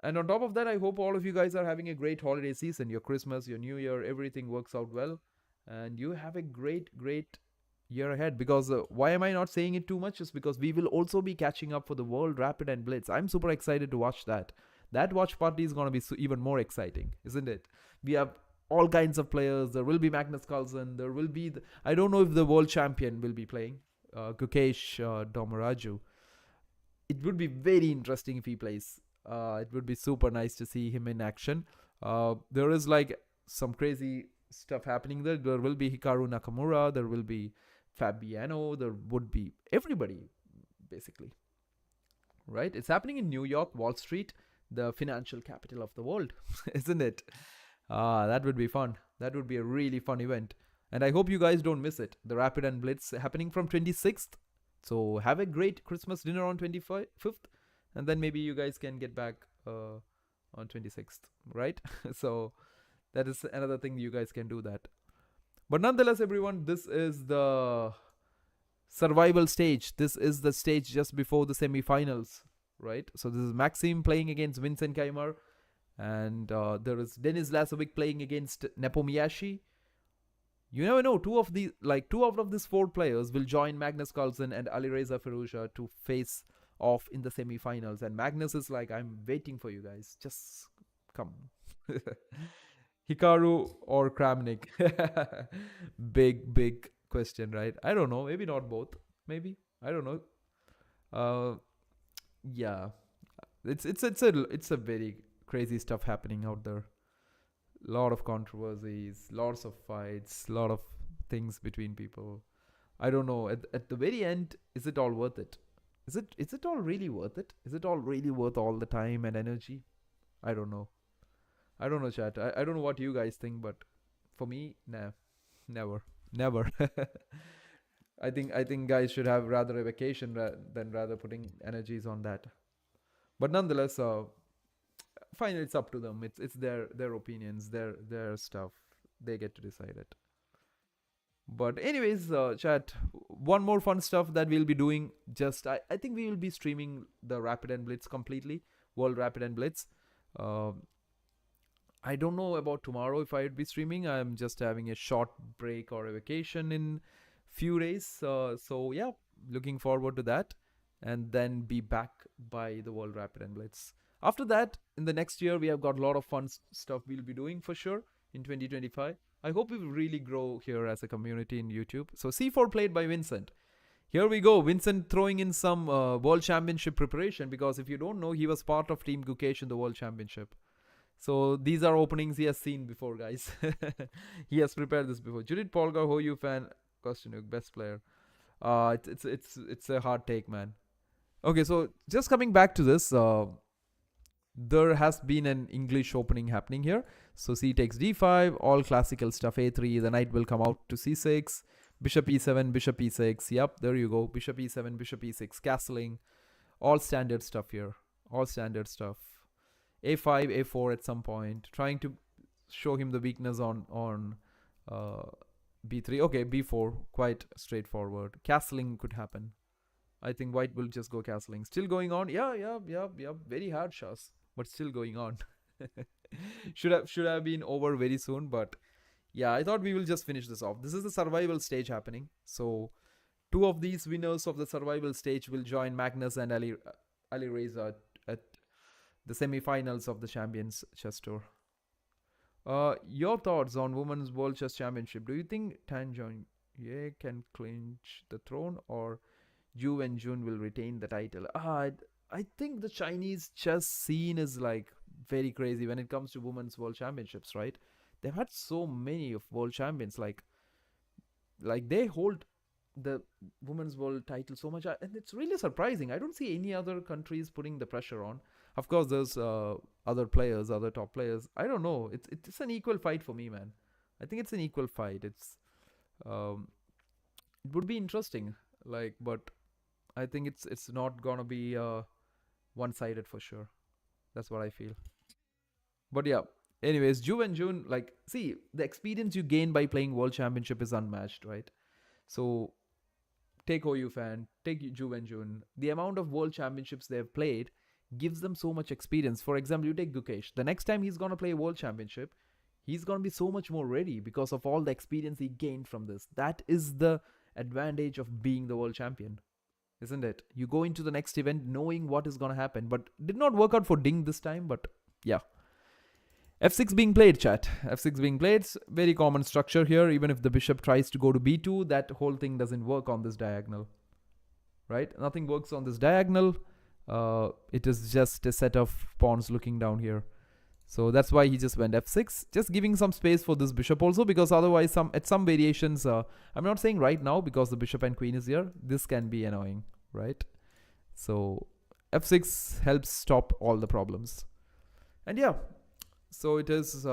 And on top of that, I hope all of you guys are having a great holiday season. Your Christmas, your New Year, everything works out well. And you have a great, great year ahead. Because why am I not saying it too much? Is because we will also be catching up for the World Rapid and Blitz. I'm super excited to watch that. That watch party is going to be even more exciting, isn't it? We have all kinds of players. There will be Magnus Carlsen. There will be, I don't know if the world champion will be playing, Gukesh Domaraju. It would be very interesting if he plays. It would be super nice to see him in action. There is like some crazy stuff happening there. There will be Hikaru Nakamura. There will be Fabiano. There would be everybody, basically. Right? It's happening in New York, Wall Street, the financial capital of the world, isn't it? That would be fun. That would be a really fun event. And I hope you guys don't miss it. The Rapid and Blitz happening from 26th. So have a great Christmas dinner on 25th. And then maybe you guys can get back on 26th, right? So that is another thing you guys can do that. But nonetheless, everyone, this is the survival stage. This is the stage just before the semi-finals, right? So this is Maxim playing against Vincent Keimer. And there is Denis Lazovic playing against Nepo Miyashi. You never know. Two out of these 4 players will join Magnus Carlsen and Alireza Firouzja to face off in the semi-finals. And Magnus is like, I'm waiting for you guys. Just come. Hikaru or Kramnik? Big question, right? I don't know. Maybe not both. Maybe. I don't know. Yeah. It's a very crazy stuff happening out there. Lot of controversies, lots of fights, lot of things between people. I don't know. At the very end, is it all worth it? Is it all really worth it? Is it all really worth all the time and energy? I don't know. I don't know, chat. I don't know what you guys think, but for me, nah, never. I think guys should have rather a vacation than rather putting energies on that. But nonetheless, fine, it's up to them. It's their opinions, their stuff. They get to decide it. But anyways, chat, one more fun stuff that we'll be doing. I think we will be streaming the Rapid and Blitz completely, World Rapid and Blitz. I don't know about tomorrow if I'd be streaming. I'm just having a short break or a vacation in few days. So yeah, looking forward to that, and then be back by the World Rapid and Blitz. After that, in the next year, we have got a lot of fun stuff we'll be doing for sure in 2025. I hope we will really grow here as a community in YouTube. So C4 played by Vincent. Here we go. Vincent throwing in some World Championship preparation, because if you don't know, he was part of Team Gukesh in the World Championship. So these are openings he has seen before, guys. He has prepared this before. Judith Polgar, Hoyu fan, Kostinuk, best player. It's a hard take, man. Okay, so just coming back to this, there has been an English opening happening here. So c takes d5, all classical stuff, a3, the knight will come out to c6, bishop e7, bishop e6. Yep, there you go. Bishop e7, bishop e6, castling. All standard stuff here. All standard stuff. a5, a4 at some point. Trying to show him the weakness on b3. Okay, b4, quite straightforward. Castling could happen. I think white will just go castling. Still going on. Yeah. Very hard shots, but still going on. should have been over very soon, but yeah, I thought we will just finish this off. This is the survival stage happening. So 2 of these winners of the survival stage will join Magnus and Ali Reza at the semi-finals of the Champions Chess Tour. Your thoughts on Women's World Chess Championship? Do you think Tan Zhongye can clinch the throne, or Ju Wenjun will retain the title? I think the Chinese chess scene is like very crazy when it comes to Women's World Championships, right? They've had so many of world champions, like they hold the Women's World title so much, and it's really surprising. I don't see any other countries putting the pressure on. Of course, there's other players, other top players. I don't know. It's an equal fight for me, man. I think it's an equal fight. It would be interesting, but I think it's not gonna be one-sided for sure. That's what I feel. But yeah. Anyways, Ju and June, see, the experience you gain by playing World Championship is unmatched, right? So take OU fan, take Ju and June. The amount of World Championships they've played gives them so much experience. For example, you take Gukesh. The next time he's going to play a world championship, he's going to be so much more ready because of all the experience he gained from this. That is the advantage of being the world champion, isn't it? You go into the next event knowing what is going to happen. But did not work out for Ding this time, but yeah. F6 being played, chat. F6 being played. Very common structure here. Even if the bishop tries to go to b2, that whole thing doesn't work on this diagonal. Right? Nothing works on this diagonal. It is just a set of pawns looking down here. So that's why he just went f6. Just giving some space for this bishop also, because otherwise at some variations, I'm not saying right now because the bishop and queen is here, this can be annoying, right? So f6 helps stop all the problems. And yeah, so it is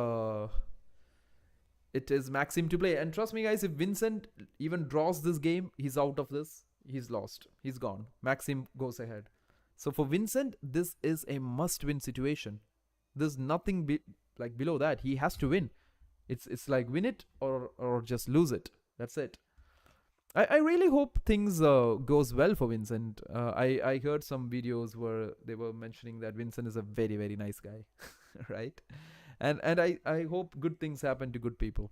Maxim to play. And trust me guys, if Vincent even draws this game, he's out of this. He's lost. He's gone. Maxim goes ahead. So for Vincent, this is a must-win situation. There's nothing like below that. He has to win. It's like win it or just lose it. That's it. I really hope things goes well for Vincent. I heard some videos where they were mentioning that Vincent is a very, very nice guy. Right? And I hope good things happen to good people.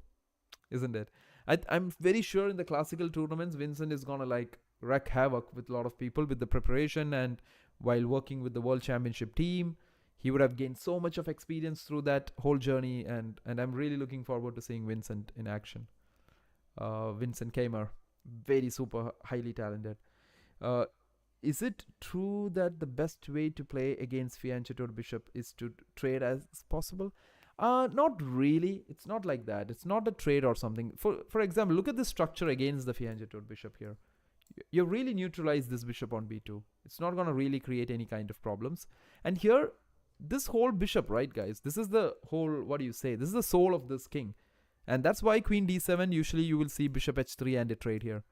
Isn't it? I'm very sure in the classical tournaments, Vincent is going to like wreak havoc with a lot of people with the preparation, and while working with the World Championship team. He would have gained so much of experience through that whole journey, and I'm really looking forward to seeing Vincent in action. Vincent Kamer, very super highly talented. Is it true that the best way to play against Fianchetto Bishop is to trade as possible? Not really. It's not like that. It's not a trade or something. For example, look at the structure against the Fianchetto Bishop here. You really neutralize this bishop on b2. It's not going to really create any kind of problems. And here, this whole bishop, right guys, this is the whole, what do you say, this is the soul of this king, and that's why queen d7, usually you will see bishop h3 and a trade here.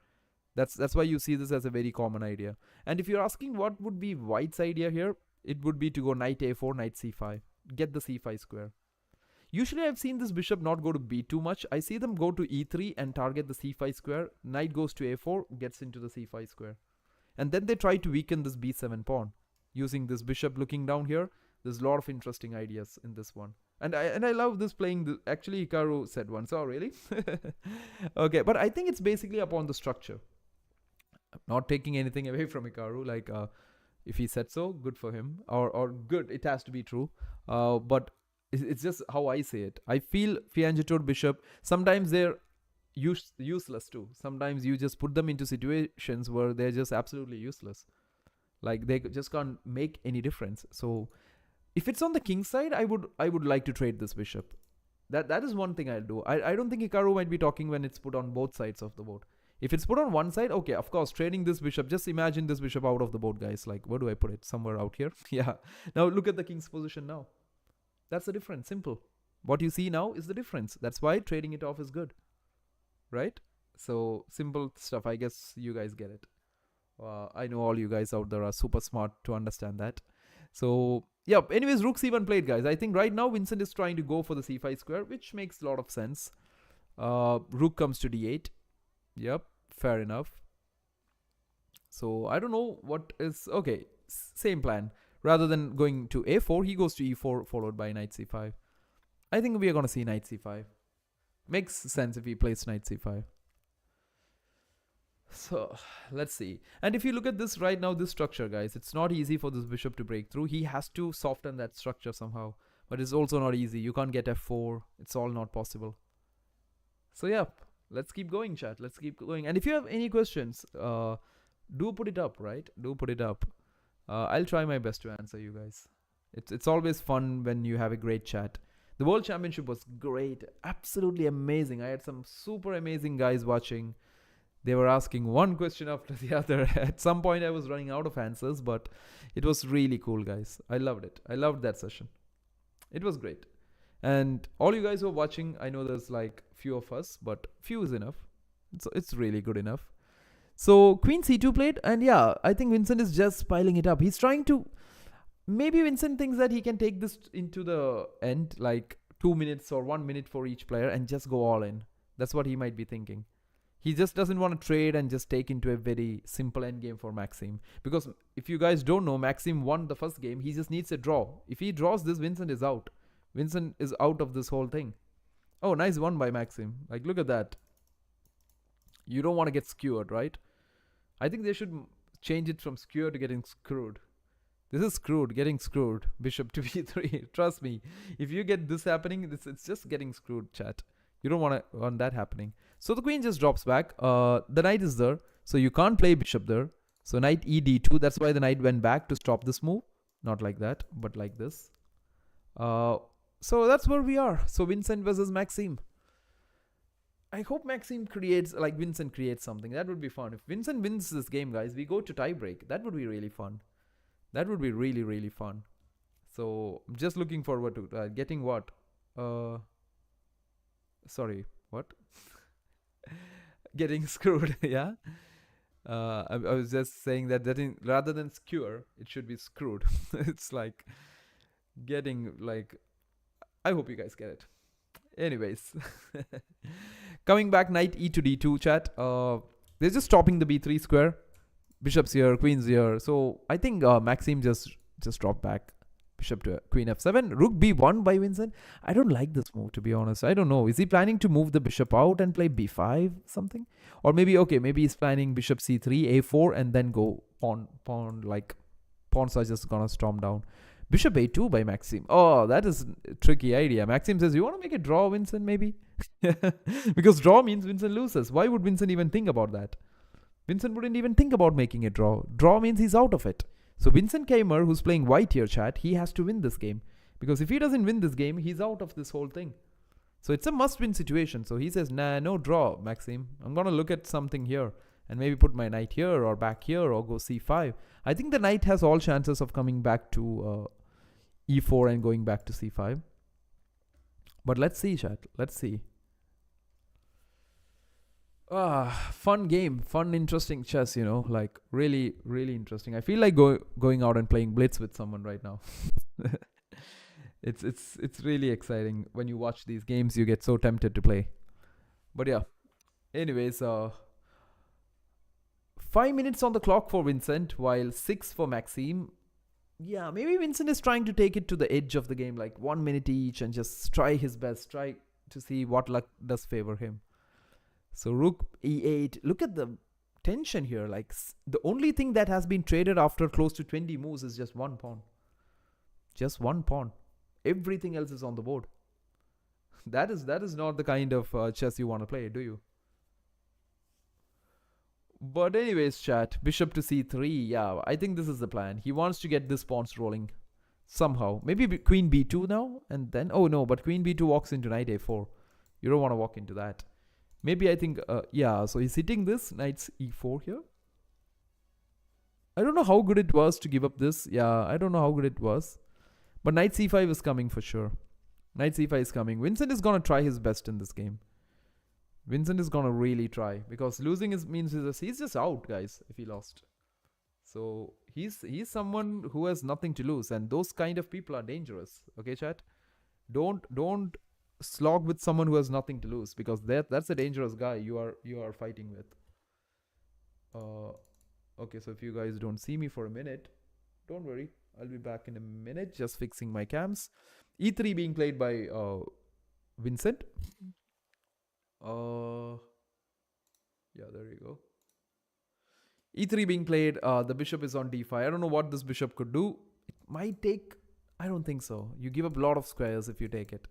That's why you see this as a very common idea. And if you're asking what would be white's idea here, it would be to go knight a4, knight c5, get the c5 square. Usually I've seen this bishop not go to b2 much. I see them go to e3 and target the c5 square. Knight goes to a4, gets into the c5 square, and then they try to weaken this b7 pawn using this bishop looking down here. There's a lot of interesting ideas in this one. And I love this playing. Actually, Hikaru said once. Oh, really? Okay, but I think it's basically upon the structure. I'm not taking anything away from Hikaru. Like, if he said so, good for him. Or good, it has to be true. But it's just how I say it. I feel Fianchetto Bishop, sometimes they're useless too. Sometimes you just put them into situations where they're just absolutely useless. Like, they just can't make any difference. So if it's on the king side, I would like to trade this bishop. That is one thing I'll do. I don't think Hikaru might be talking when it's put on both sides of the board. If it's put on one side, okay, of course, trading this bishop. Just imagine this bishop out of the board, guys. Like, where do I put it? Somewhere out here. Yeah. Now look at the king's position now. That's the difference. Simple. What you see now is the difference. That's why trading it off is good. Right? So simple stuff. I guess you guys get it. I know all you guys out there are super smart to understand that. So yeah, anyways, rook c1 played, guys. I think right now Vincent is trying to go for the c5 square, which makes a lot of sense. Rook comes to d8. Yep, fair enough. So I don't know what is... Okay, same plan. Rather than going to a4, he goes to e4 followed by knight c5. I think we are going to see knight c5. Makes sense if he plays knight c5. So let's see. And if you look at this right now, this structure, guys, it's not easy for this bishop to break through. He has to soften that structure somehow, but it's also not easy. You can't get f4. It's all not possible. So yeah, let's keep going, chat. Let's keep going. And if you have any questions, do put it up, right? Do put it up. I'll try my best to answer you guys. It's always fun when you have a great chat. The World Championship was great. Absolutely amazing. I had some super amazing guys watching. They were asking one question after the other. At some point, I was running out of answers, but it was really cool, guys. I loved it. I loved that session. It was great. And all you guys who are watching, I know there's like few of us, but few is enough. It's really good enough. So Queen C2 played, and yeah, I think Vincent is just piling it up. He's trying to... Maybe Vincent thinks that he can take this into the end, like 2 minutes or 1 minute for each player, and just go all in. That's what he might be thinking. He just doesn't want to trade and just take into a very simple endgame for Maxim. Because if you guys don't know, Maxim won the first game. He just needs a draw. If he draws this, Vincent is out. Vincent is out of this whole thing. Oh, nice one by Maxim. Like, look at that. You don't want to get skewered, right? I think they should change it from skewered to getting screwed. This is screwed, getting screwed. Bishop to b3. Trust me. If you get this happening, it's just getting screwed, chat. You don't want that happening. So the queen just drops back. The knight is there. So you can't play bishop there. So knight ed2. That's why the knight went back to stop this move. Not like that, but like this. So that's where we are. So Vincent versus Maxim. I hope Maxim creates, like Vincent creates something. That would be fun. If Vincent wins this game, guys, we go to tiebreak. That would be really fun. That would be really, really fun. So I'm just looking forward to getting what? Sorry, what? Getting screwed, yeah? I was just saying that rather than skewer, it should be screwed. It's like getting like... I hope you guys get it. Anyways. Coming back, knight e to d2, chat. They're just stopping the b3 square. Bishop's here, queen's here. So I think Maxim just dropped back. Bishop to queen f7. Rook b1 by Vincent. I don't like this move, to be honest. I don't know. Is he planning to move the bishop out and play b5 something? Or maybe he's planning bishop c3, a4, and then go pawn, like pawns are just gonna storm down. Bishop a2 by Maxim. Oh, that is a tricky idea. Maxim says, you want to make a draw, Vincent, maybe? Because draw means Vincent loses. Why would Vincent even think about that? Vincent wouldn't even think about making a draw. Draw means he's out of it. So Vincent Kamer, who's playing white here, chat, he has to win this game. Because if he doesn't win this game, he's out of this whole thing. So it's a must-win situation. So he says, nah, no draw, Maxim. I'm going to look at something here. And maybe put my knight here or back here or go c5. I think the knight has all chances of coming back to e4 and going back to c5. But let's see, chat. Let's see. Fun game. Fun, interesting chess, you know. Like, really, really interesting. I feel like going out and playing Blitz with someone right now. It's really exciting. When you watch these games, you get so tempted to play. But yeah. Anyways, 5 minutes on the clock for Vincent, while 6 for Maxim. Yeah, maybe Vincent is trying to take it to the edge of the game, like 1 minute each, and just try his best. Try to see what luck does favor him. So rook e8. Look at the tension here. Like, the only thing that has been traded after close to 20 moves is just one pawn. Just one pawn. Everything else is on the board. That is not the kind of chess you want to play, do you? But anyways, chat. Bishop to c3. Yeah, I think this is the plan. He wants to get this pawns rolling somehow. Maybe queen b2 now, and then... Oh no, but queen b2 walks into knight a4. You don't want to walk into that. Maybe I think... yeah, so he's hitting this. Knight e4 here. I don't know how good it was to give up this. Yeah, I don't know how good it was. But knight c5 is coming for sure. Knight c5 is coming. Vincent is going to try his best in this game. Vincent is going to really try. Because losing means he's just out, guys, if he lost. So he's someone who has nothing to lose. And those kind of people are dangerous. Okay, chat? Don't slog with someone who has nothing to lose. Because that's a dangerous guy you are fighting with. Okay, so if you guys don't see me for a minute, don't worry. I'll be back in a minute. Just fixing my cams. e3 being played by Vincent. Yeah, there you go. e3 being played. The bishop is on d5. I don't know what this bishop could do. It might take... I don't think so. You give up a lot of squares if you take it.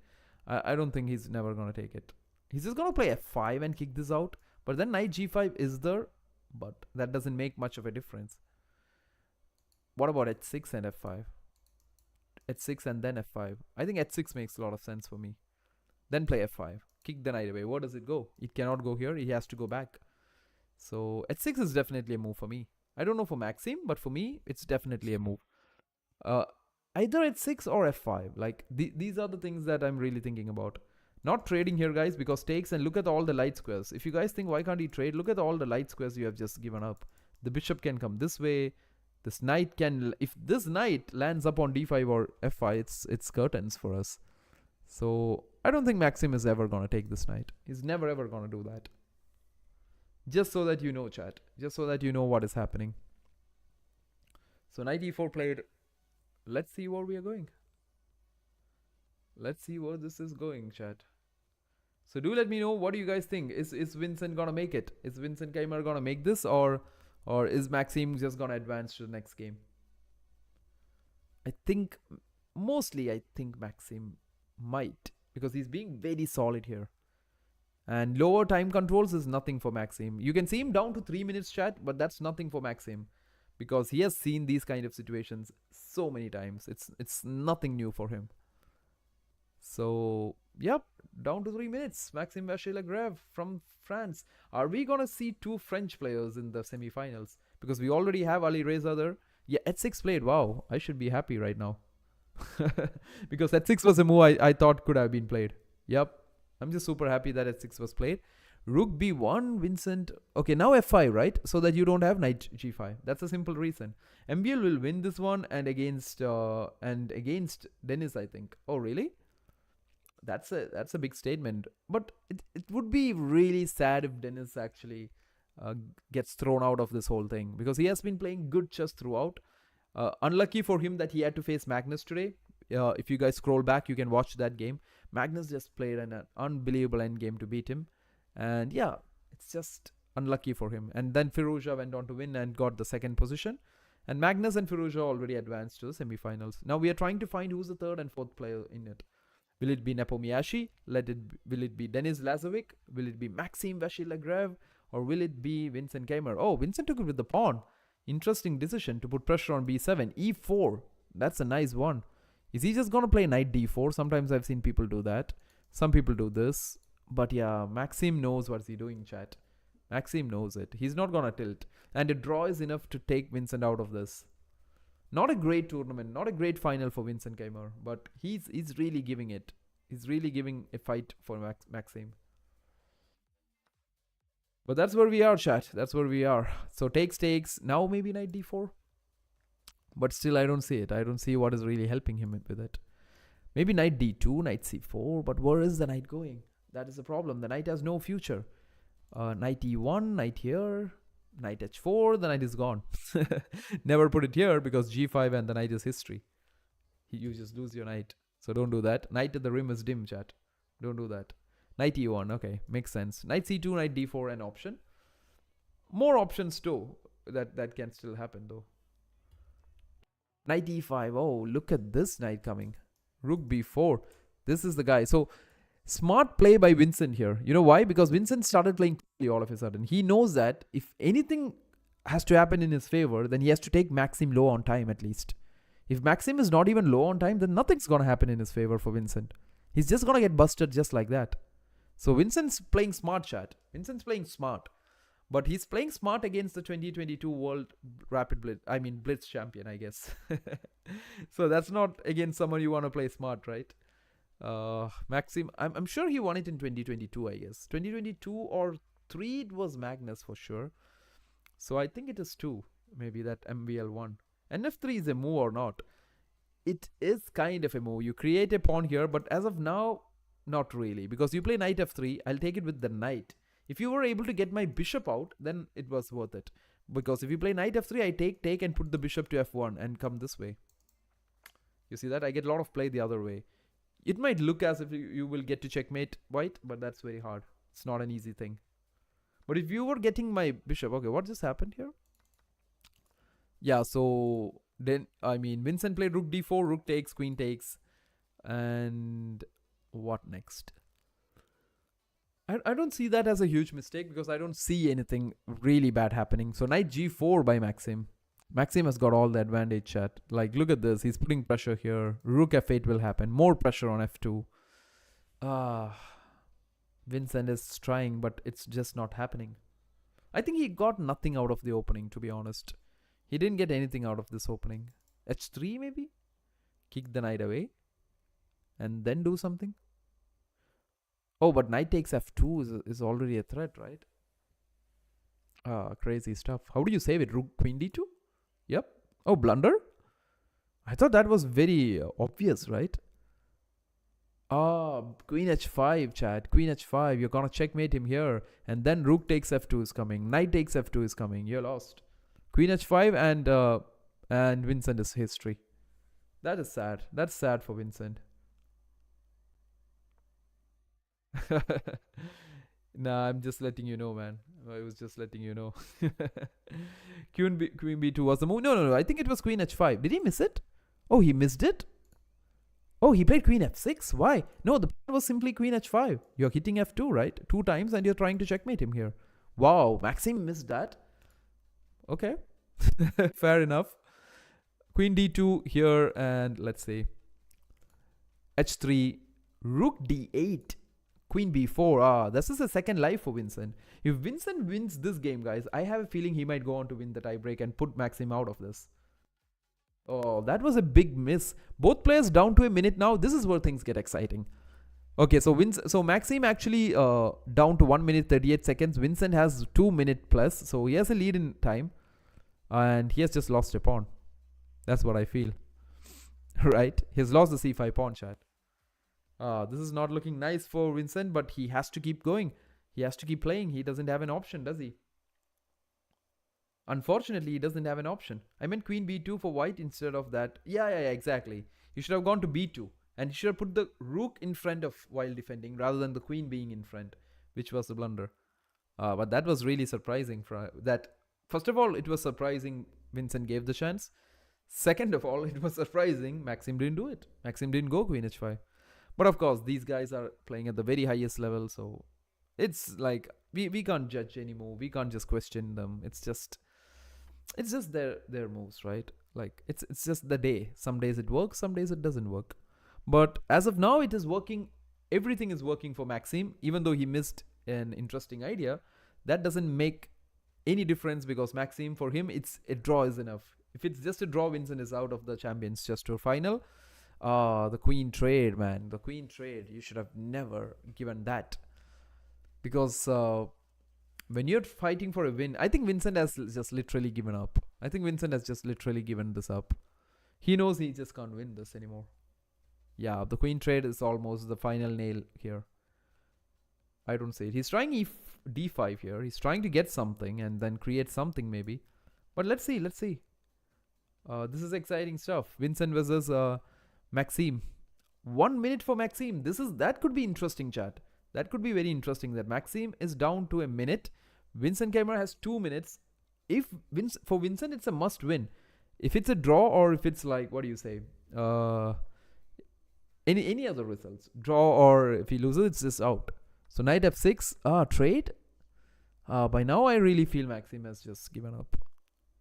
I don't think he's never going to take it. He's just going to play f5 and kick this out. But then knight g5 is there. But that doesn't make much of a difference. What about h6 and f5? h6 and then f5. I think h6 makes a lot of sense for me. Then play f5. Kick the knight away. Where does it go? It cannot go here. He has to go back. So h6 is definitely a move for me. I don't know for Maxim, but for me, it's definitely a move. Either h6 or f5. Like, these are the things that I'm really thinking about. Not trading here, guys, because takes, and look at all the light squares. If you guys think, why can't he trade? Look at all the light squares you have just given up. The bishop can come this way. This knight can... If this knight lands up on d5 or f5, it's curtains for us. So I don't think Maxim is ever going to take this knight. He's never ever going to do that. Just so that you know, chat. Just so that you know what is happening. So knight e4 played. Let's see where we are going. Let's see where this is going, chat. So do let me know, what do you guys think? Is Vincent gonna make it? Is Vincent Keimer gonna make this, or is Maxime just gonna advance to the next game? I think I think Maxime might, because he's being very solid here. And lower time controls is nothing for Maxime. You can see him down to 3 minutes, chat, but that's nothing for Maxime, because he has seen these kind of situations so many times. It's nothing new for him. So yep, down to 3 minutes. Maxime Vachier-Lagrave from France. Are we gonna see two French players in the semi-finals? Because we already have Ali Reza there. Yeah, h6 played. Wow, I should be happy right now. Because h6 was a move I thought could have been played. Yep, I'm just super happy that h6 was played. Rook b1, Vincent. Okay, now f5, right? So that you don't have knight g5. That's a simple reason. MBL will win this one, and against Dennis, I think. Oh, really? That's a big statement. But it would be really sad if Dennis actually gets thrown out of this whole thing, because he has been playing good chess throughout. Unlucky for him that he had to face Magnus today. If you guys scroll back, you can watch that game. Magnus just played an unbelievable endgame to beat him. And yeah, it's just unlucky for him. And then Firouzja went on to win and got the second position. And Magnus and Firouzja already advanced to the semifinals. Now we are trying to find who's the third and fourth player in it. Will it be Nepo Miyashi? Will it be Denis Lazovic? Will it be Maxime Vachier-Lagrave? Or will it be Vincent Keimer? Oh, Vincent took it with the pawn. Interesting decision to put pressure on b7. e4. That's a nice one. Is he just going to play knight d4? Sometimes I've seen people do that. Some people do this. But yeah, Maxime knows what's he doing, chat. Maxime knows it. He's not going to tilt. And a draw is enough to take Vincent out of this. Not a great tournament, not a great final for Vincent Keimer, but he's really giving it. He's really giving a fight for Maxime. But that's where we are, chat. That's where we are. So takes. Now maybe knight d4. But still, I don't see it. I don't see what is really helping him with it. Maybe knight d2, knight c4. But where is the knight going? That is the problem. The knight has no future. Knight e1, knight here. Knight h4, the knight is gone. Never put it here, because g5 and the knight is history. You just lose your knight. So don't do that. Knight at the rim is dim, chat. Don't do that. Knight e1, okay, makes sense. Knight c2, knight d4, an option. More options too. That can still happen though. Knight e5. Oh, look at this knight coming. Rook b4. This is the guy. So smart play by Vincent here. You know why? Because Vincent started playing all of a sudden. He knows that if anything has to happen in his favor, then he has to take Maxime low on time at least. If Maxime is not even low on time, then nothing's going to happen in his favor for Vincent. He's just going to get busted just like that. So Vincent's playing smart, chat. Vincent's playing smart. But he's playing smart against the 2022 World Blitz champion, I guess. So that's not against someone you want to play smart, right? Maxime, I'm sure he won it in 2022, I guess. 2022 or 3, it was Magnus for sure. So I think it is 2, maybe that MBL 1. NF3 is a move or not? It is kind of a move. You create a pawn here, but as of now, not really. Because you play knight f3, I'll take it with the knight. If you were able to get my bishop out, then it was worth it. Because if you play knight f3, I take and put the bishop to f1 and come this way. You see that? I get a lot of play the other way. It might look as if you will get to checkmate white, but that's very hard. It's not an easy thing. But if you were getting my bishop... Okay, what just happened here? Yeah, so... then Vincent played rook d4, rook takes, queen takes. And... what next? I don't see that as a huge mistake, because I don't see anything really bad happening. So knight g4 by Maxime. Maxime has got all the advantage, chat. Like, look at this. He's putting pressure here. Rook f8 will happen. More pressure on f2. Vincent is trying, but it's just not happening. I think he got nothing out of the opening, to be honest. He didn't get anything out of this opening. h3 maybe? Kick the knight away. And then do something. Oh, but knight takes f2 is already a threat, right? Crazy stuff. How do you save it? Rook queen d2? Yep. Oh, blunder? I thought that was very obvious, right? Ah, queen h5, chat. Queen h5. You're gonna checkmate him here. And then rook takes f2 is coming. Knight takes f2 is coming. You're lost. Queen h5 and Vincent is history. That is sad. That's sad for Vincent. Nah, I'm just letting you know, man. I was just letting you know. Queen b2 was the move. No, no, no. I think it was queen h5. Did he miss it? Oh, he missed it? Oh, he played queen f6. Why? No, the plan was simply queen h5. You're hitting f2, right? 2 times and you're trying to checkmate him here. Wow, Maxim missed that. Okay. Fair enough. Queen d2 here and let's see. h3, rook d8, queen b4. Ah, this is a second life for Vincent. If Vincent wins this game, guys, I have a feeling he might go on to win the tiebreak and put Maxim out of this. Oh, that was a big miss. Both players down to a minute now. This is where things get exciting. Okay, so Maxim actually down to 1 minute 38 seconds. Vincent has 2 minute plus, so he has a lead in time, and he has just lost a pawn. That's what I feel. Right? He's lost the c5 pawn, chat. This is not looking nice for Vincent, but he has to keep going. He has to keep playing. He doesn't have an option, does he? Unfortunately, he doesn't have an option. I meant queen b2 for white instead of that. Yeah, exactly. You should have gone to b2. And you should have put the rook in front of while defending rather than the queen being in front, which was the blunder. But that was really surprising. First of all, it was surprising Vincent gave the chance. Second of all, it was surprising Maxim didn't do it. Maxim didn't go queen h5. But of course, these guys are playing at the very highest level, so it's like we can't judge anymore. We can't just question them. It's just their moves, right? Like it's just the day. Some days it works, some days it doesn't work. But as of now, it is working. Everything is working for Maxim, even though he missed an interesting idea. That doesn't make any difference because Maxim, for him, it's a draw is enough. If it's just a draw, Vincent is out of the Champions Chess Tour final. The queen trade, man. The queen trade. You should have never given that. Because when you're fighting for a win, I think Vincent has just literally given up. I think Vincent has just literally given this up. He knows he just can't win this anymore. Yeah, the queen trade is almost the final nail here. I don't see it. He's trying d5 here. He's trying to get something and then create something maybe. But let's see. Let's see. This is exciting stuff. Vincent versus Maxim. 1 minute for Maxim. That could be interesting, chat. That could be very interesting that Maxim is down to a minute. Vincent Keimer has 2 minutes. For Vincent, it's a must win. If it's a draw or if it's like, what do you say? Any other results. Draw or if he loses, it's just out. So knight f6. Trade. By now, I really feel Maxim has just given up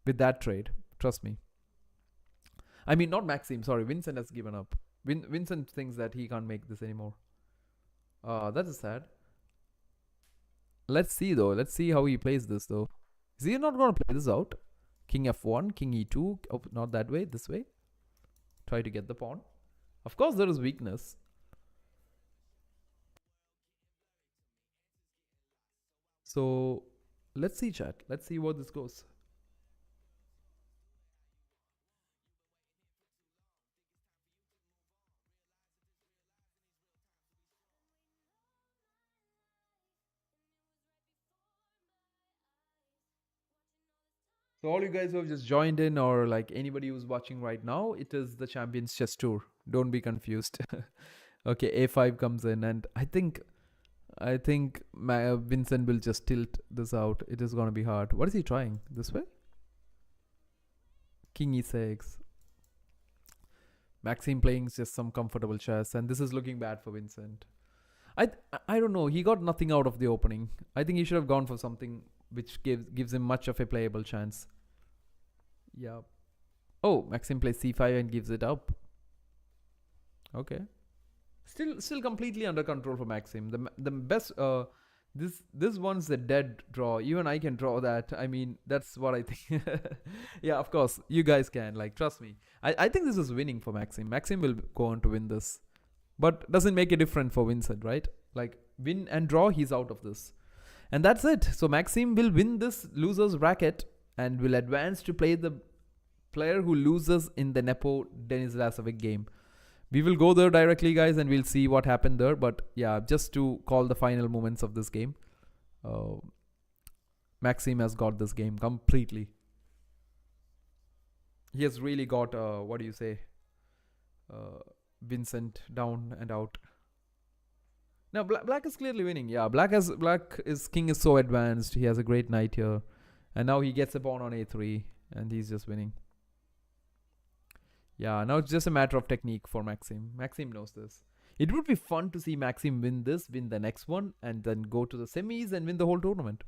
with that trade. Trust me. I mean, not Maxim. Sorry, Vincent has given up. Vincent thinks that he can't make this anymore. That is sad. Let's see though. Let's see how he plays this though. Is he not going to play this out? King f1, king e2. Oh, not that way. This way. Try to get the pawn. Of course, there is weakness. So let's see, chat. Let's see what this goes. So all you guys who have just joined in or like anybody who's watching right now, it is the Champions Chess Tour. Don't be confused. Okay, a5 comes in and I think Vincent will just tilt this out. It is going to be hard. What is he trying? This way? King e6. Maxim playing just some comfortable chess and this is looking bad for Vincent. I don't know. He got nothing out of the opening. I think he should have gone for something which gives him much of a playable chance. Yeah. Oh, Maxim plays c5 and gives it up. Okay. Still completely under control for Maxim. The best this one's a dead draw. Even I can draw that. I mean, that's what I think. Yeah, of course. You guys can. Like, trust me. I think this is winning for Maxim. Maxim will go on to win this. But doesn't make a difference for Vincent, right? Like, win and draw, he's out of this. And that's it. So Maxim will win this loser's bracket and will advance to play the player who loses in the Nepo Denis Lazovic game. We will go there directly, guys, and we'll see what happened there. But yeah, just to call the final moments of this game, uh, Maxim has got this game completely. He has really got what do you say, uh, Vincent down and out. Now Black is clearly winning. Yeah, Black is king is so advanced. He has a great knight here, and now he gets a pawn on a3, and he's just winning. Yeah, now it's just a matter of technique for Maxim. Maxim knows this. It would be fun to see Maxim win this, win the next one, and then go to the semis and win the whole tournament.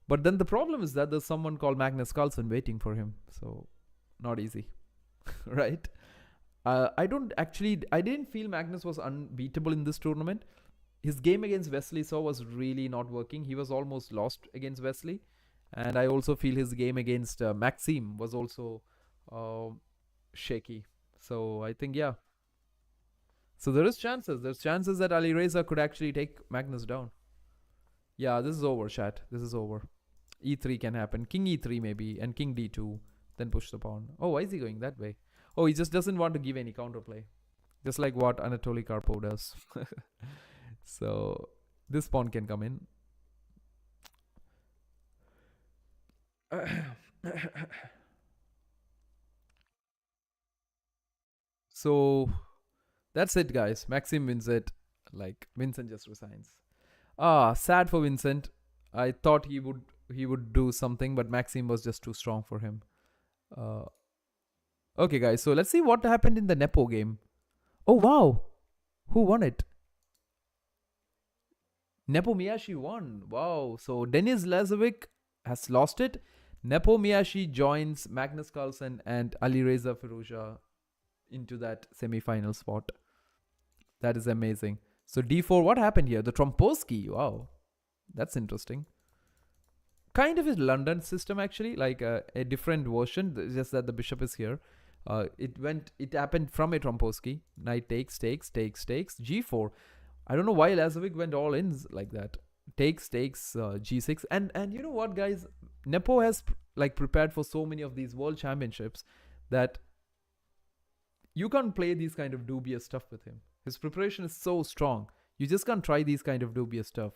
But then the problem is that there's someone called Magnus Carlsen waiting for him. So, not easy, right? I didn't feel Magnus was unbeatable in this tournament. His game against Wesley Saw was really not working. He was almost lost against Wesley. And I also feel his game against Maxim was also uh, shaky. So I think, yeah. So there is chances. There's chances that Ali Reza could actually take Magnus down. Yeah, this is over, chat. This is over. E3 can happen. King E3 maybe, and King D2. Then push the pawn. Oh, why is he going that way? Oh, he just doesn't want to give any counterplay. Just like what Anatoly Karpov does. So this pawn can come in. So that's it, guys. Maxim wins it. Like Vincent just resigns. Ah, sad for Vincent. I thought he would do something, but Maxim was just too strong for him. Uh, okay, guys. So let's see what happened in the Nepo game. Oh wow, who won it? Nepo Miyashi won. Wow. So Denis Lazovic has lost it. Nepo Miyashi joins Magnus Carlsen and Ali Reza Firouzja into that semi-final spot. That is amazing. So D4, what happened here? The Tromposky. Wow, that's interesting. Kind of a London system actually, like a different version. Just that the bishop is here. It happened from a Tromposky. Knight takes, G4. I don't know why Lazovic went all in like that. Takes, G6, and you know what, guys? Nepo has like prepared for so many of these world championships that you can't play these kind of dubious stuff with him. His preparation is so strong. You just can't try these kind of dubious stuff.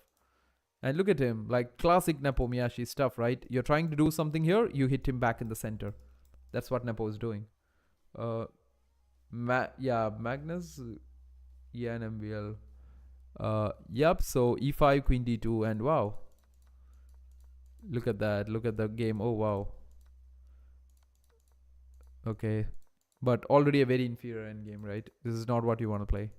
And look at him, like classic Nepo Miyashi stuff, right? You're trying to do something here, you hit him back in the center. That's what Nepo is doing. Uh, Magnus, and MVL. Yep. So E5, Queen D2, and wow, look at that. Look at the game. Oh wow. Okay, but already a very inferior end game, right? This is not what you want to play.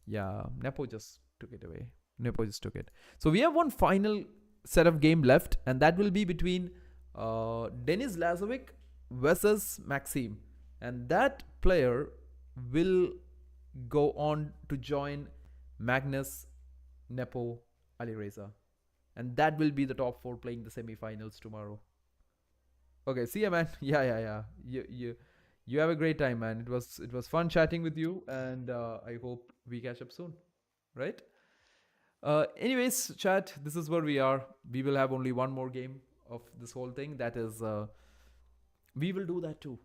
Yeah, Nepo just took it away. Nepo just took it. So we have one final set of game left, and that will be between Denis Lazovic versus Maxim, and that player will go on to join Magnus, Nepo, Ali Reza, and that will be the top four playing the semi-finals tomorrow. Okay, see ya, man. Yeah. You have a great time, man. It was fun chatting with you, and I hope we catch up soon. Right? Anyways, chat. This is where we are. We will have only one more game of this whole thing. That is, we will do that too.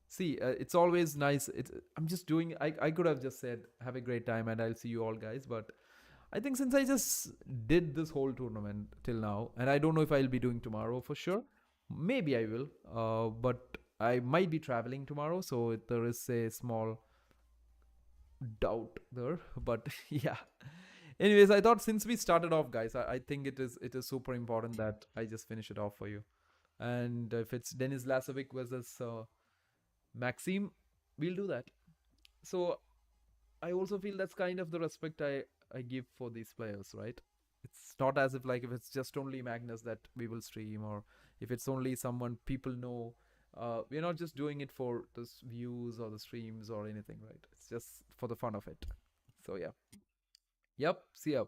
See, it's always nice. I'm just doing. I could have just said have a great time and I'll see you all, guys. But I think since I just did this whole tournament till now, and I don't know if I'll be doing tomorrow for sure. Maybe I will. But I might be traveling tomorrow, so there is a small doubt there. But yeah. Anyways, I thought since we started off, guys, I think it is super important that I just finish it off for you. And if it's Denis Lazovic versus Maxime, we'll do that. So I also feel that's kind of the respect I give for these players, right? It's not as if like if it's just only Magnus that we will stream, or if it's only someone people know. We're not just doing it for the views or the streams or anything, right? It's just for the fun of it. So yeah. Yep. See ya.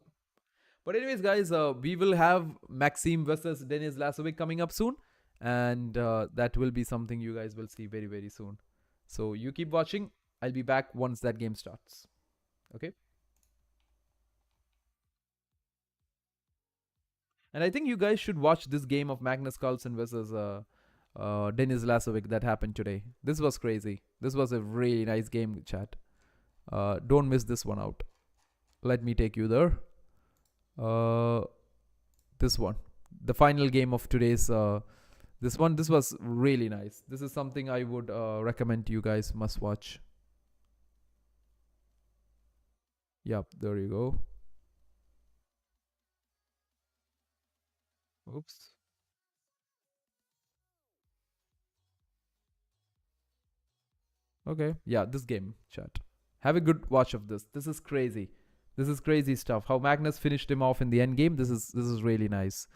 But anyways, guys, we will have Maxime versus Denis Lazovic coming up soon, and that will be something you guys will see very very soon. So you keep watching. I'll be back once that game starts. Okay. And I think you guys should watch this game of Magnus Carlsen versus Denis Lazovic that happened today. This was crazy. This was a really nice game, chat. Don't miss this one out. Let me take you there. Uh, this one, the final game of today's. This was really nice. This is something I would recommend you guys must watch. Yep, there you go. Oops. Okay. Yeah, this game, chat. Have a good watch of this. This is crazy. This is crazy stuff. How Magnus finished him off in the end game. This is really nice.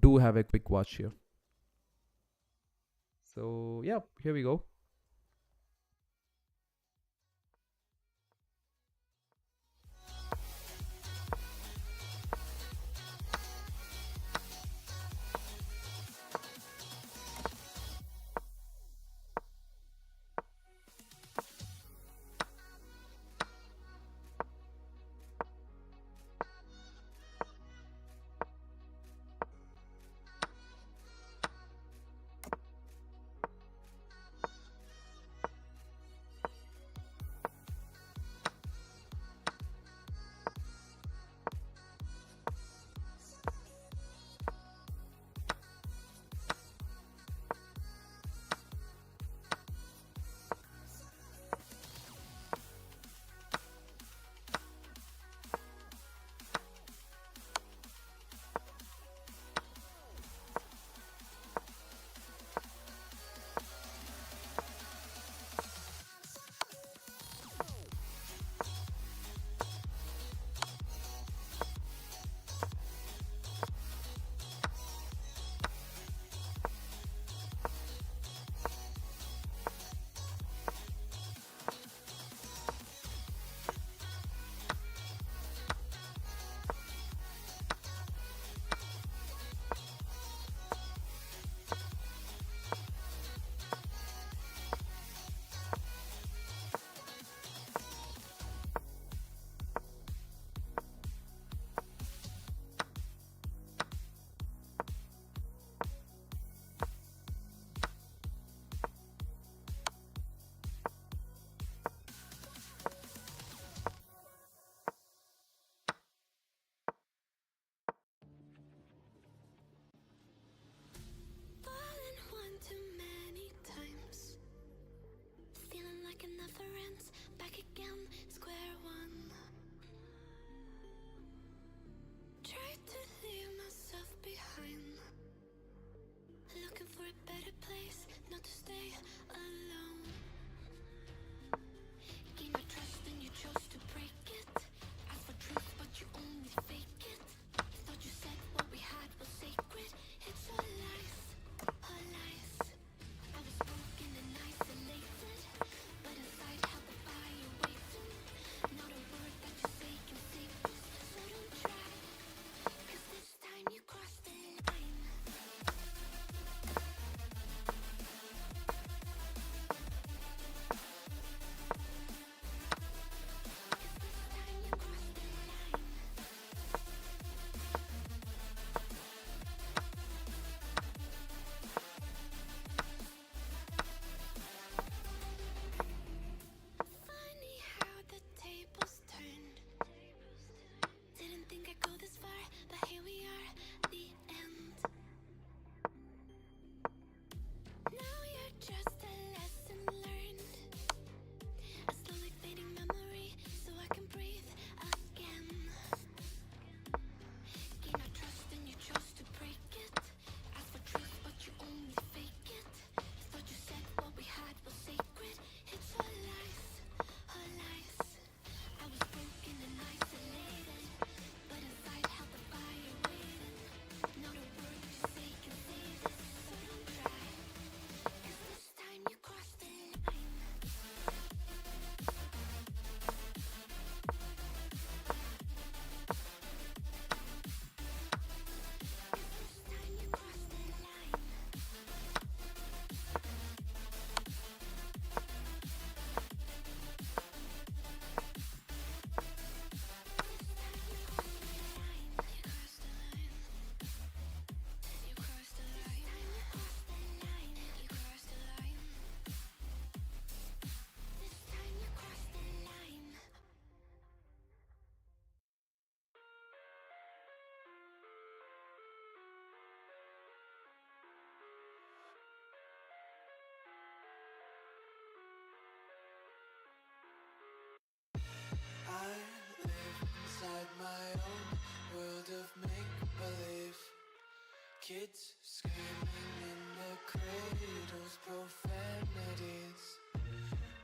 Do have a quick watch here. So yeah, here we go. Kids screaming in their cradles, profanities.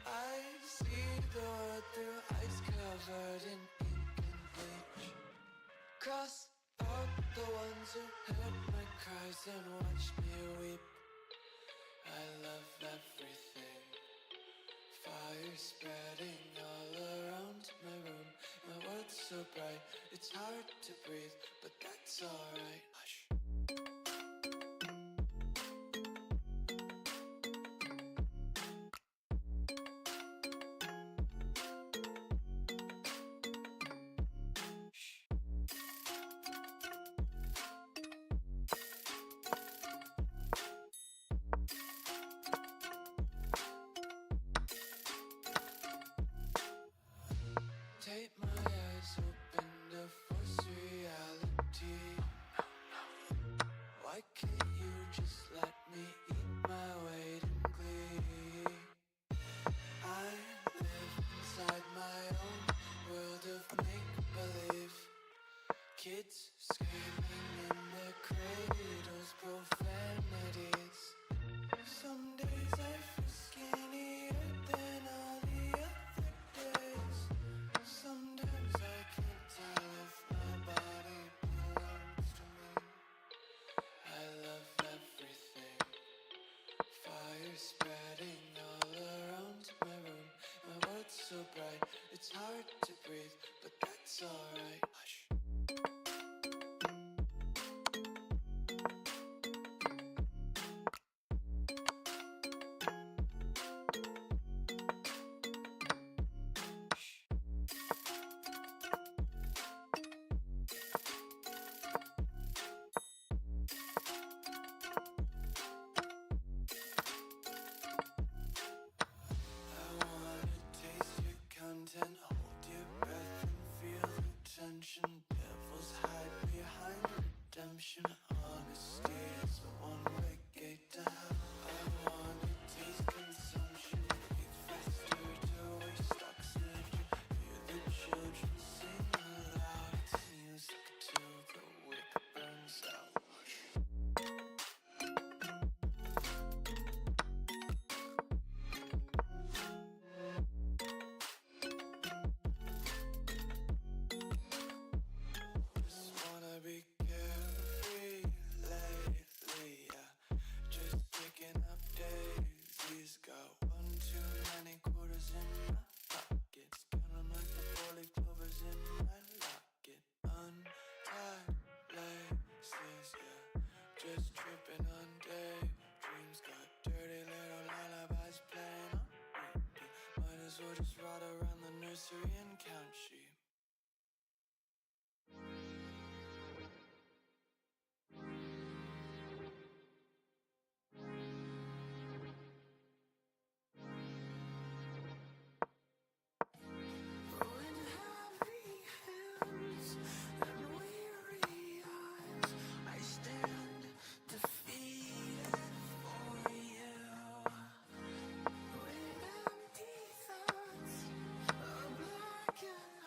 I see the world through ice covered in ink and bleach. Cross out the ones who heard my cries and watched me weep. I love everything. Fire spreading all around my room. My world's so bright, it's hard to breathe, but that's alright. Hush. Take my eyes open to force reality. Why can't you just let me eat my weight in glee? I live inside my own world of make-believe. Kids screaming in their cradles, profanities. Some days I feel skinnier than all the other days. Sometimes I can't tell if my body belongs to me. I love everything. Fire spreading all around my room. My world's so bright, it's hard to breathe, but that's alright. Hush. I wanna taste your content, hold your breath and feel the tension. Devils hide behind redemption. Honesty is a one-way gate to hell. I wanna taste consumption, breathe faster to waste oxygen. Hear the children sing aloud. It's music till the wick burns out. Just wanna be carefree lately, yeah. Just picking up daisies. Got one too many quarters in my pockets. Count 'em like the four-leaf clovers in my locket. Untied laces, yeah. Just tripping on daydreams. Got dirty little lullabies playing on repeat. Might as well just ride around the nursery and count sheep. When heavy hands and weary eyes, I stand defeated for you. With empty thoughts, a black and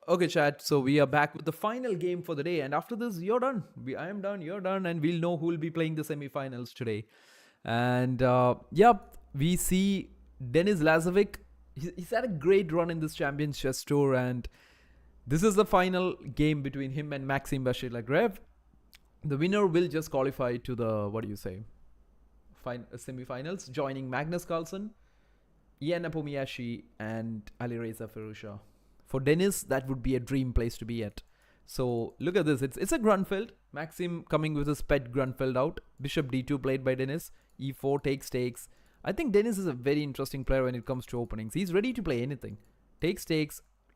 Okay, chat. So we are back with the final game for the day, and after this, you're done. I am done. You're done, and we'll know who will be playing the semi-finals today. And yep, we see Denis Lazovic. He's had a great run in this Champions Chess Tour, and this is the final game between him and Maxim Bashir. The winner will just qualify to the, what do you say, semi-finals, joining Magnus Carlsen, Ian Nepomiyashi, and Alireza Ferusha. For Dennis, that would be a dream place to be at. So look at this. It's a Grunfeld. Maxim coming with his pet Grunfeld out. Bishop d2 played by Dennis. e4 takes. I think Dennis is a very interesting player when it comes to openings. He's ready to play anything. Takes,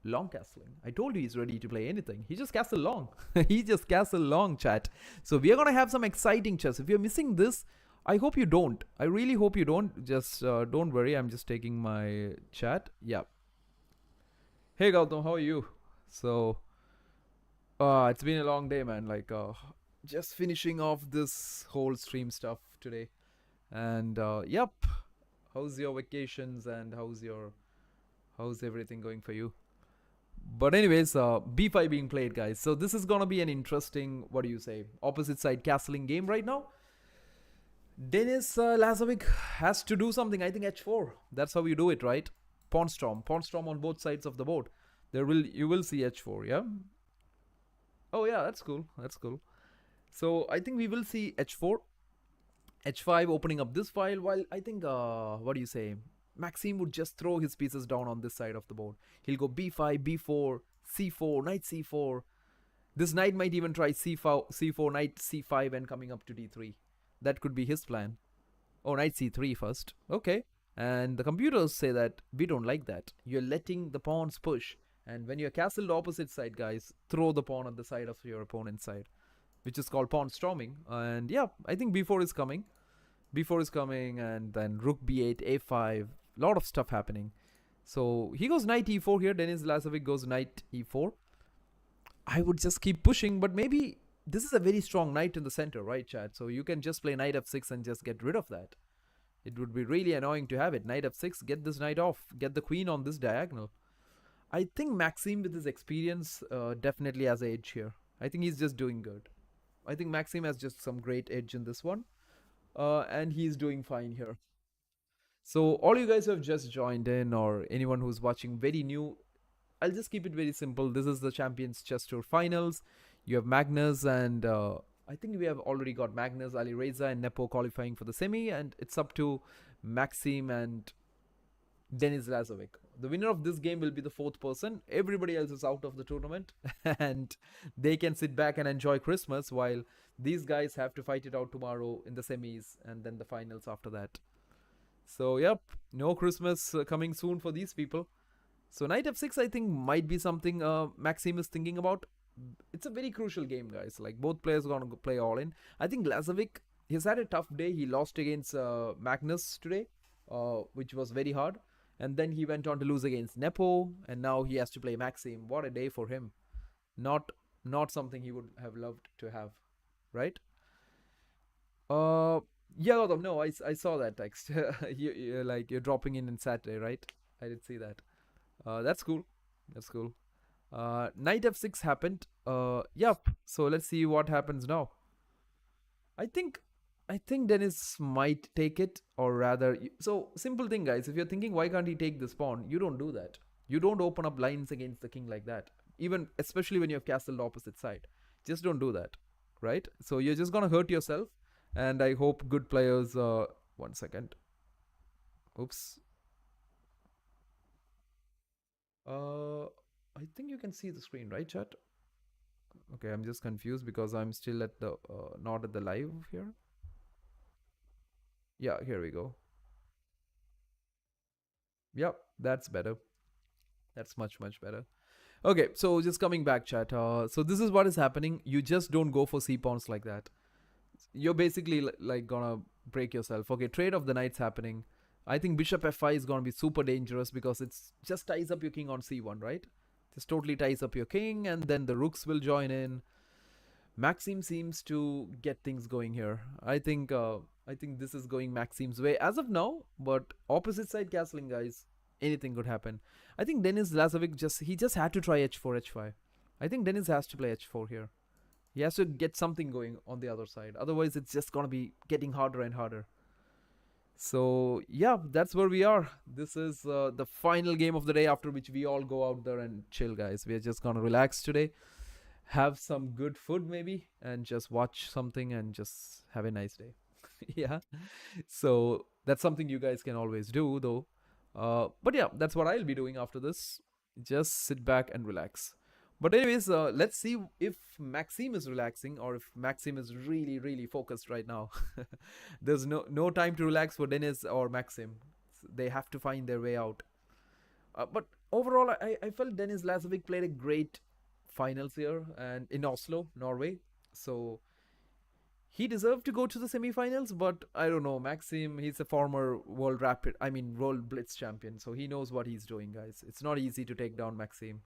long castling. I told you he's ready to play anything. He just castle long. He just castle long, chat. So we are going to have some exciting chess. If you're missing this, I hope you don't. I really hope you don't. Just don't worry. I'm just taking my chat. Yeah. Hey Gautam, how are you? So, it's been a long day, man. Just finishing off this whole stream stuff today. And yep, how's your vacations and how's everything going for you? But anyways, b5 being played, guys. So this is gonna be an interesting, what do you say, opposite side castling game right now. Denis Lazovic has to do something. I think h4. That's how you do it, right? Pawn storm on both sides of the board. You will see h4, yeah. Oh yeah, that's cool. So I think we will see h4, h5 opening up this file. While I think what do you say? Maxime would just throw his pieces down on this side of the board. He'll go b5, b4, c4, knight c4. This knight might even try c4, knight c5, and coming up to d3. That could be his plan. Oh, knight c3 first. Okay. And the computers say that we don't like that. You're letting the pawns push. And when you're castled opposite side, guys, throw the pawn on the side of your opponent's side, which is called pawn storming. And yeah, I think b4 is coming. And then rook b8, a5. Lot of stuff happening. So he goes knight e4 here. Denis Lazovic goes knight e4. I would just keep pushing, but maybe this is a very strong knight in the center, right, chat? So you can just play knight f6 and just get rid of that. It would be really annoying to have it. Knight f6, get this knight off, get the queen on this diagonal. I think Maxime, with his experience, definitely has an edge here. I think he's just doing good. I think Maxime has just some great edge in this one. And he's doing fine here. So all you guys who have just joined in, or anyone who's watching very new, I'll just keep it very simple. This is the Champions Chess Tour Finals. You have Magnus, and I think we have already got Magnus, Alireza, and Nepo qualifying for the semi, and it's up to Maxime and Denis Lazovic. The winner of this game will be the fourth person. Everybody else is out of the tournament, and they can sit back and enjoy Christmas while these guys have to fight it out tomorrow in the semis and then the finals after that. So, yep, no Christmas coming soon for these people. So, knight f6, I think, might be something Maxime is thinking about. It's a very crucial game, guys. Like, both players are going to play all in. I think Lazovic, he's had a tough day. He lost against Magnus today, which was very hard. And then he went on to lose against Nepo, and now he has to play Maxime. What a day for him. Not something he would have loved to have, right? Yeah, Gautam, no, I saw that text. You're dropping in Saturday, right? I did see that. That's cool. Knight f6 happened. Yep. So let's see what happens now. I think Dennis might take it, or rather, so simple thing, guys. If you're thinking why can't he take this pawn, you don't do that. You don't open up lines against the king like that. Even especially when you have castled opposite side, just don't do that, right? So you're just gonna hurt yourself. And I hope good players. 1 second. Oops. I think you can see the screen, right, chat? Okay, I'm just confused because I'm still at the not at the live here. Yeah, here we go. Yep, that's better. That's much better. Okay, so just coming back, chat. So this is what is happening. You just don't go for c pawns like that. You're basically like gonna break yourself. Okay, trade of the knights happening. I think bishop f5 is gonna be super dangerous because it's just ties up your king on c1, right? Just totally ties up your king, and then the rooks will join in. Maxime seems to get things going here. I think this is going Maxime's way as of now, but opposite side castling, guys. anything could happen. I think Denis Lazovic just had to try h4 h5. I think Denis has to play h4 here. He has to get something going on the other side. Otherwise, it's just gonna be getting harder and harder. So yeah, that's where we are. This is the final game of the day. After which we all go out there and chill, guys. We are just gonna relax today, have some good food maybe, and just watch something and just have a nice day. Yeah. So that's something you guys can always do, though. But yeah, that's what I'll be doing after this. Just sit back and relax. But anyways, let's see if Maxime is relaxing or if Maxime is really, really focused right now. There's no time to relax for Dennis or Maxime. They have to find their way out. But overall, I felt Dennis Lazovic played a great finals here and in Oslo, Norway. So he deserved to go to the semifinals, but I don't know. Maxim, he's a former world blitz champion, so he knows what he's doing, guys. It's not easy to take down Maxim.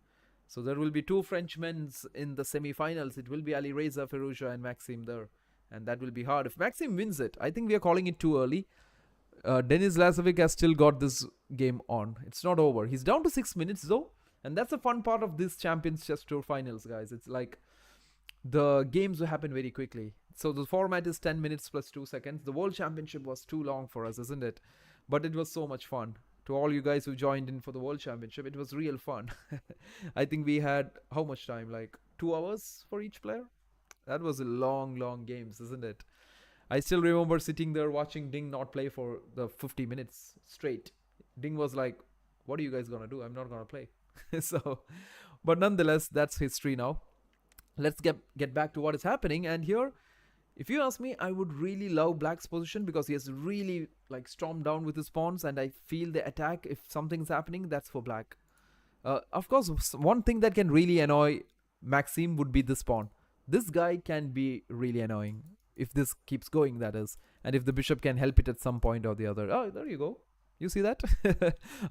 So there will be two Frenchmen in the semifinals. It will be Ali Reza Feruja and Maxim there, and that will be hard. If Maxim wins it, I think we are calling it too early. Denis Lazovic has still got this game on. It's not over. He's down to 6 minutes though, and that's a fun part of this Champions Chess Tour finals, guys. It's like the games will happen very quickly. So the format is 10 minutes plus 2 seconds. The World Championship was too long for us, isn't it? But it was so much fun. To all you guys who joined in for the World Championship, it was real fun. I think we had how much time? Like 2 hours for each player? That was a long, long games, isn't it? I still remember sitting there watching Ding not play for the 50 minutes straight. Ding was like, what are you guys gonna do? I'm not gonna play. So, but nonetheless, that's history now. Let's get back to what is happening. And here, if you ask me, I would really love Black's position because he has really like stormed down with his pawns, and I feel the attack, if something's happening, that's for Black. Of course, one thing that can really annoy Maxime would be this pawn. This guy can be really annoying if this keeps going, that is, and if the bishop can help it at some point or the other. Oh, there you go. You see that?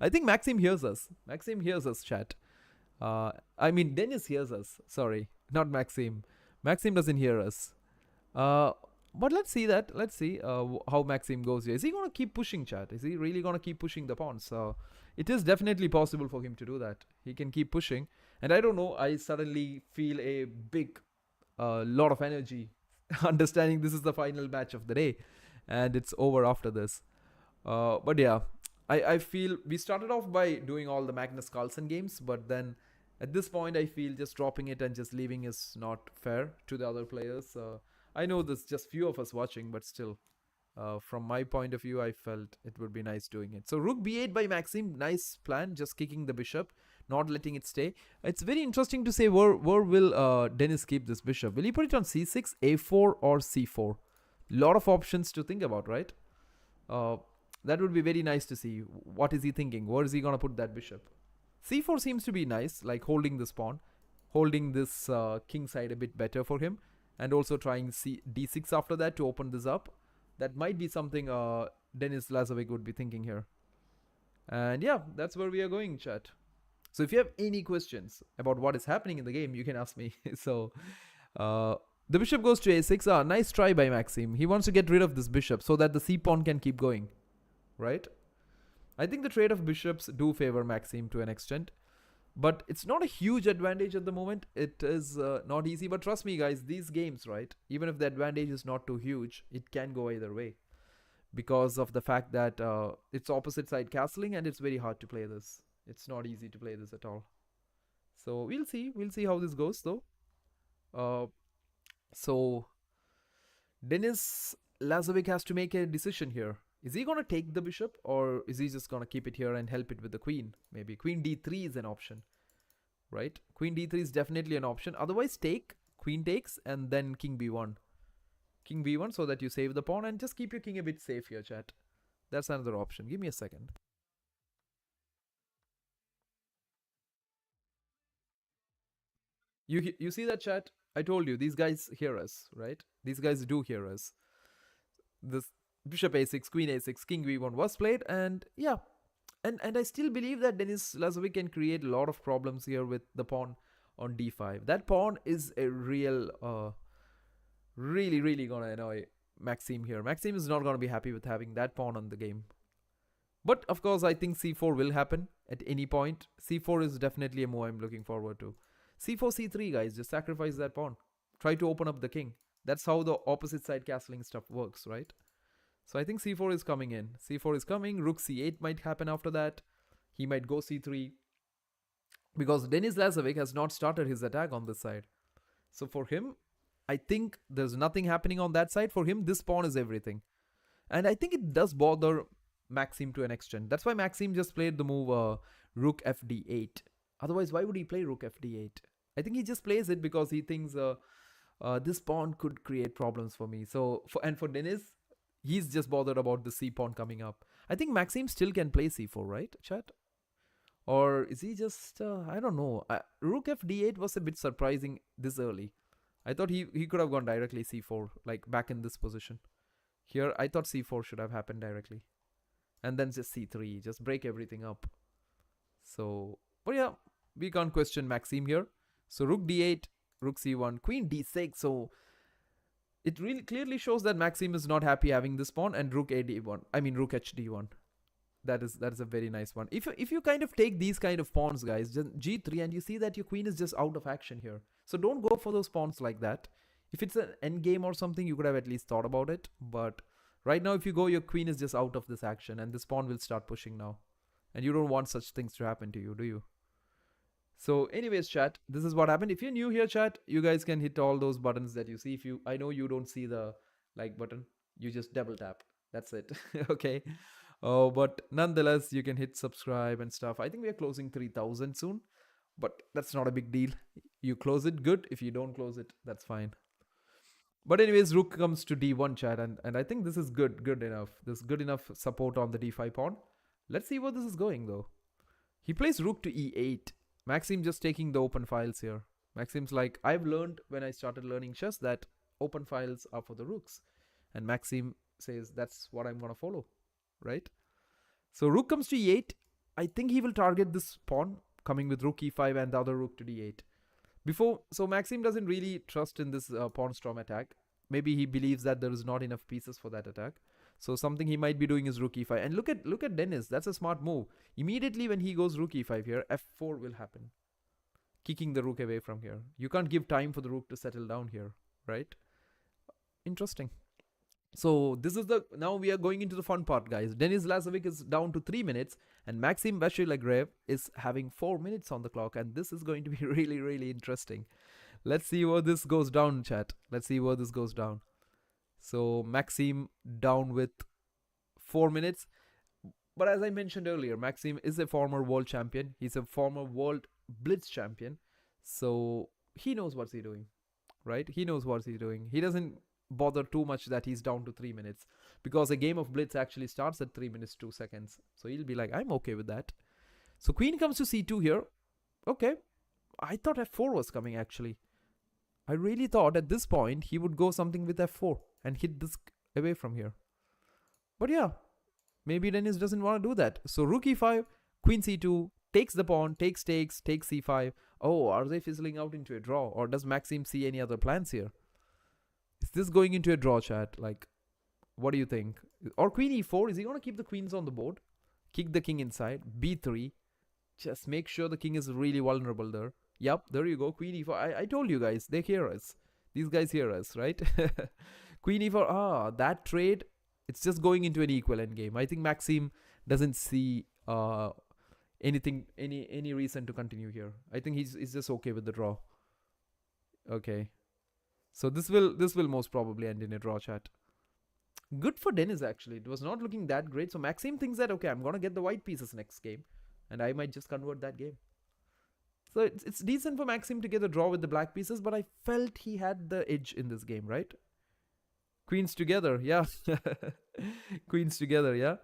I think Maxime hears us. Maxime hears us, chat. Dennis hears us. Sorry, not Maxime. Maxime doesn't hear us. But let's see that. Let's see how Maxime goes here. Is he going to keep pushing, chat? Is he really going to keep pushing the pawns? It is definitely possible for him to do that. He can keep pushing. And I don't know, I suddenly feel a big lot of energy understanding this is the final match of the day. And it's over after this. But yeah, I feel we started off by doing all the Magnus Carlsen games. But then at this point, I feel just dropping it and just leaving is not fair to the other players. I know there's just few of us watching, but still, from my point of view, I felt it would be nice doing it. So rook b8 by Maxime, nice plan, just kicking the bishop, not letting it stay. It's very interesting to say where will Dennis keep this bishop. Will he put it on c6, a4 or c4? Lot of options to think about, right? That would be very nice to see. What is he thinking? Where is he going to put that bishop? c4 seems to be nice, like holding this pawn, holding this king side a bit better for him. And also trying d6 after that to open this up. That might be something Denis Lazovic would be thinking here. And yeah, that's where we are going, chat. So if you have any questions about what is happening in the game, you can ask me. So the bishop goes to a6. Nice try by Maxime. He wants to get rid of this bishop so that the c pawn can keep going. Right? I think the trade of bishops do favor Maxime to an extent. But it's not a huge advantage at the moment. It is not easy. But trust me, guys, these games, right? Even if the advantage is not too huge, it can go either way. Because of the fact that it's opposite side castling and it's very hard to play this. It's not easy to play this at all. So we'll see. We'll see how this goes, though. So Denis Lazovic has to make a decision here. Is he going to take the bishop or is he just going to keep it here and help it with the queen? Maybe queen d3 is an option, right? Queen d3 is definitely an option. Otherwise, take, queen takes, and then king b1. King b1 so that you save the pawn and just keep your king a bit safe here, chat. That's another option. Give me a second. You see that, chat? I told you, these guys hear us, right? These guys do hear us. This bishop a6, queen a6, king b1 was played, and yeah, and I still believe that Denis Lazovic can create a lot of problems here with the pawn on d5. That pawn is a real, really gonna annoy Maxime here. Maxime is not gonna be happy with having that pawn on the game. But of course, I think c4 will happen at any point. c4 is definitely a move I'm looking forward to. c4, c3, guys, just sacrifice that pawn. Try to open up the king. That's how the opposite side castling stuff works, right? So I think c4 is coming in. c4 is coming. Rook c8 might happen after that. He might go c3 because Denis Lazovic has not started his attack on this side. So for him, I think there's nothing happening on that side. For him, this pawn is everything. And I think it does bother Maxim to an extent. That's why Maxim just played the move Rook fd8. Otherwise, why would he play Rook fd8? I think he just plays it because he thinks this pawn could create problems for me. So for Denis, he's just bothered about the c pawn coming up. I think Maxim still can play c4, right, chat? Or is he just I don't know. Rook fd8 was a bit surprising this early. I thought he could have gone directly c4, like back in this position. Here, I thought c4 should have happened directly. And then just c3, just break everything up. So, but yeah, we can't question Maxim here. So rook d8, rook c1, queen d6. So it really clearly shows that Maxim is not happy having this pawn, and rook ad1. I mean rook hd1. That is a very nice one. If you kind of take these kind of pawns, guys, just g3, and you see that your queen is just out of action here. So don't go for those pawns like that. If it's an endgame or something, you could have at least thought about it. But right now, if you go, your queen is just out of this action, and this pawn will start pushing now. And you don't want such things to happen to you, do you? So anyways, chat, this is what happened. If you're new here, chat, you guys can hit all those buttons that you see. I know you don't see the like button, you just double tap. That's it. Okay. Oh, but nonetheless, you can hit subscribe and stuff. I think we are closing 3,000 soon, but that's not a big deal. You close it, good. If you don't close it, that's fine. But anyways, rook comes to d1, chat, and I think this is good enough. There's good enough support on the d5 pawn. Let's see where this is going, though. He plays rook to e8. Maxim just taking the open files here. Maxim's like, I've learned when I started learning chess that open files are for the rooks. And Maxim says, that's what I'm going to follow, right? So rook comes to e8. I think he will target this pawn, coming with rook e5 and the other rook to d8. So Maxim doesn't really trust in this pawn storm attack. Maybe he believes that there is not enough pieces for that attack. So something he might be doing is rook e5. And look at Denis. That's a smart move. Immediately when he goes rook e5 here, f4 will happen, kicking the rook away from here. You can't give time for the rook to settle down here, right? Interesting. So this is now we are going into the fun part, guys. Denis Lazovic is down to 3 minutes, and Maxim Vachier-Lagrave is having 4 minutes on the clock, and this is going to be really, really interesting. Let's see where this goes down, chat. Let's see where this goes down. So Maxim down with 4 minutes. But as I mentioned earlier, Maxim is a former world champion. He's a former world blitz champion. So he knows what he's doing, right? He knows what he's doing. He doesn't bother too much that he's down to 3 minutes, because a game of blitz actually starts at 3 minutes 2 seconds. So he'll be like, I'm okay with that. So queen comes to c2 here. Okay. I thought f4 was coming, actually. I really thought at this point he would go something with f4 and hit this away from here. But yeah, maybe Denis doesn't want to do that. So rook e5, queen c2, takes the pawn, takes c5. Oh, are they fizzling out into a draw? Or does Maxim see any other plans here? Is this going into a draw, chat? Like, what do you think? Or queen e4, is he going to keep the queens on the board? Kick the king inside, b3. Just make sure the king is really vulnerable there. Yep, there you go, queen e4. I told you guys, they hear us. These guys hear us, right? Queen e4, that trade, it's just going into an equal endgame. I think Maxim doesn't see any reason to continue here. I think he's just okay with the draw. Okay. So this will most probably end in a draw, chat. Good for Denis, actually. It was not looking that great. So Maxim thinks that, okay, I'm going to get the white pieces next game, and I might just convert that game. So it's decent for Maxim to get a draw with the black pieces, but I felt he had the edge in this game, right? Queens together, yeah. Queens together, yeah.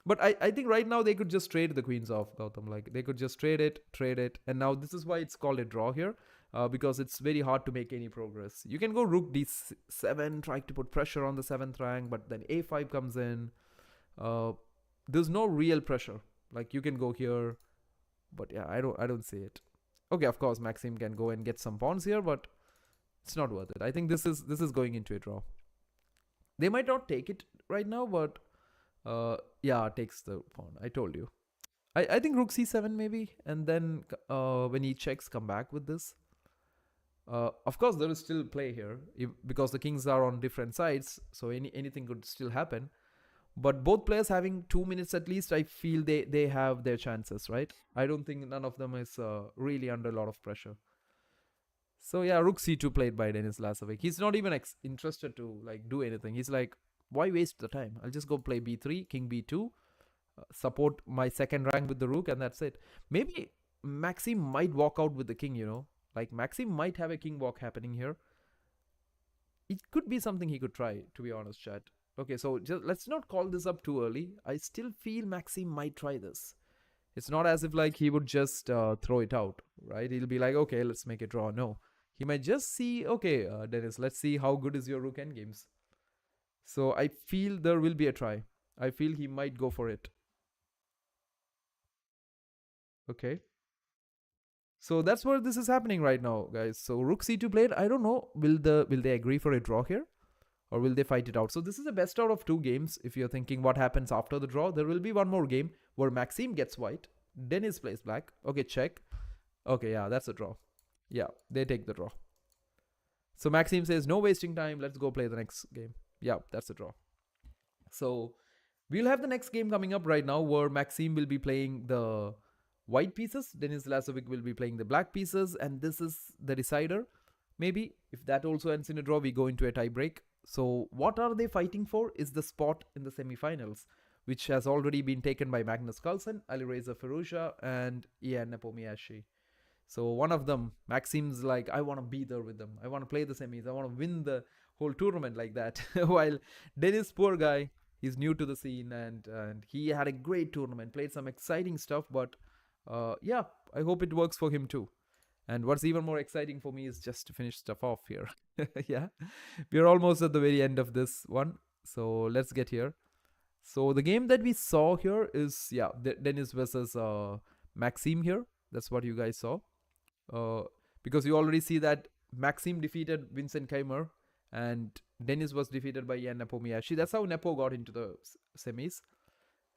But I think right now they could just trade the queens off, Gautam. Like, they could just trade it. And now this is why it's called a draw here. Because it's very hard to make any progress. You can go rook d7, try to put pressure on the 7th rank, but then a5 comes in. There's no real pressure. Like, you can go here, but yeah, I don't see it. Okay, of course, Maxim can go and get some pawns here, but it's not worth it. I think this is going into a draw. They might not take it right now, but Yeah, takes the pawn. I told you. I think rook c7 maybe, and then when he checks, come back with this. Of course, there is still play here because the kings are on different sides, so anything could still happen. But both players having 2 minutes at least, I feel they have their chances, right? I don't think none of them is really under a lot of pressure. So yeah, rook c2 played by Denis Lazovic. He's not even interested to like do anything. He's like, why waste the time? I'll just go play b3, king b2, support my second rank with the rook, and that's it. Maybe Maxim might walk out with the king. Like Maxim might have a king walk happening here. It could be something he could try, to be honest, chat. Okay, so just let's not call this up too early. I still feel Maxim might try this. It's not as if like he would just throw it out, right? He'll be like, okay, let's make a draw. No, he might just see, okay, Dennis, let's see how good is your rook endgames. So I feel there will be a try. I feel he might go for it. Okay. So that's where this is happening right now, guys. So rook c2 played. I don't know. Will they agree for a draw here, or will they fight it out? So this is a best out of two games. If you're thinking what happens after the draw, there will be one more game where Maxime gets white, Dennis plays black. Okay, check. Okay, yeah, that's a draw. Yeah, they take the draw. So Maxime says no wasting time. Let's go play the next game. Yeah, that's a draw. So we'll have the next game coming up right now where Maxime will be playing the white pieces, Denis Lazovic will be playing the black pieces, and this is the decider. Maybe if that also ends in a draw, we go into a tie break. So what are they fighting for is the spot in the semi-finals, which has already been taken by Magnus Carlsen, Alireza Firouzja, and Ian Nepo. So one of them, Maxim's like, I want to be there with them. I want to play the semis. I want to win the whole tournament like that. While Dennis, poor guy, he's new to the scene and he had a great tournament, played some exciting stuff. But yeah, I hope it works for him too. And what's even more exciting for me is just to finish stuff off here. Yeah, we're almost at the very end of this one. So let's get here. So the game that we saw here is, yeah, Dennis versus Maxime here. That's what you guys saw. Uh, because you already see that Maxime defeated Vincent Keimer and Dennis was defeated by Ian Nepomiashi. That's how Nepo got into the semis.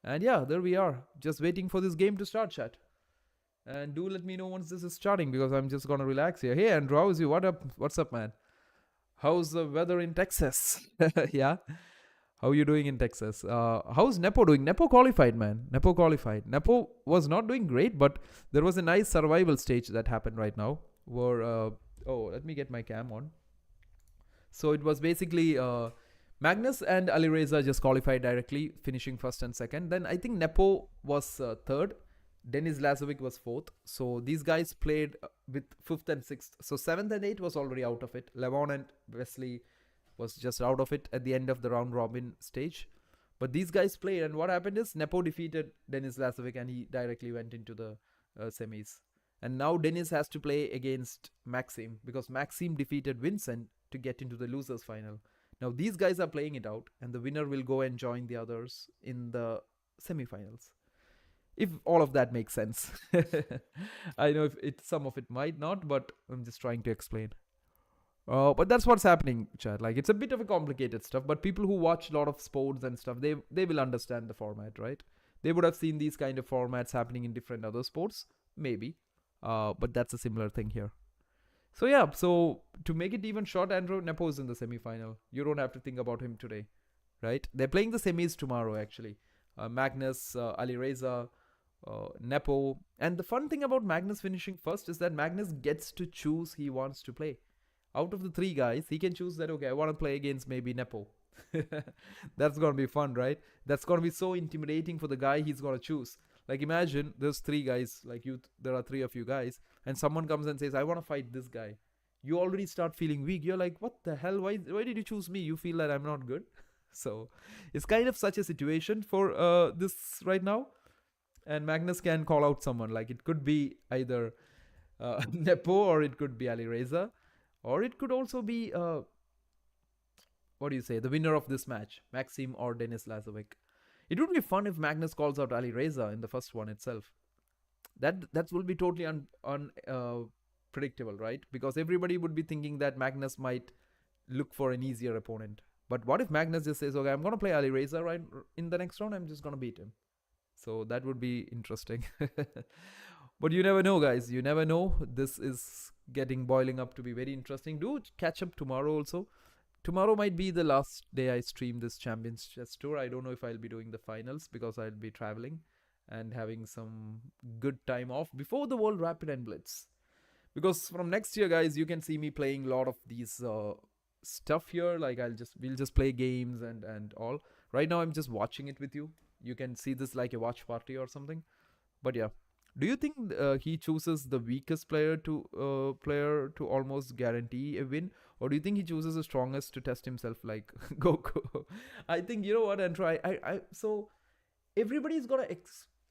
And yeah, there we are. Just waiting for this game to start, chat. And do let me know once this is starting because I'm just gonna relax here. Hey Andrew, how's you? What up? What's up, man? How's the weather in Texas? Yeah. How are you doing in Texas? How's Nepo doing? Nepo qualified, man. Nepo qualified. Nepo was not doing great, but there was a nice survival stage that happened right now. Where oh, let me get my cam on. So it was basically Magnus and Alireza just qualified directly, finishing first and second. Then I think Nepo was third. Denis Lazovic was fourth. So these guys played with fifth and sixth. So seventh and eighth was already out of it. Levon and Wesley was just out of it at the end of the round robin stage. But these guys played, and what happened is Nepo defeated Denis Lazovic, and he directly went into the semis. And now Denis has to play against Maxime because Maxime defeated Vincent to get into the losers final. Now these guys are playing it out, and the winner will go and join the others in the semifinals. If all of that makes sense. I know if some of it might not, but I'm just trying to explain. But that's what's happening, chat. Like it's a bit of a complicated stuff, but people who watch a lot of sports and stuff, they will understand the format, right? They would have seen these kind of formats happening in different other sports, maybe. But that's a similar thing here. So yeah, so to make it even short, Andrew Nepo is in the semi-final. You don't have to think about him today, right? They're playing the semis tomorrow, actually. Magnus, Alireza, Nepo. And the fun thing about Magnus finishing first is that Magnus gets to choose he wants to play. Out of the three guys, he can choose that, okay, I want to play against maybe Nepo. That's going to be fun, right? That's going to be so intimidating for the guy he's going to choose. Like imagine there's three guys, like you, there are three of you guys, and someone comes and says, I want to fight this guy. You already start feeling weak. You're like, what the hell? Why did you choose me? You feel that I'm not good? So it's kind of such a situation for this right now. And Magnus can call out someone. Like it could be either Nepo or it could be Alireza. Or it could also be, what do you say, the winner of this match, Maxime or Denis Lazovic. It would be fun if Magnus calls out Alireza in the first one itself. That will be totally predictable, right? Because everybody would be thinking that Magnus might look for an easier opponent. But what if Magnus just says, okay, I'm gonna play Ali Reza right in the next round, I'm just gonna beat him. So that would be interesting. But you never know, guys. You never know. This is getting boiling up to be very interesting. Do catch up tomorrow also. Tomorrow might be the last day I stream this Champions Chess Tour. I don't know if I'll be doing the finals because I'll be traveling and having some good time off before the World Rapid and Blitz. Because from next year, guys, you can see me playing a lot of these stuff here. Like we'll just play games and all. Right now, I'm just watching it with you. You can see this like a watch party or something. But yeah, do you think he chooses the weakest player to almost guarantee a win, or do you think he chooses the strongest to test himself, like Goku? I think you know what, and try. So everybody's got to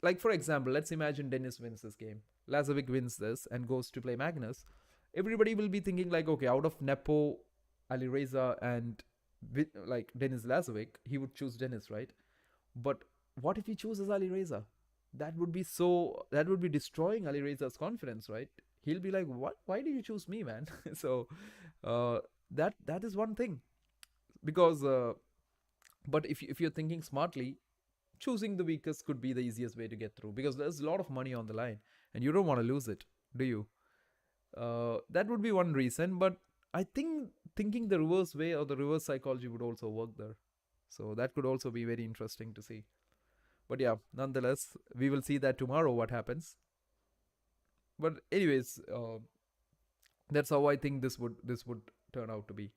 like, for example, let's imagine Dennis wins this game, Lazovic wins this and goes to play Magnus. Everybody will be thinking like, okay, out of Nepo, Ali Reza, and like Dennis Lazovic, he would choose Dennis, right? But what if he chooses Ali Reza? That would be destroying Ali Reza's confidence, right? He'll be like, what? Why do you choose me, man? So uh, that is one thing. Because but if you're thinking smartly, choosing the weakest could be the easiest way to get through, because there's a lot of money on the line and you don't want to lose it, do you? That would be one reason, but I think thinking the reverse way or the reverse psychology would also work there. So that could also be very interesting to see. But yeah, nonetheless, we will see that tomorrow what happens. But anyways, that's how I think this would turn out to be.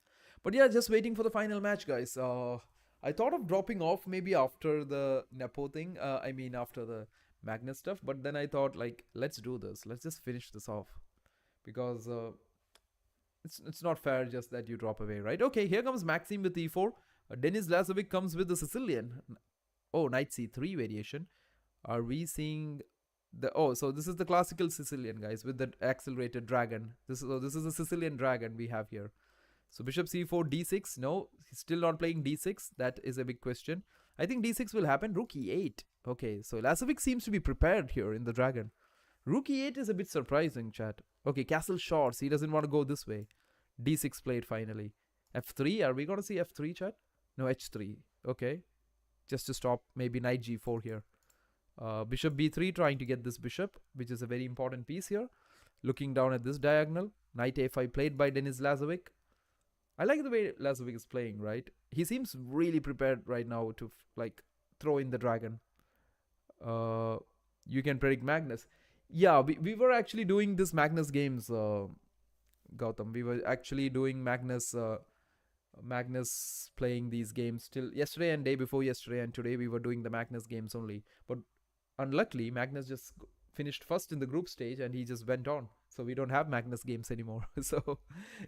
But yeah, just waiting for the final match, guys. I thought of dropping off maybe after the Nepo thing. I mean, after the Magnus stuff. But then I thought, like, let's do this. Let's just finish this off, because it's not fair just that you drop away, right? Okay, here comes Maxim with e4. Denis Lazovic comes with the Sicilian. Oh, knight c3 variation. Are we seeing the so this is the classical Sicilian, guys, with the accelerated dragon. This is a Sicilian dragon we have here. So bishop c4, d6. No, he's still not playing d6. That is a big question. I think d6 will happen. Rook e8. Okay, so Lazovic seems to be prepared here in the dragon. Rook e8 is a bit surprising, chat. Okay, castle shorts. He doesn't want to go this way. d6 played finally. f3. Are we going to see f3, chat? No, h3. Okay, just to stop maybe knight g4 here. Bishop b3, trying to get this bishop, which is a very important piece here. Looking down at this diagonal. Knight a5 played by Denis Lazovic. I like the way Lazovic is playing, right? He seems really prepared right now to like throw in the dragon. You can predict Magnus. Yeah, we were actually doing this Magnus games, Gautam. We were actually doing Magnus playing these games till yesterday and day before yesterday, and today we were doing the Magnus games only. But unluckily, Magnus just finished first in the group stage and he just went on. So we don't have Magnus games anymore. So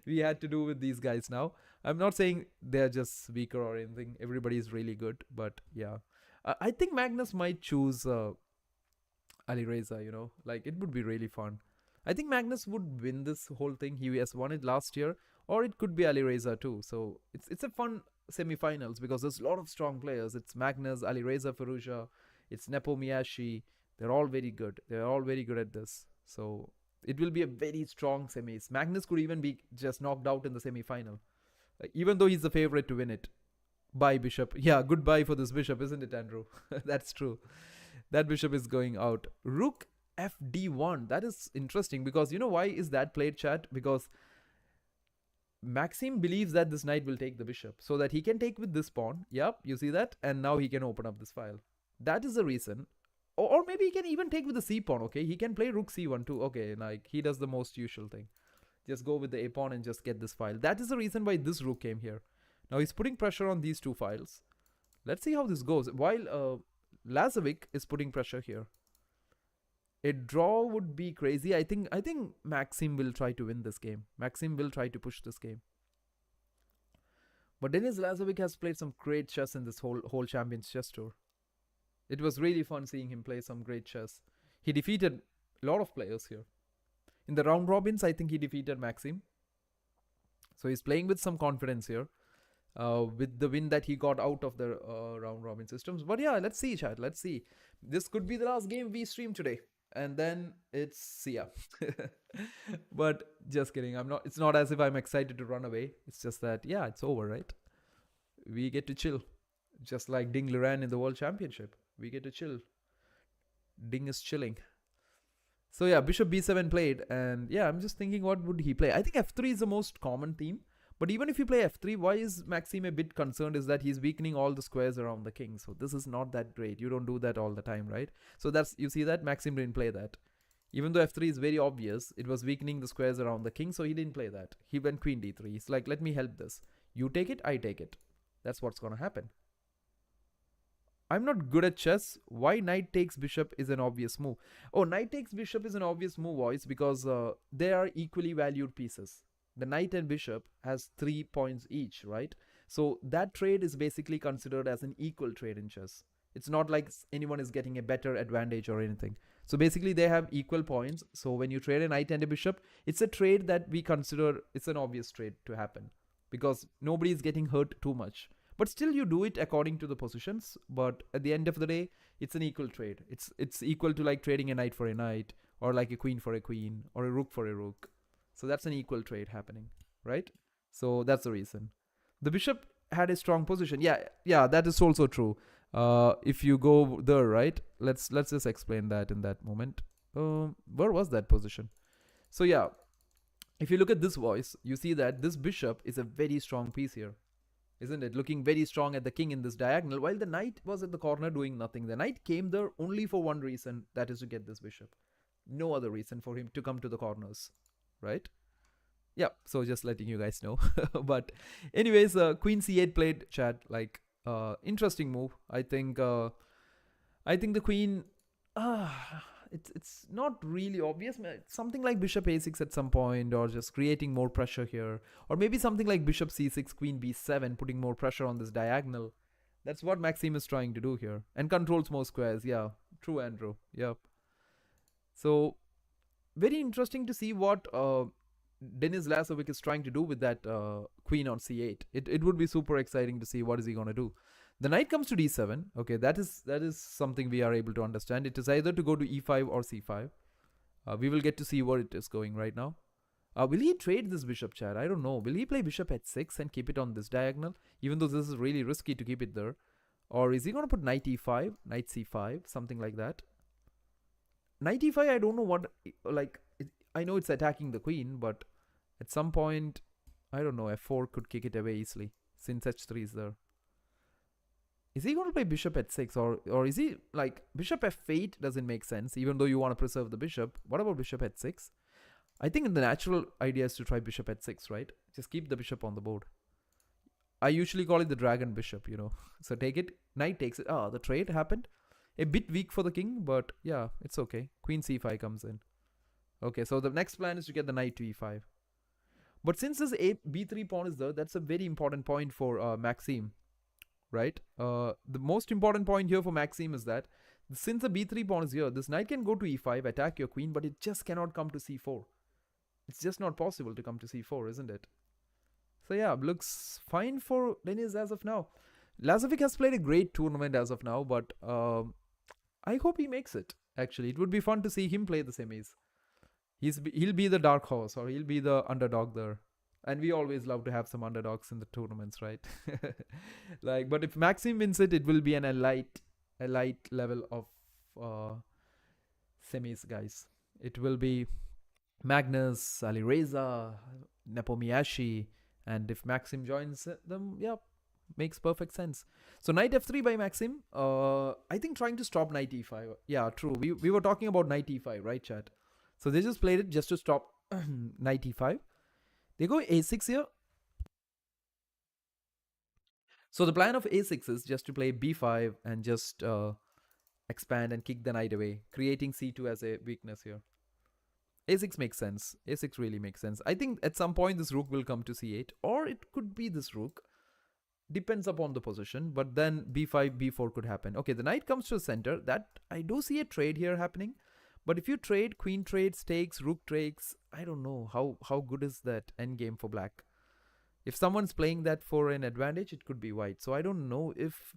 we had to do with these guys now. I'm not saying they're just weaker or anything. Everybody is really good. But yeah, I think Magnus might choose Ali Reza, like it would be really fun. I think Magnus would win this whole thing. He has won it last year, or it could be Ali Reza too. So it's a fun semi-finals because there's a lot of strong players. It's Magnus, Ali Reza, Firouzja, it's Nepo Miyashi. They're all very good. They're all very good at this. So it will be a very strong semis. Magnus could even be just knocked out in the semi-final, even though he's the favorite to win it. Bye, Bishop. Yeah, goodbye for this Bishop, isn't it, Andrew? That's true. That Bishop is going out. Rook fd1. That is interesting because you know why is that played, chat? Because Maxim believes that this knight will take the bishop so that he can take with this pawn. Yep, you see that? And now he can open up this file. That is the reason. Or maybe he can even take with the c pawn, okay? He can play rook c1 too. Okay, like he does the most usual thing. Just go with the a pawn and just get this file. That is the reason why this rook came here. Now he's putting pressure on these two files. Let's see how this goes. While Lazovic is putting pressure here. A draw would be crazy. I think Maxim will try to win this game. Maxim will try to push this game. But Denis Lazovic has played some great chess in this whole Champions Chess Tour. It was really fun seeing him play some great chess. He defeated a lot of players here. In the round robins, I think he defeated Maxim. So he's playing with some confidence here. With the win that he got out of the round robin systems. But yeah, let's see, chat. Let's see. This could be the last game we stream today. And then it's see ya. But just kidding. It's not as if I'm excited to run away. It's just that, yeah, it's over, right? we get to chill. Just like Ding Liren in the World Championship. We get to chill. Ding is chilling. So yeah, bishop b7 played, and yeah, I'm just thinking what would he play. I think f3 is the most common theme. But even if you play f3, why is Maxime a bit concerned is that he's weakening all the squares around the king. So this is not that great. You don't do that all the time, right? So that's, you see that Maxime didn't play that. Even though f3 is very obvious, it was weakening the squares around the king, so he didn't play that. He went queen d3. He's like, let me help this. You take it, I take it. That's what's going to happen. I'm not good at chess. Why knight takes bishop is an obvious move. Oh, knight takes bishop is an obvious move, boys, because they are equally valued pieces. The knight and bishop has 3 points each, right? So that trade is basically considered as an equal trade in chess. It's not like anyone is getting a better advantage or anything. So basically they have equal points. So when you trade a knight and a bishop, it's a trade that we consider, it's an obvious trade to happen because nobody is getting hurt too much. But still you do it according to the positions. But at the end of the day, it's an equal trade. It's equal to like trading a knight for a knight, or like a queen for a queen, or a rook for a rook. So that's an equal trade happening, right? So that's the reason. The bishop had a strong position. Yeah, that is also true. If you go there, right? Let's just explain that in that moment. Where was that position? So yeah, if you look at this voice, you see that this bishop is a very strong piece here, isn't it? Looking very strong at the king in this diagonal, while the knight was at the corner doing nothing. The knight came there only for one reason, that is to get this bishop. No other reason for him to come to the corners, right? Yeah, so just letting you guys know. But anyways, queen c8 played, chat. Like, interesting move. I think the queen, it's not really obvious. Something like bishop a6 at some point, or just creating more pressure here, or maybe something like bishop c6, queen b7, putting more pressure on this diagonal. That's what Maxime is trying to do here, and controls more squares. Yeah, true, Andrew. Yep. So very interesting to see what Denis Lazovic is trying to do with that queen on c8. It would be super exciting to see what is he going to do. The knight comes to d7. Okay, that is something we are able to understand. It is either to go to e5 or c5. We will get to see where it is going right now. Will he trade this bishop, chat? I don't know. Will he play bishop h6 and keep it on this diagonal, even though this is really risky to keep it there? Or is he going to put knight e5, knight c5, something like that? Knight e5, I don't know what, like, I know it's attacking the queen, but at some point, I don't know, f4 could kick it away easily, since h3 is there. Is he going to play bishop h6, or is he, like, bishop f8 doesn't make sense, even though you want to preserve the bishop. What about bishop h6? I think the natural idea is to try bishop h6, right? Just keep the bishop on the board. I usually call it the dragon bishop, you know. So take it, knight takes it. The trade happened. A bit weak for the king, but yeah, it's okay. Queen c5 comes in. Okay, so the next plan is to get the knight to e5. But since this b3 pawn is there, that's a very important point for Maxime, right? The most important point here for Maxime is that since the b3 pawn is here, this knight can go to e5, attack your queen, but it just cannot come to c4. It's just not possible to come to c4, isn't it? So yeah, looks fine for Denis as of now. Lazovic has played a great tournament as of now, but I hope he makes it. Actually, it would be fun to see him play the semis. He'll be the dark horse, or he'll be the underdog there. And we always love to have some underdogs in the tournaments, right? Like, but if Maxime wins it, it will be a light level of semis, guys. It will be Magnus, Ali Reza, Nepo, and if Maxime joins them, yeah, makes perfect sense. So knight f3 by Maxime. I think trying to stop knight e5. Yeah, true. We were talking about knight e5, right, chat? So they just played it just to stop knight e5. They go a6 here. So the plan of a6 is just to play b5 and just expand and kick the knight away, creating c2 as a weakness here. a6 makes sense. a6 really makes sense. I think at some point this rook will come to c8, or it could be this rook. Depends upon the position, but then b5, b4 could happen. Okay, the knight comes to the center. That I do see a trade here happening. But if you trade, queen trades, takes, rook takes, I don't know how good is that endgame for black. If someone's playing that for an advantage, it could be white. So I don't know if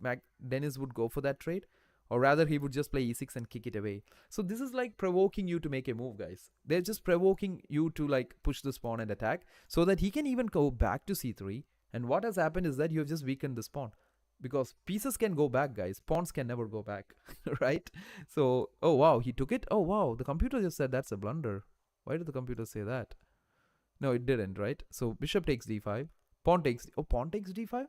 Denis would go for that trade, or rather he would just play e6 and kick it away. So this is like provoking you to make a move, guys. They're just provoking you to like push this pawn and attack, so that he can even go back to c3 And what has happened is that you have just weakened this pawn. Because pieces can go back, guys. Pawns can never go back, right? So, oh wow, he took it. Oh wow, the computer just said that's a blunder. Why did the computer say that? No, it didn't, right? So bishop takes d5. Pawn takes. Oh, pawn takes d5.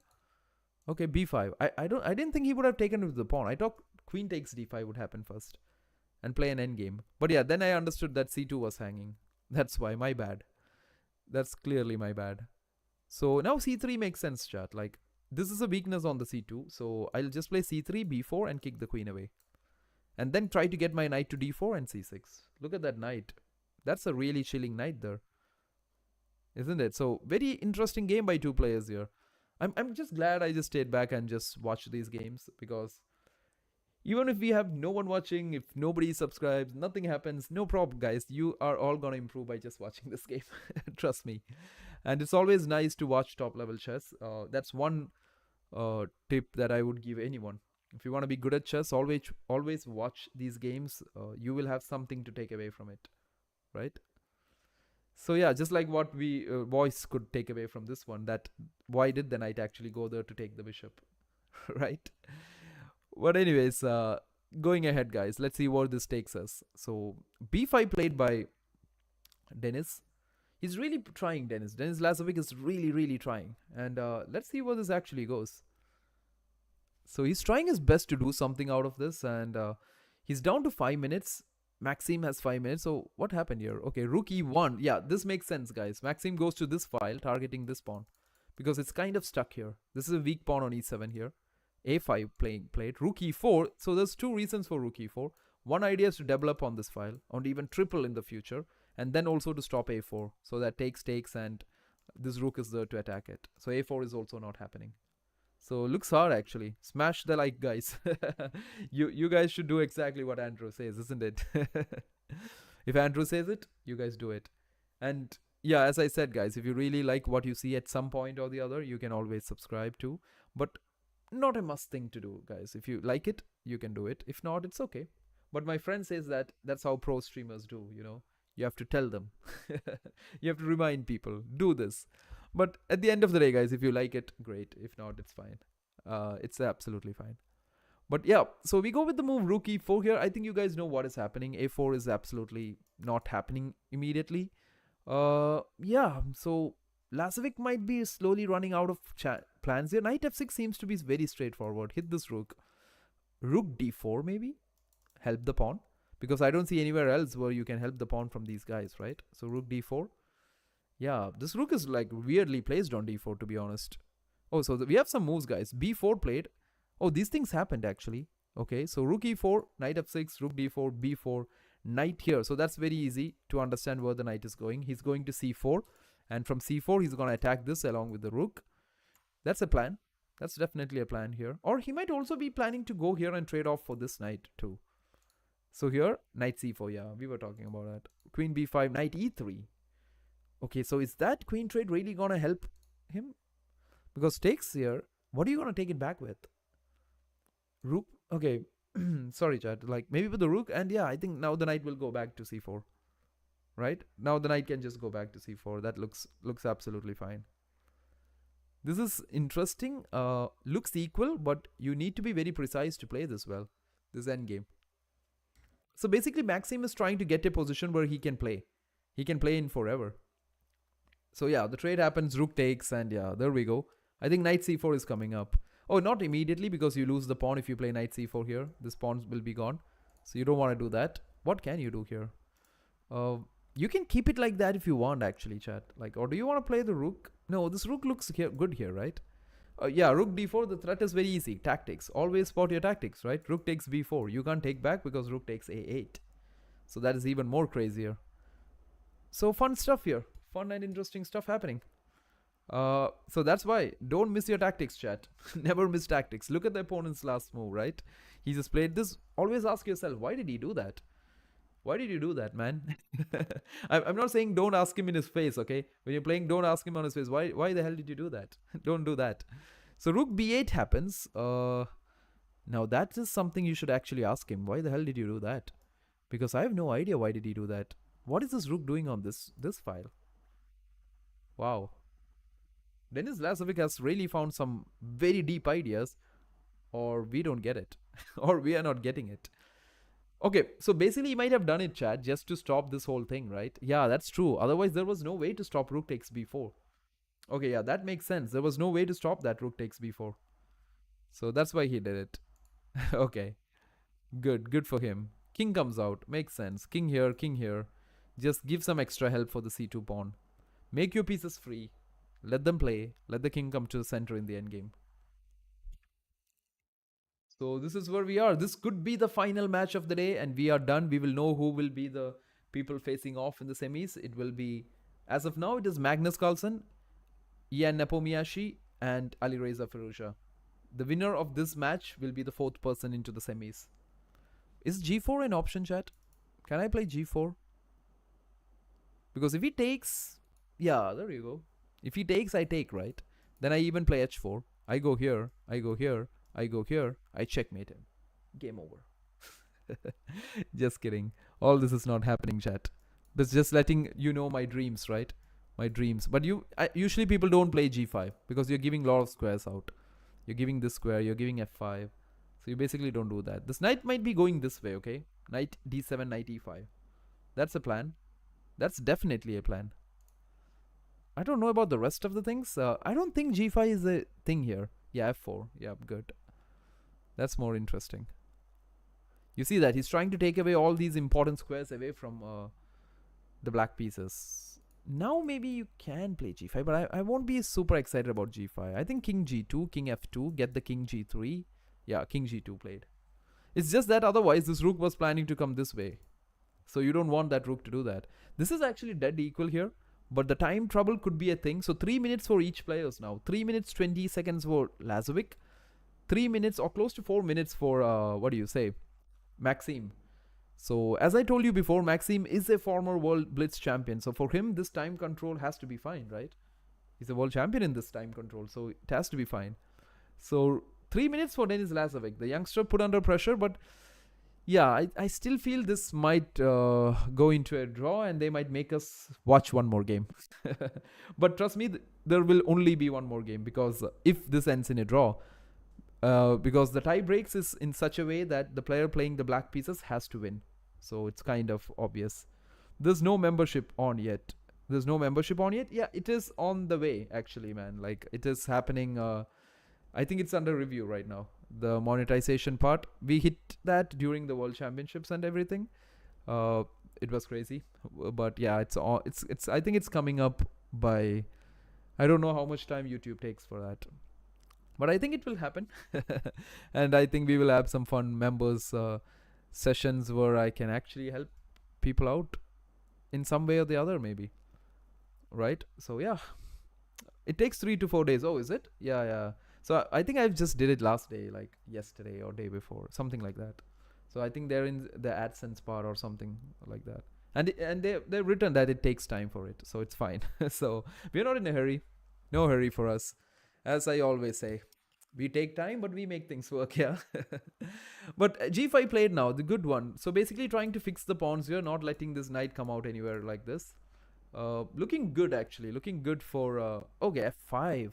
Okay, b5. I didn't think he would have taken it with the pawn. I thought queen takes d5 would happen first and play an endgame. But yeah, then I understood that c2 was hanging. That's why. My bad. That's clearly my bad. So now c3 makes sense, chat. Like, this is a weakness on the c2. So I'll just play c3, b4, and kick the queen away. And then try to get my knight to d4 and c6. Look at that knight. That's a really chilling knight there, isn't it? So very interesting game by two players here. I'm just glad I just stayed back and just watched these games, because even if we have no one watching, if nobody subscribes, nothing happens, no problem, guys. You are all gonna improve by just watching this game. Trust me. And it's always nice to watch top level chess. That's one tip that I would give anyone. If you want to be good at chess, always watch these games. You will have something to take away from it, right? So yeah, just like what we voice could take away from this one, that why did the knight actually go there to take the bishop, right? But anyways, going ahead, guys, let's see where this takes us. So b5 played by Dennis. He's really trying, Dennis. Dennis Lazovic is really trying, and let's see where this actually goes. So he's trying his best to do something out of this, and he's down to 5 minutes. Maxime has 5 minutes. So what happened here? Okay, rook e1. Yeah, this makes sense, guys. Maxime goes to this file, targeting this pawn, because it's kind of stuck here. This is a weak pawn on e7 here. A5 played. Rook e4. So there's two reasons for rook e4. One idea is to double up on this file, or even triple in the future, and then also to stop a4. So that takes, and this rook is there to attack it. So a4 is also not happening. So looks hard actually. Smash the like, guys. You guys should do exactly what Andrew says, isn't it? If Andrew says it, you guys do it. And yeah, as I said, guys, if you really like what you see at some point or the other, you can always subscribe too. But not a must thing to do, guys. If you like it, you can do it. If not, it's okay. But my friend says that that's how pro streamers do, you know. You have to tell them. You have to remind people, do this. But at the end of the day, guys, if you like it, great. If not, it's fine. It's absolutely fine. But yeah, so we go with the move rook e4 here. I think you guys know what is happening. A4 is absolutely not happening immediately. Yeah, so Lazovic might be slowly running out of plans here. Knight f6 seems to be very straightforward. Hit this rook. Rook d4 maybe? Help the pawn. Because I don't see anywhere else where you can help the pawn from these guys, right? So rook d4. Yeah, this rook is like weirdly placed on d4, to be honest. Oh, so we have some moves, guys. b4 played. Oh, these things happened actually. Okay, so rook e4, knight f6, rook d4, b4, knight here. So that's very easy to understand where the knight is going. He's going to c4, and from c4 he's going to attack this along with the rook. That's a plan. That's definitely a plan here. Or he might also be planning to go here and trade off for this knight too. So here, knight c4, yeah, we were talking about that. Queen b5, knight e3. Okay, so is that queen trade really gonna help him? Because takes here, what are you gonna take it back with? Rook? Okay, sorry chat, like maybe with the rook, and yeah, I think now the knight will go back to c4. Right? Now the knight can just go back to c4. That looks absolutely fine. This is interesting. Looks equal, but you need to be very precise to play this well. This endgame. So basically, Maxime is trying to get a position where he can play. He can play in forever. So yeah, the trade happens, rook takes, and yeah, there we go. I think knight c4 is coming up. Oh, not immediately, because you lose the pawn if you play knight c4 here. This pawn will be gone. So you don't want to do that. What can you do here? You can keep it like that if you want, actually, chat. Like, or do you want to play the rook? No, this rook looks good here, right? Yeah, rook d4, the threat is very easy. Tactics. Always spot your tactics, right? Rook takes b4. You can't take back because rook takes a8. So that is even more crazier. So fun stuff here. Fun and interesting stuff happening. So that's why. Don't miss your tactics, chat. Never miss tactics. Look at the opponent's last move, right? He just played this. Always ask yourself, why did he do that? Why did you do that, man? I'm not saying don't ask him in his face, okay? When you're playing, don't ask him on his face. Why the hell did you do that? Don't do that. So rook b8 happens. Now that is something you should actually ask him. Why the hell did you do that? Because I have no idea why did he do that. What is this rook doing on this file? Wow. Denis Lazovic has really found some very deep ideas, or we don't get it, or we are not getting it. Okay, so basically he might have done it, chat, just to stop this whole thing, right? Yeah, that's true. Otherwise, there was no way to stop rook takes b4. Okay, yeah, that makes sense. There was no way to stop that rook takes b4. So that's why he did it. Okay, good for him. King comes out, makes sense. King here, king here. Just give some extra help for the c2 pawn. Make your pieces free. Let them play. Let the king come to the center in the endgame. So this is where we are. This could be the final match of the day, and we are done. We will know who will be the people facing off in the semis. It will be, as of now, it is Magnus Carlsen, Ian Nepomiyashi, and Alireza Firouzja. The winner of this match will be the fourth person into the semis. Is g4 an option, chat? Can I play g4? Because if he takes, yeah, there you go. If he takes, I take, right? Then I even play h4. I go here, I go here, I go here, I checkmate him. Game over. Just kidding. All this is not happening, chat. But just letting you know my dreams, right? My dreams. But usually people don't play g5 because you're giving a lot of squares out. You're giving this square, you're giving f5. So you basically don't do that. This knight might be going this way, okay? Knight d7, knight e5. That's a plan. That's definitely a plan. I don't know about the rest of the things. I don't think g5 is a thing here. Yeah, f4. Yeah, good. That's more interesting. You see that he's trying to take away all these important squares away from the black pieces. Now maybe you can play g5, but I won't be super excited about g5. I think king g2, king f2, get the king g3. Yeah, king g2 played. It's just that otherwise this rook was planning to come this way. So you don't want that rook to do that. This is actually dead equal here, but the time trouble could be a thing. So 3 minutes for each players now. 3 minutes 20 seconds for Lazovic. 3 minutes or close to 4 minutes for, what do you say, Maxime. So as I told you before, Maxime is a former world blitz champion. So for him, this time control has to be fine, right? He's a world champion in this time control, so it has to be fine. So 3 minutes for Denis Lazovic. The youngster put under pressure, but yeah, I still feel this might go into a draw and they might make us watch one more game. But trust me, there will only be one more game because if this ends in a draw, because the tie breaks is in such a way that the player playing the black pieces has to win. So it's kind of obvious. There's no membership on yet. There's no membership on yet. Yeah, it is on the way actually, man. Like it is happening. I think it's under review right now. The monetization part, we hit that during the World Championships and everything. It was crazy, but yeah, it's I think it's coming up by. I don't know how much time YouTube takes for that, but I think it will happen, and I think we will have some fun members sessions where I can actually help people out in some way or the other, maybe. Right? So yeah, it takes 3 to 4 days. Oh, is it? Yeah. So I think I just did it last day, like yesterday or day before, something like that. So I think they're in the AdSense part or something like that. And they've written that it takes time for it, so it's fine. So we're not in a hurry, no hurry for us. As I always say, we take time, but we make things work. Yeah. But g5 played now, the good one. So basically trying to fix the pawns here, not letting this knight come out anywhere like this. Looking good actually. Looking good for okay, f5.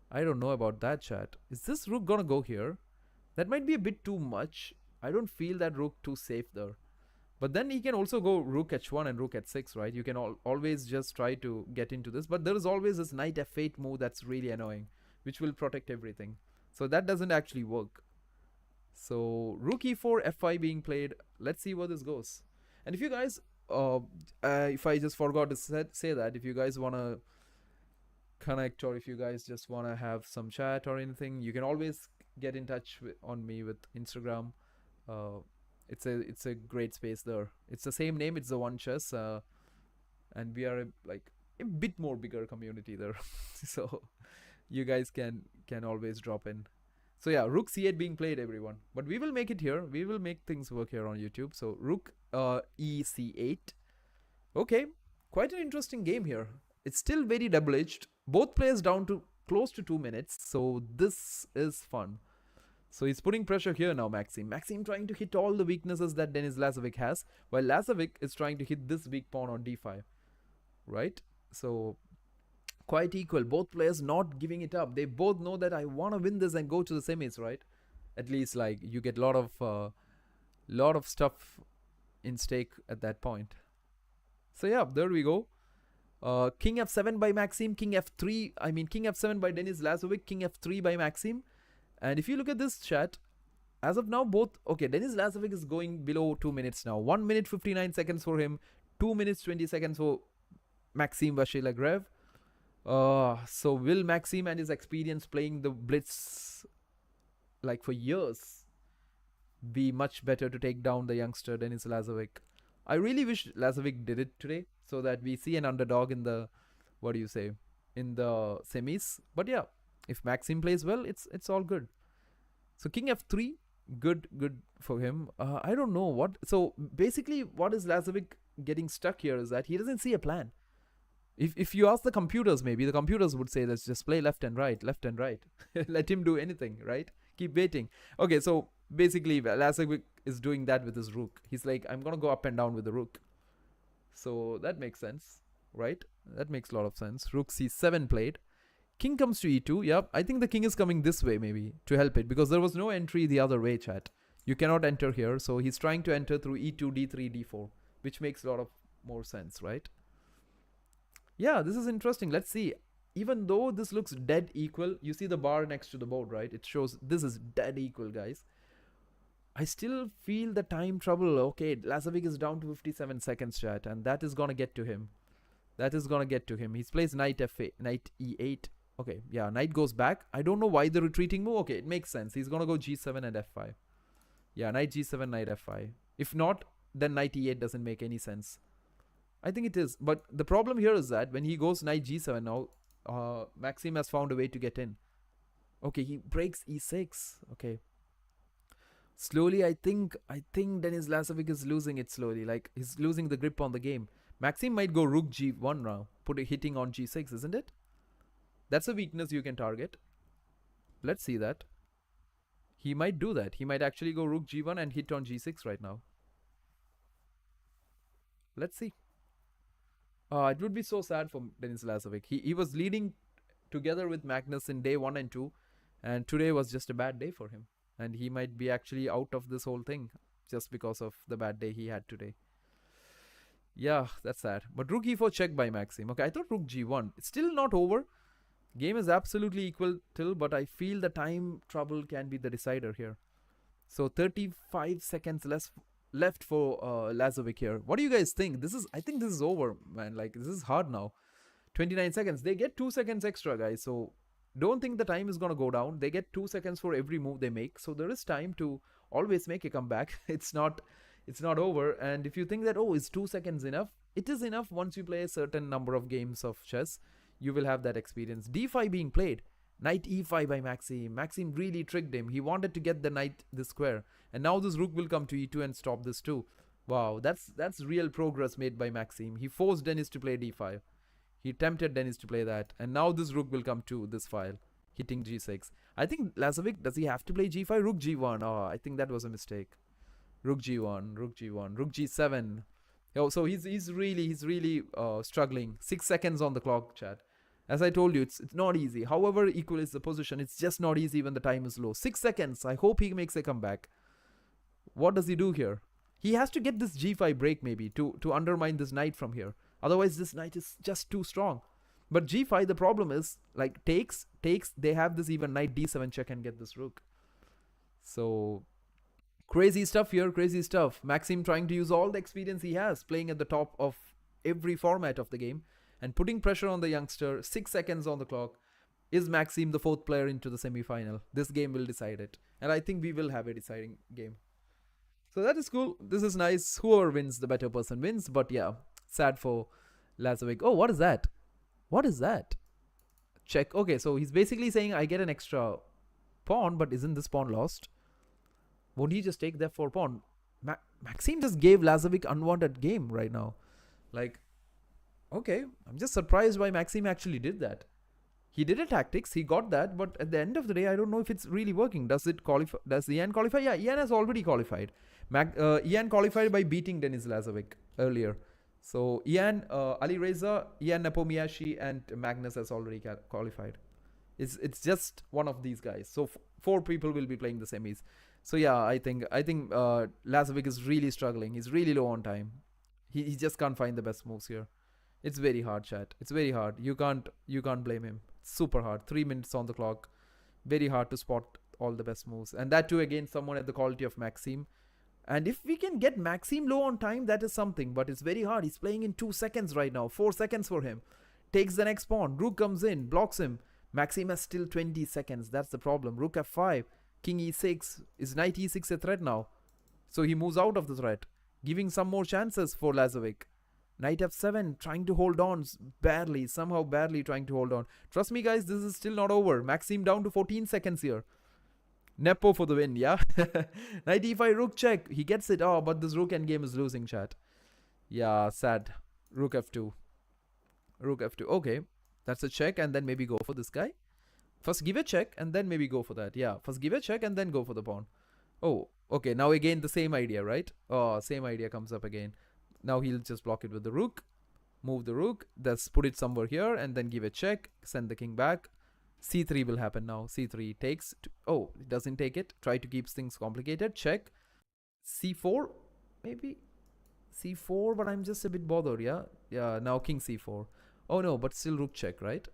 I don't know about that, chat. Is this rook gonna go here? That might be a bit too much. I don't feel that rook too safe there. But then he can also go rook h1 and rook h6, right? You can always just try to get into this. But there is always this knight f8 move that's really annoying, which will protect everything. So that doesn't actually work. So rook e4, f5 being played. Let's see where this goes. And if you guys, if I just forgot to say that, if you guys want to connect or if you guys just want to have some chat or anything, you can always get in touch on me with Instagram. It's a great space there. It's the same name, it's the One Chess, and we are like a bit more bigger community there. So you guys can always drop in. So yeah, rook c8 being played, everyone, but we will make it here. We will make things work here on YouTube. So rook e c8. Okay, quite an interesting game here. It's still very double-edged. Both players down to close to 2 minutes. So this is fun. So he's putting pressure here now, Maxime. Maxime trying to hit all the weaknesses that Denis Lazovic has, while Lazovic is trying to hit this weak pawn on d5. Right? So Quite equal. Both players not giving it up. They both know that I want to win this and go to the semis, right? At least like you get lot of stuff in stake at that point. So yeah, there we go. King f7 by Maxim, King f3. I mean King f7 by Denis Lazovic, King f3 by Maxim. And if you look at this chat, as of now, both okay. Denis Lazovic is going below 2 minutes now. 1 minute 59 seconds for him. 2 minutes 20 seconds for Maxim Vasilagrev. So will Maxim and his experience playing the blitz like for years be much better to take down the youngster Denis Lazovic? I really wish Lazovic did it today so that we see an underdog in the what do you say in the semis. But yeah, if Maxim plays well, it's all good. So King f3, good for him. I don't know what. So basically, what is Lazovic getting stuck here is that he doesn't see a plan. If you ask the computers, maybe the computers would say, let's just play left and right. Let him do anything, right? Keep waiting. Okay, so basically, Lazovic is doing that with his rook. He's like, I'm gonna go up and down with the rook. So that makes sense, right? That makes a lot of sense. Rook c7 played. King comes to e2. Yep, I think the king is coming this way maybe to help it because there was no entry the other way, chat. You cannot enter here, so he's trying to enter through e2, d3, d4, which makes a lot of more sense, right? Yeah, this is interesting. Let's see. Even though this looks dead equal, you see the bar next to the board, right? It shows this is dead equal, guys. I still feel the time trouble. Okay, Lazovic is down to 57 seconds, chat, and that is gonna get to him. He plays knight f8, knight e8. Okay, yeah, knight goes back. I don't know why the retreating move. Okay, it makes sense. He's gonna go g7 and f5. Yeah, knight g7, knight f5. If not, then knight e8 doesn't make any sense. I think it is. But the problem here is that when he goes knight g7 now, Maxim has found a way to get in. Okay, he breaks e6. Okay. Slowly, I think Denis Lazovic is losing it slowly. Like, he's losing the grip on the game. Maxim might go rook g1 now. Hitting on g6, isn't it? That's a weakness you can target. Let's see that. He might do that. He might actually go rook g1 and hit on g6 right now. Let's see. It would be so sad for Denis Lazovic. He was leading together with Magnus in day 1 and 2, and today was just a bad day for him. And he might be actually out of this whole thing just because of the bad day he had today. Yeah, that's sad. But rook e4 check by Maxim. Okay, I thought rook g1. It's still not over. Game is absolutely equal till, but I feel the time trouble can be the decider here. So 35 seconds left for Lazovic here. What do you guys think? I think this is over, man. Like, this is hard now. 29 seconds. They get 2 seconds extra, guys. So don't think the time is going to go down. They get 2 seconds for every move they make. So there is time to always make a comeback. It's not over. And if you think that, is 2 seconds enough? It is enough once you play a certain number of games of chess. You will have that experience. d5 being played. Knight e5 by Maxim. Maxim really tricked him. He wanted to get the knight this square. And now this rook will come to e2 and stop this too. Wow, that's real progress made by Maxim. He forced Denis to play d5. He tempted Denis to play that. And now this rook will come to this file, hitting g6. I think Lazovic, does he have to play g5? Rook g1. Oh, I think that was a mistake. Rook g1, rook g1, rook g7. Oh, so he's really struggling. 6 seconds on the clock, chat. As I told you, it's not easy. However equal is the position, it's just not easy when the time is low. 6 seconds. I hope he makes a comeback. What does he do here? He has to get this g5 break maybe to undermine this knight from here. Otherwise, this knight is just too strong. But g5, the problem is, like, takes, they have this even knight d7 check and get this rook. So, crazy stuff here, crazy stuff. Maxim trying to use all the experience he has, playing at the top of every format of the game, and putting pressure on the youngster. 6 seconds on the clock. Is Maxim the 4th player into the semi-final? This game will decide it. And I think we will have a deciding game. So that is cool. This is nice. Whoever wins, the better person wins. But yeah, sad for Lazovic. Oh, what is that? What is that? Check. Okay, so he's basically saying I get an extra pawn, but isn't this pawn lost? Won't he just take that for pawn? Maxim just gave Lazovic unwanted game right now. Like, okay, I'm just surprised why Maxim actually did that. He did a tactics, he got that, but at the end of the day, I don't know if it's really working. Does it qualify? Does Ian qualify? Yeah, Ian has already qualified. Ian qualified by beating Denis Lazovic earlier. So Ian, Ali Reza, Ian Nepomiyashi, and Magnus has already qualified. It's just one of these guys. So four people will be playing the semis. So yeah, I think Lazovic is really struggling. He's really low on time. He just can't find the best moves here. It's very hard, chat. It's very hard. You can't blame him. It's super hard. 3 minutes on the clock. Very hard to spot all the best moves. And that too again someone at the quality of Maxime. And if we can get Maxime low on time, that is something. But it's very hard. He's playing in 2 seconds right now. 4 seconds for him. Takes the next pawn. Rook comes in, blocks him. Maxime has still 20 seconds. That's the problem. Rook f5. King e6. Is knight e6 a threat now? So he moves out of the threat, giving some more chances for Lazovic. Knight f7, trying to hold on, barely, somehow barely trying to hold on. Trust me, guys, this is still not over. Maxime down to 14 seconds here. Nepo for the win, yeah? Knight e5, rook check. He gets it. Oh, but this rook endgame is losing, chat. Yeah, sad. Rook f2. Rook f2. Okay, that's a check, and then maybe go for this guy. First give a check, and then maybe go for that. Yeah, first give a check, and then go for the pawn. Oh, okay, now again the same idea, right? Oh, same idea comes up again. Now he'll just block it with the rook. Move the rook. Let's put it somewhere here, and then give a check. Send the king back. c3 will happen now. c3 takes. Oh, it doesn't take it. Try to keep things complicated. Check. c4, maybe. c4, but I'm just a bit bothered, yeah? Yeah, now king c4. Oh no, but still rook check, right?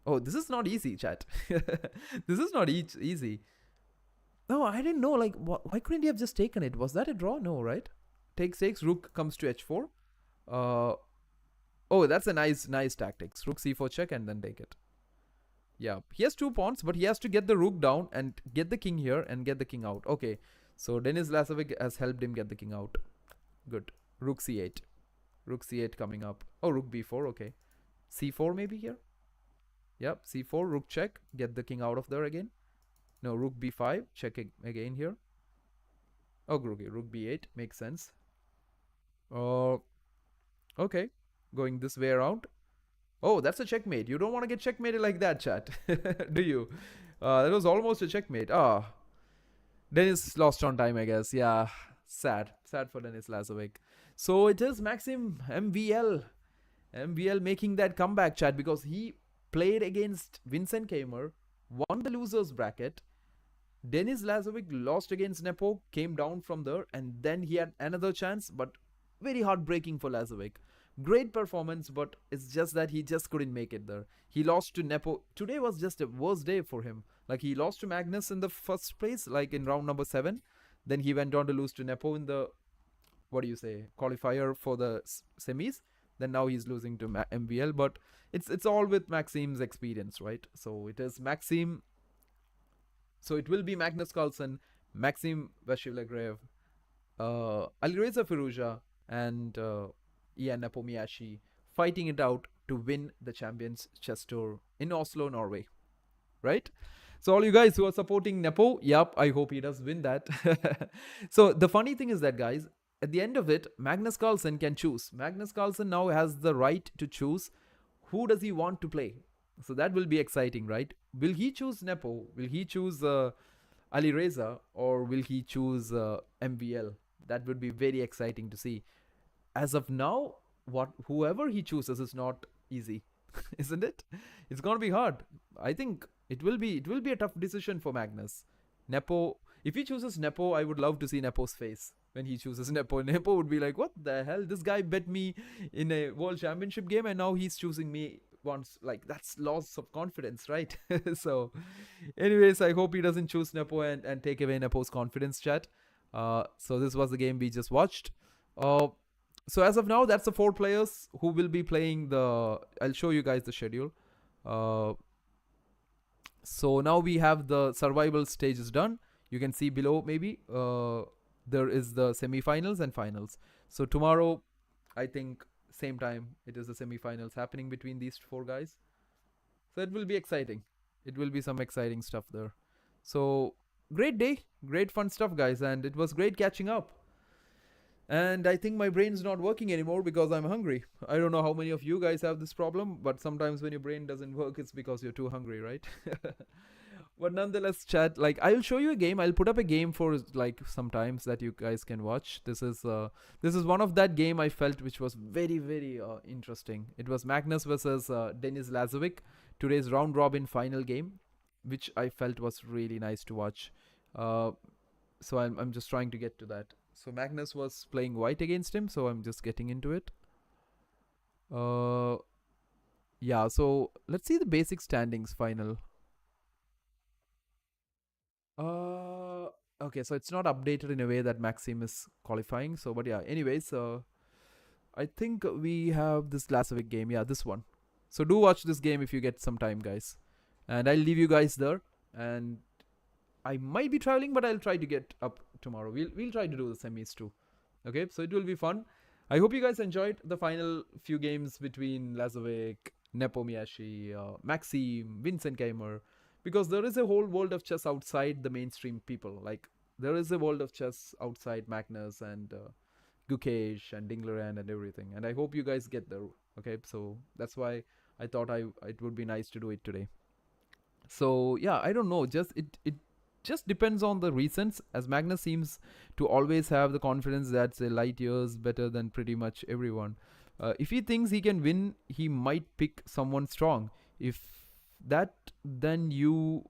Oh, this is not easy, chat. This is not easy. No, I didn't know. Like, why couldn't he have just taken it? Was that a draw? No, right? Takes. Rook comes to h4. Oh, that's a nice tactics. Rook c4 check and then take it. Yeah, he has 2 pawns, but he has to get the rook down and get the king here and get the king out. Okay, so Denis Lazovic has helped him get the king out. Good. Rook c8. Rook c8 coming up. Oh, rook b4. Okay. c4 maybe here. Yep, c4, rook check. Get the king out of there again. No, rook b5. Check again here. Oh, okay, rook b8. Makes sense. Okay. Going this way around. Oh, that's a checkmate. You don't want to get checkmated like that, chat. Do you? That was almost a checkmate. Ah. Denis lost on time, I guess. Yeah. Sad. Sad for Denis Lazovic. So it is Maxim MVL. MVL making that comeback, chat, because he played against Vincent Kamer, won the losers bracket. Denis Lazovic lost against Nepo, came down from there, and then he had another chance, but very heartbreaking for Lazovic. Great performance, but it's just that he just couldn't make it there. He lost to Nepo. Today was just a worst day for him. Like, he lost to Magnus in the first place, like in round number 7. Then he went on to lose to Nepo in the, qualifier for the semis. Then now he's losing to MVL, but it's all with Maxime's experience, right? So it is Maxime. So it will be Magnus Carlsen, Maxime Vasilevgrev, Alireza Firouzja, and Ian Nepomiyashi fighting it out to win the Champions Chess Tour in Oslo, Norway. Right? So all you guys who are supporting Nepo, yep, I hope he does win that. So the funny thing is that, guys, at the end of it, Magnus Carlsen can choose. Magnus Carlsen now has the right to choose who does he want to play. So that will be exciting, right? Will he choose Nepo? Will he choose Alireza? Or will he choose MVL? That would be very exciting to see. As of now, whoever he chooses is not easy, isn't it? It's gonna be hard. I think it will be a tough decision for Magnus. Nepo, if he chooses Nepo, I would love to see Nepo's face when he chooses Nepo. Nepo would be like, what the hell? This guy bet me in a world championship game and now he's choosing me once. Like, that's loss of confidence, right? So anyways, I hope he doesn't choose Nepo and take away Nepo's confidence, chat. So this was the game we just watched. So as of now, that's the 4 players who will be playing the... I'll show you guys the schedule. So now we have the survival stages done. You can see below maybe there is the semi-finals and finals. So tomorrow, I think same time, it is the semi-finals happening between these 4 guys. So it will be exciting. It will be some exciting stuff there. So great day, great fun stuff, guys. And it was great catching up. And I think my brain's not working anymore because I'm hungry. I don't know how many of you guys have this problem, but sometimes when your brain doesn't work, it's because you're too hungry, right? But nonetheless, chat, like, I'll show you a game. I'll put up a game for like sometimes that you guys can watch. This is one of that game I felt which was very very interesting. It was Magnus versus Denis Lazovic, today's round robin final game, which I felt was really nice to watch. Uh, so I'm just trying to get to that. So Magnus was playing white against him, so I'm just getting into it. Uh, yeah. So let's see the basic standings final. Uh, okay, so it's not updated in a way that Maxim is qualifying. So, but yeah, anyways, I think we have this Lazovic game. Yeah, this one. So do watch this game if you get some time, guys. And I'll leave you guys there. And I might be traveling, but I'll try to get up tomorrow. We'll try to do the semis too. Okay, so it will be fun. I hope you guys enjoyed the final few games between Lazovic, Nepo Miyashi, Maxim, Vincent Keimer, because there is a whole world of chess outside the mainstream people. Like, there is a world of chess outside Magnus and Gukesh and Dingleran and everything. And I hope you guys get there. Okay, so that's why I thought it would be nice to do it today. So yeah, I don't know. It just depends on the reasons. As Magnus seems to always have the confidence that's a light years better than pretty much everyone. If he thinks he can win, he might pick someone strong. If that, then you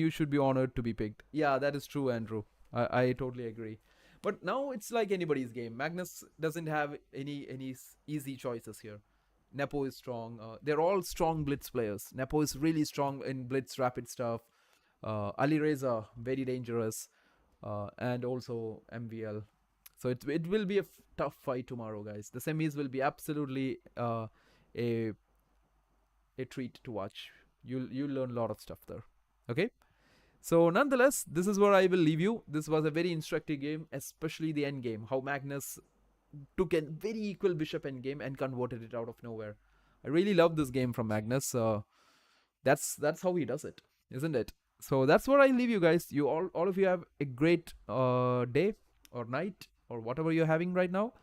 should be honored to be picked. Yeah, that is true, Andrew. I totally agree. But now it's like anybody's game. Magnus doesn't have any easy choices here. Nepo is strong. They're all strong blitz players. Nepo is really strong in blitz rapid stuff. Ali Reza, very dangerous, and also MVL. So it will be a tough fight tomorrow, guys. The semis will be absolutely a a treat to watch. You'll learn a lot of stuff there. Okay. So nonetheless, this is where I will leave you. This was a very instructive game, especially the end game. How Magnus took a very equal bishop end game and converted it out of nowhere. I really love this game from Magnus. That's how he does it, isn't it? So that's where I leave you guys. You all of you have a great day or night or whatever you're having right now,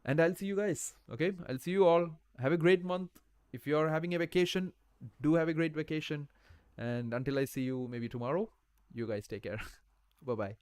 and I'll see you guys. Okay, I'll see you all. Have a great month. If you're having a vacation, do have a great vacation. And until I see you maybe tomorrow, you guys take care. Bye bye.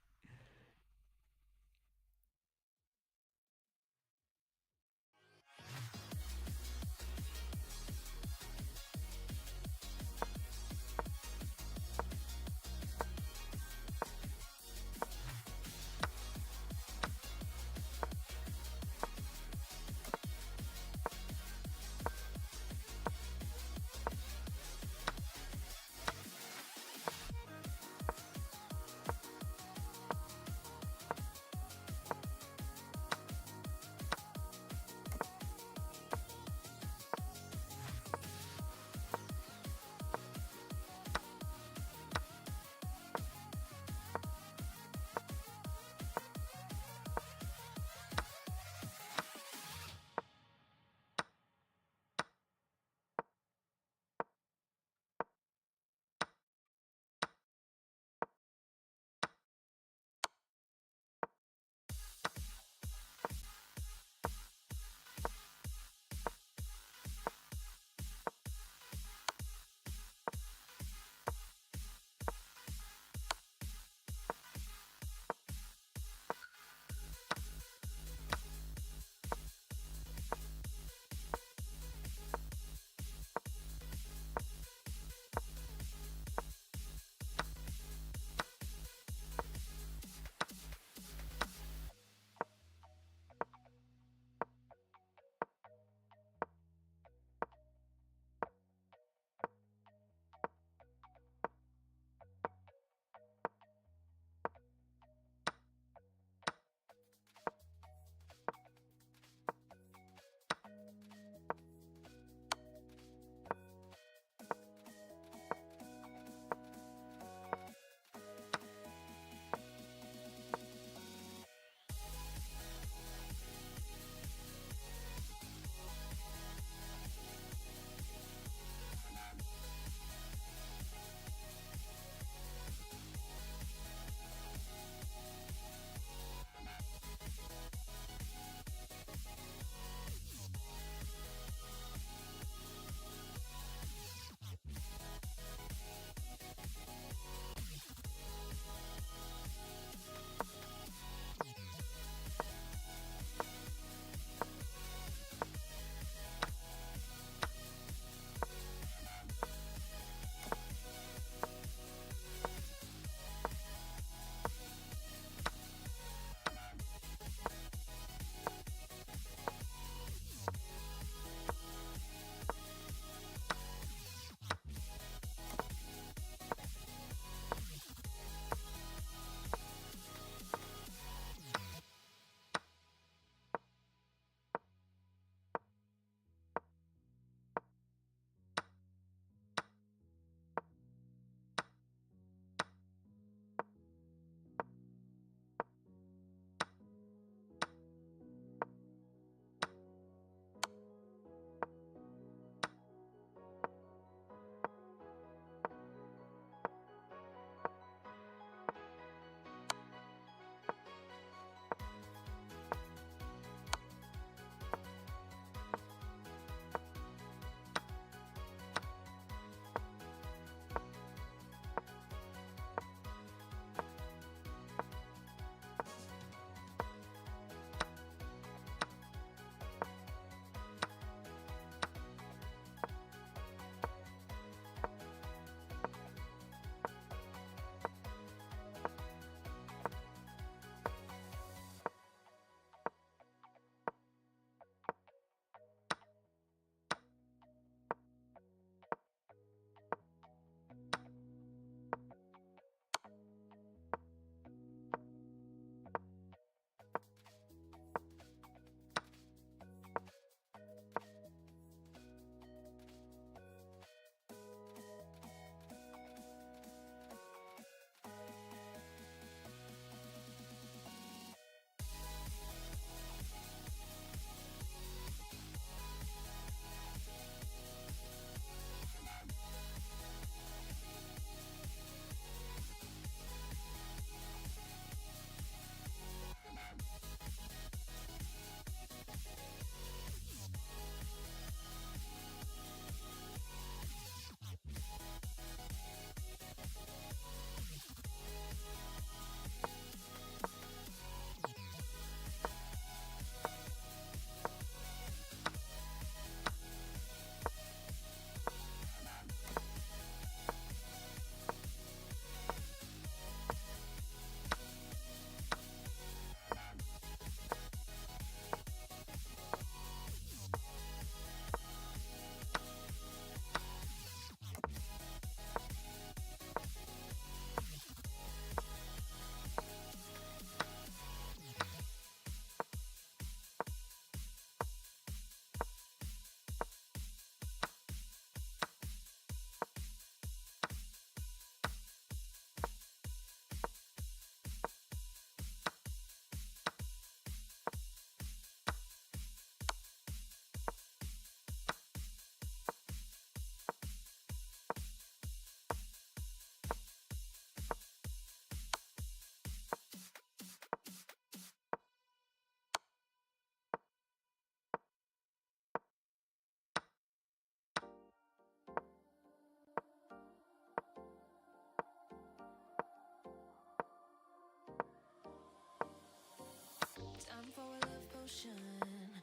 potion,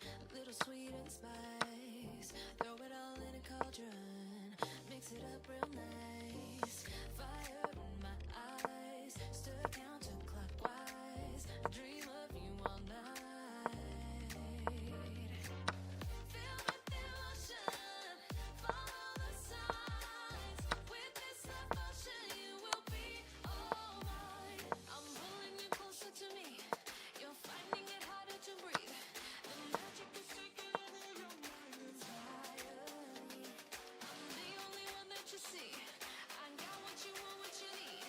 a little sweet and spice. Throw it all in a cauldron, mix it up real nice. Fire in my eyes, stir counterclockwise. I dream of you all night. Filled with devotion, follow the signs. With this devotion, you will be all mine. I'm pulling you closer to me. You're finding it harder to breathe. The magic is taking over your mind entirely. I'm the only one that you see. I got what you want, what you need.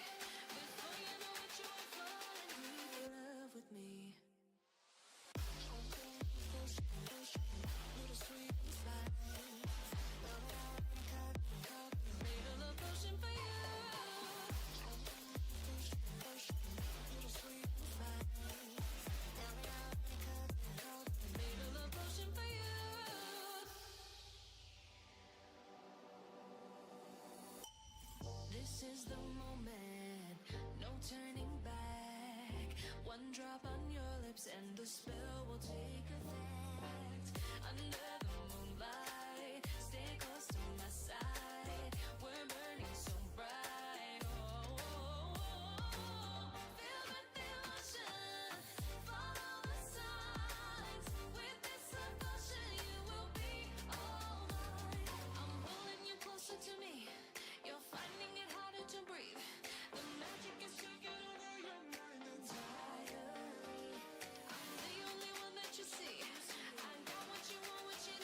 Before you know it, you are falling deep in love with me. Little sweet and spice. Made a love potion for you. Little sweet and spice. Made a love potion for you. This is the moment, no turning back. One drop on your lips and the spell will take effect. Under the moonlight, stay close to my side. We're burning so bright. Oh, oh, oh. Filled with devotion, follow the signs. With this devotion, you will be all mine. I'm pulling you closer to me. You're finding it harder to breathe. The magic is taking over your mind entirely. I'm the only one that you see. I got what you want, what you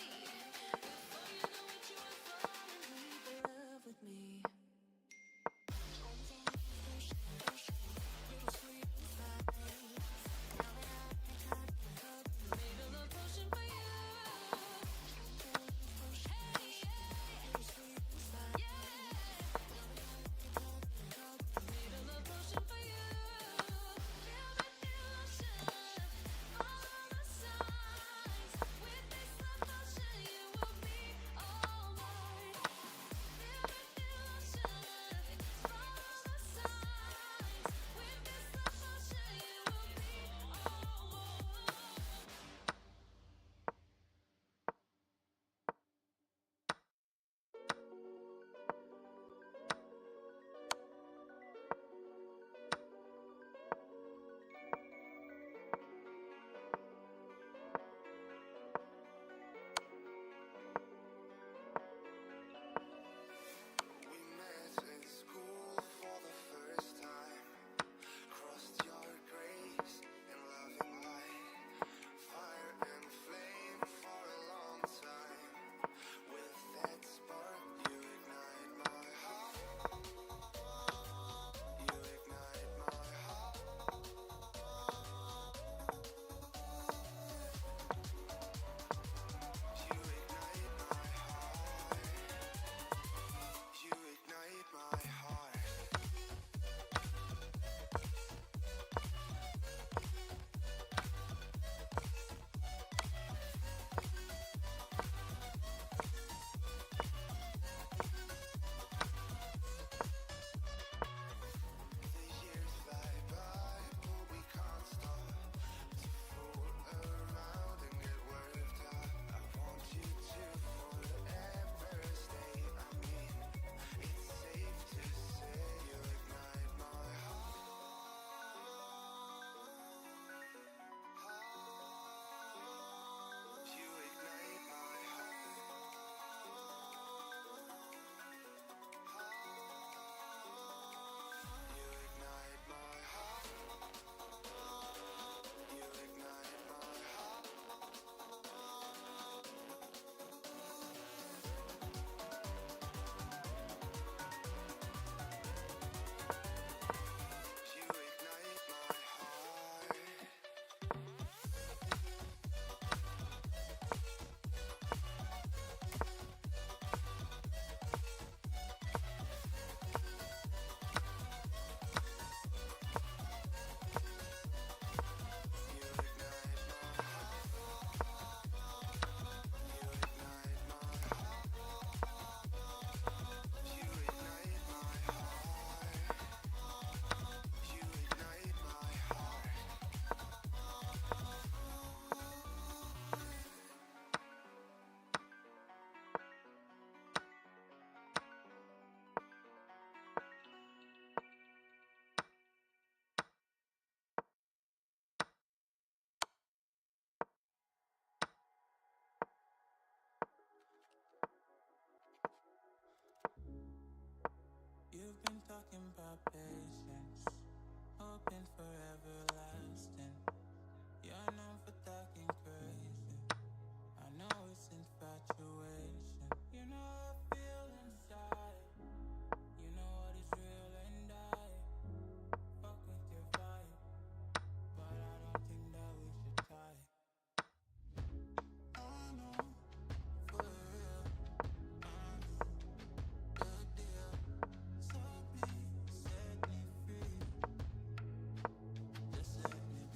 talking about patience, hoping for everlasting. You're known for talking crazy. I know it's infatuation. You know how I feel inside. You know what is real and I fuck with your vibe, but I don't think that we should try. I know for real, I know the deal. So please set me free. Just set me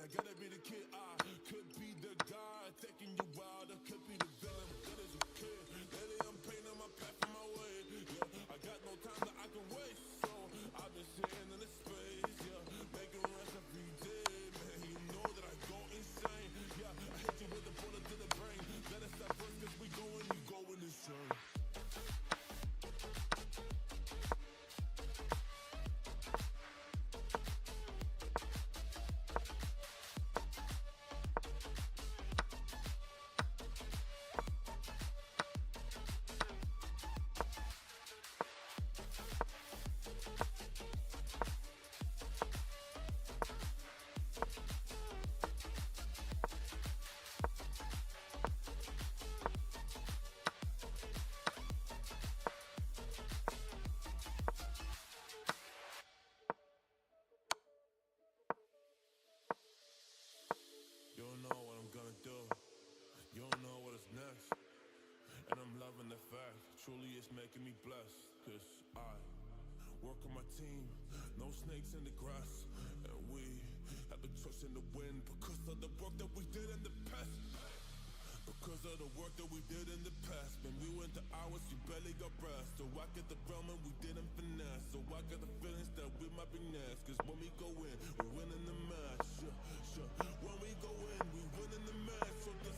I gotta be the kid. I could be the guy taking you out. I could be the villain, good as a kid. Lately I'm painting my path on my way. Yeah, I got no time that I can waste. So I've been sitting in the space. Yeah, making rest every day. Man, you know that I go insane. Yeah, I hit you with a bullet to the brain. Let us stop first, cause we going, you going insane. You don't know what I'm gonna do. You don't know what is next. And I'm loving the fact, truly it's making me blessed. Cause I work on my team, no snakes in the grass. And we have been trusting the wind because of the work that we did in the past. Because of the work that we did in the past. Man, we went to hours, we barely got rest. So I get the realm and we didn't finesse. So I got the feelings that we might be next. Cause when we go in, we win in the match. When we go in, we win in the match. So this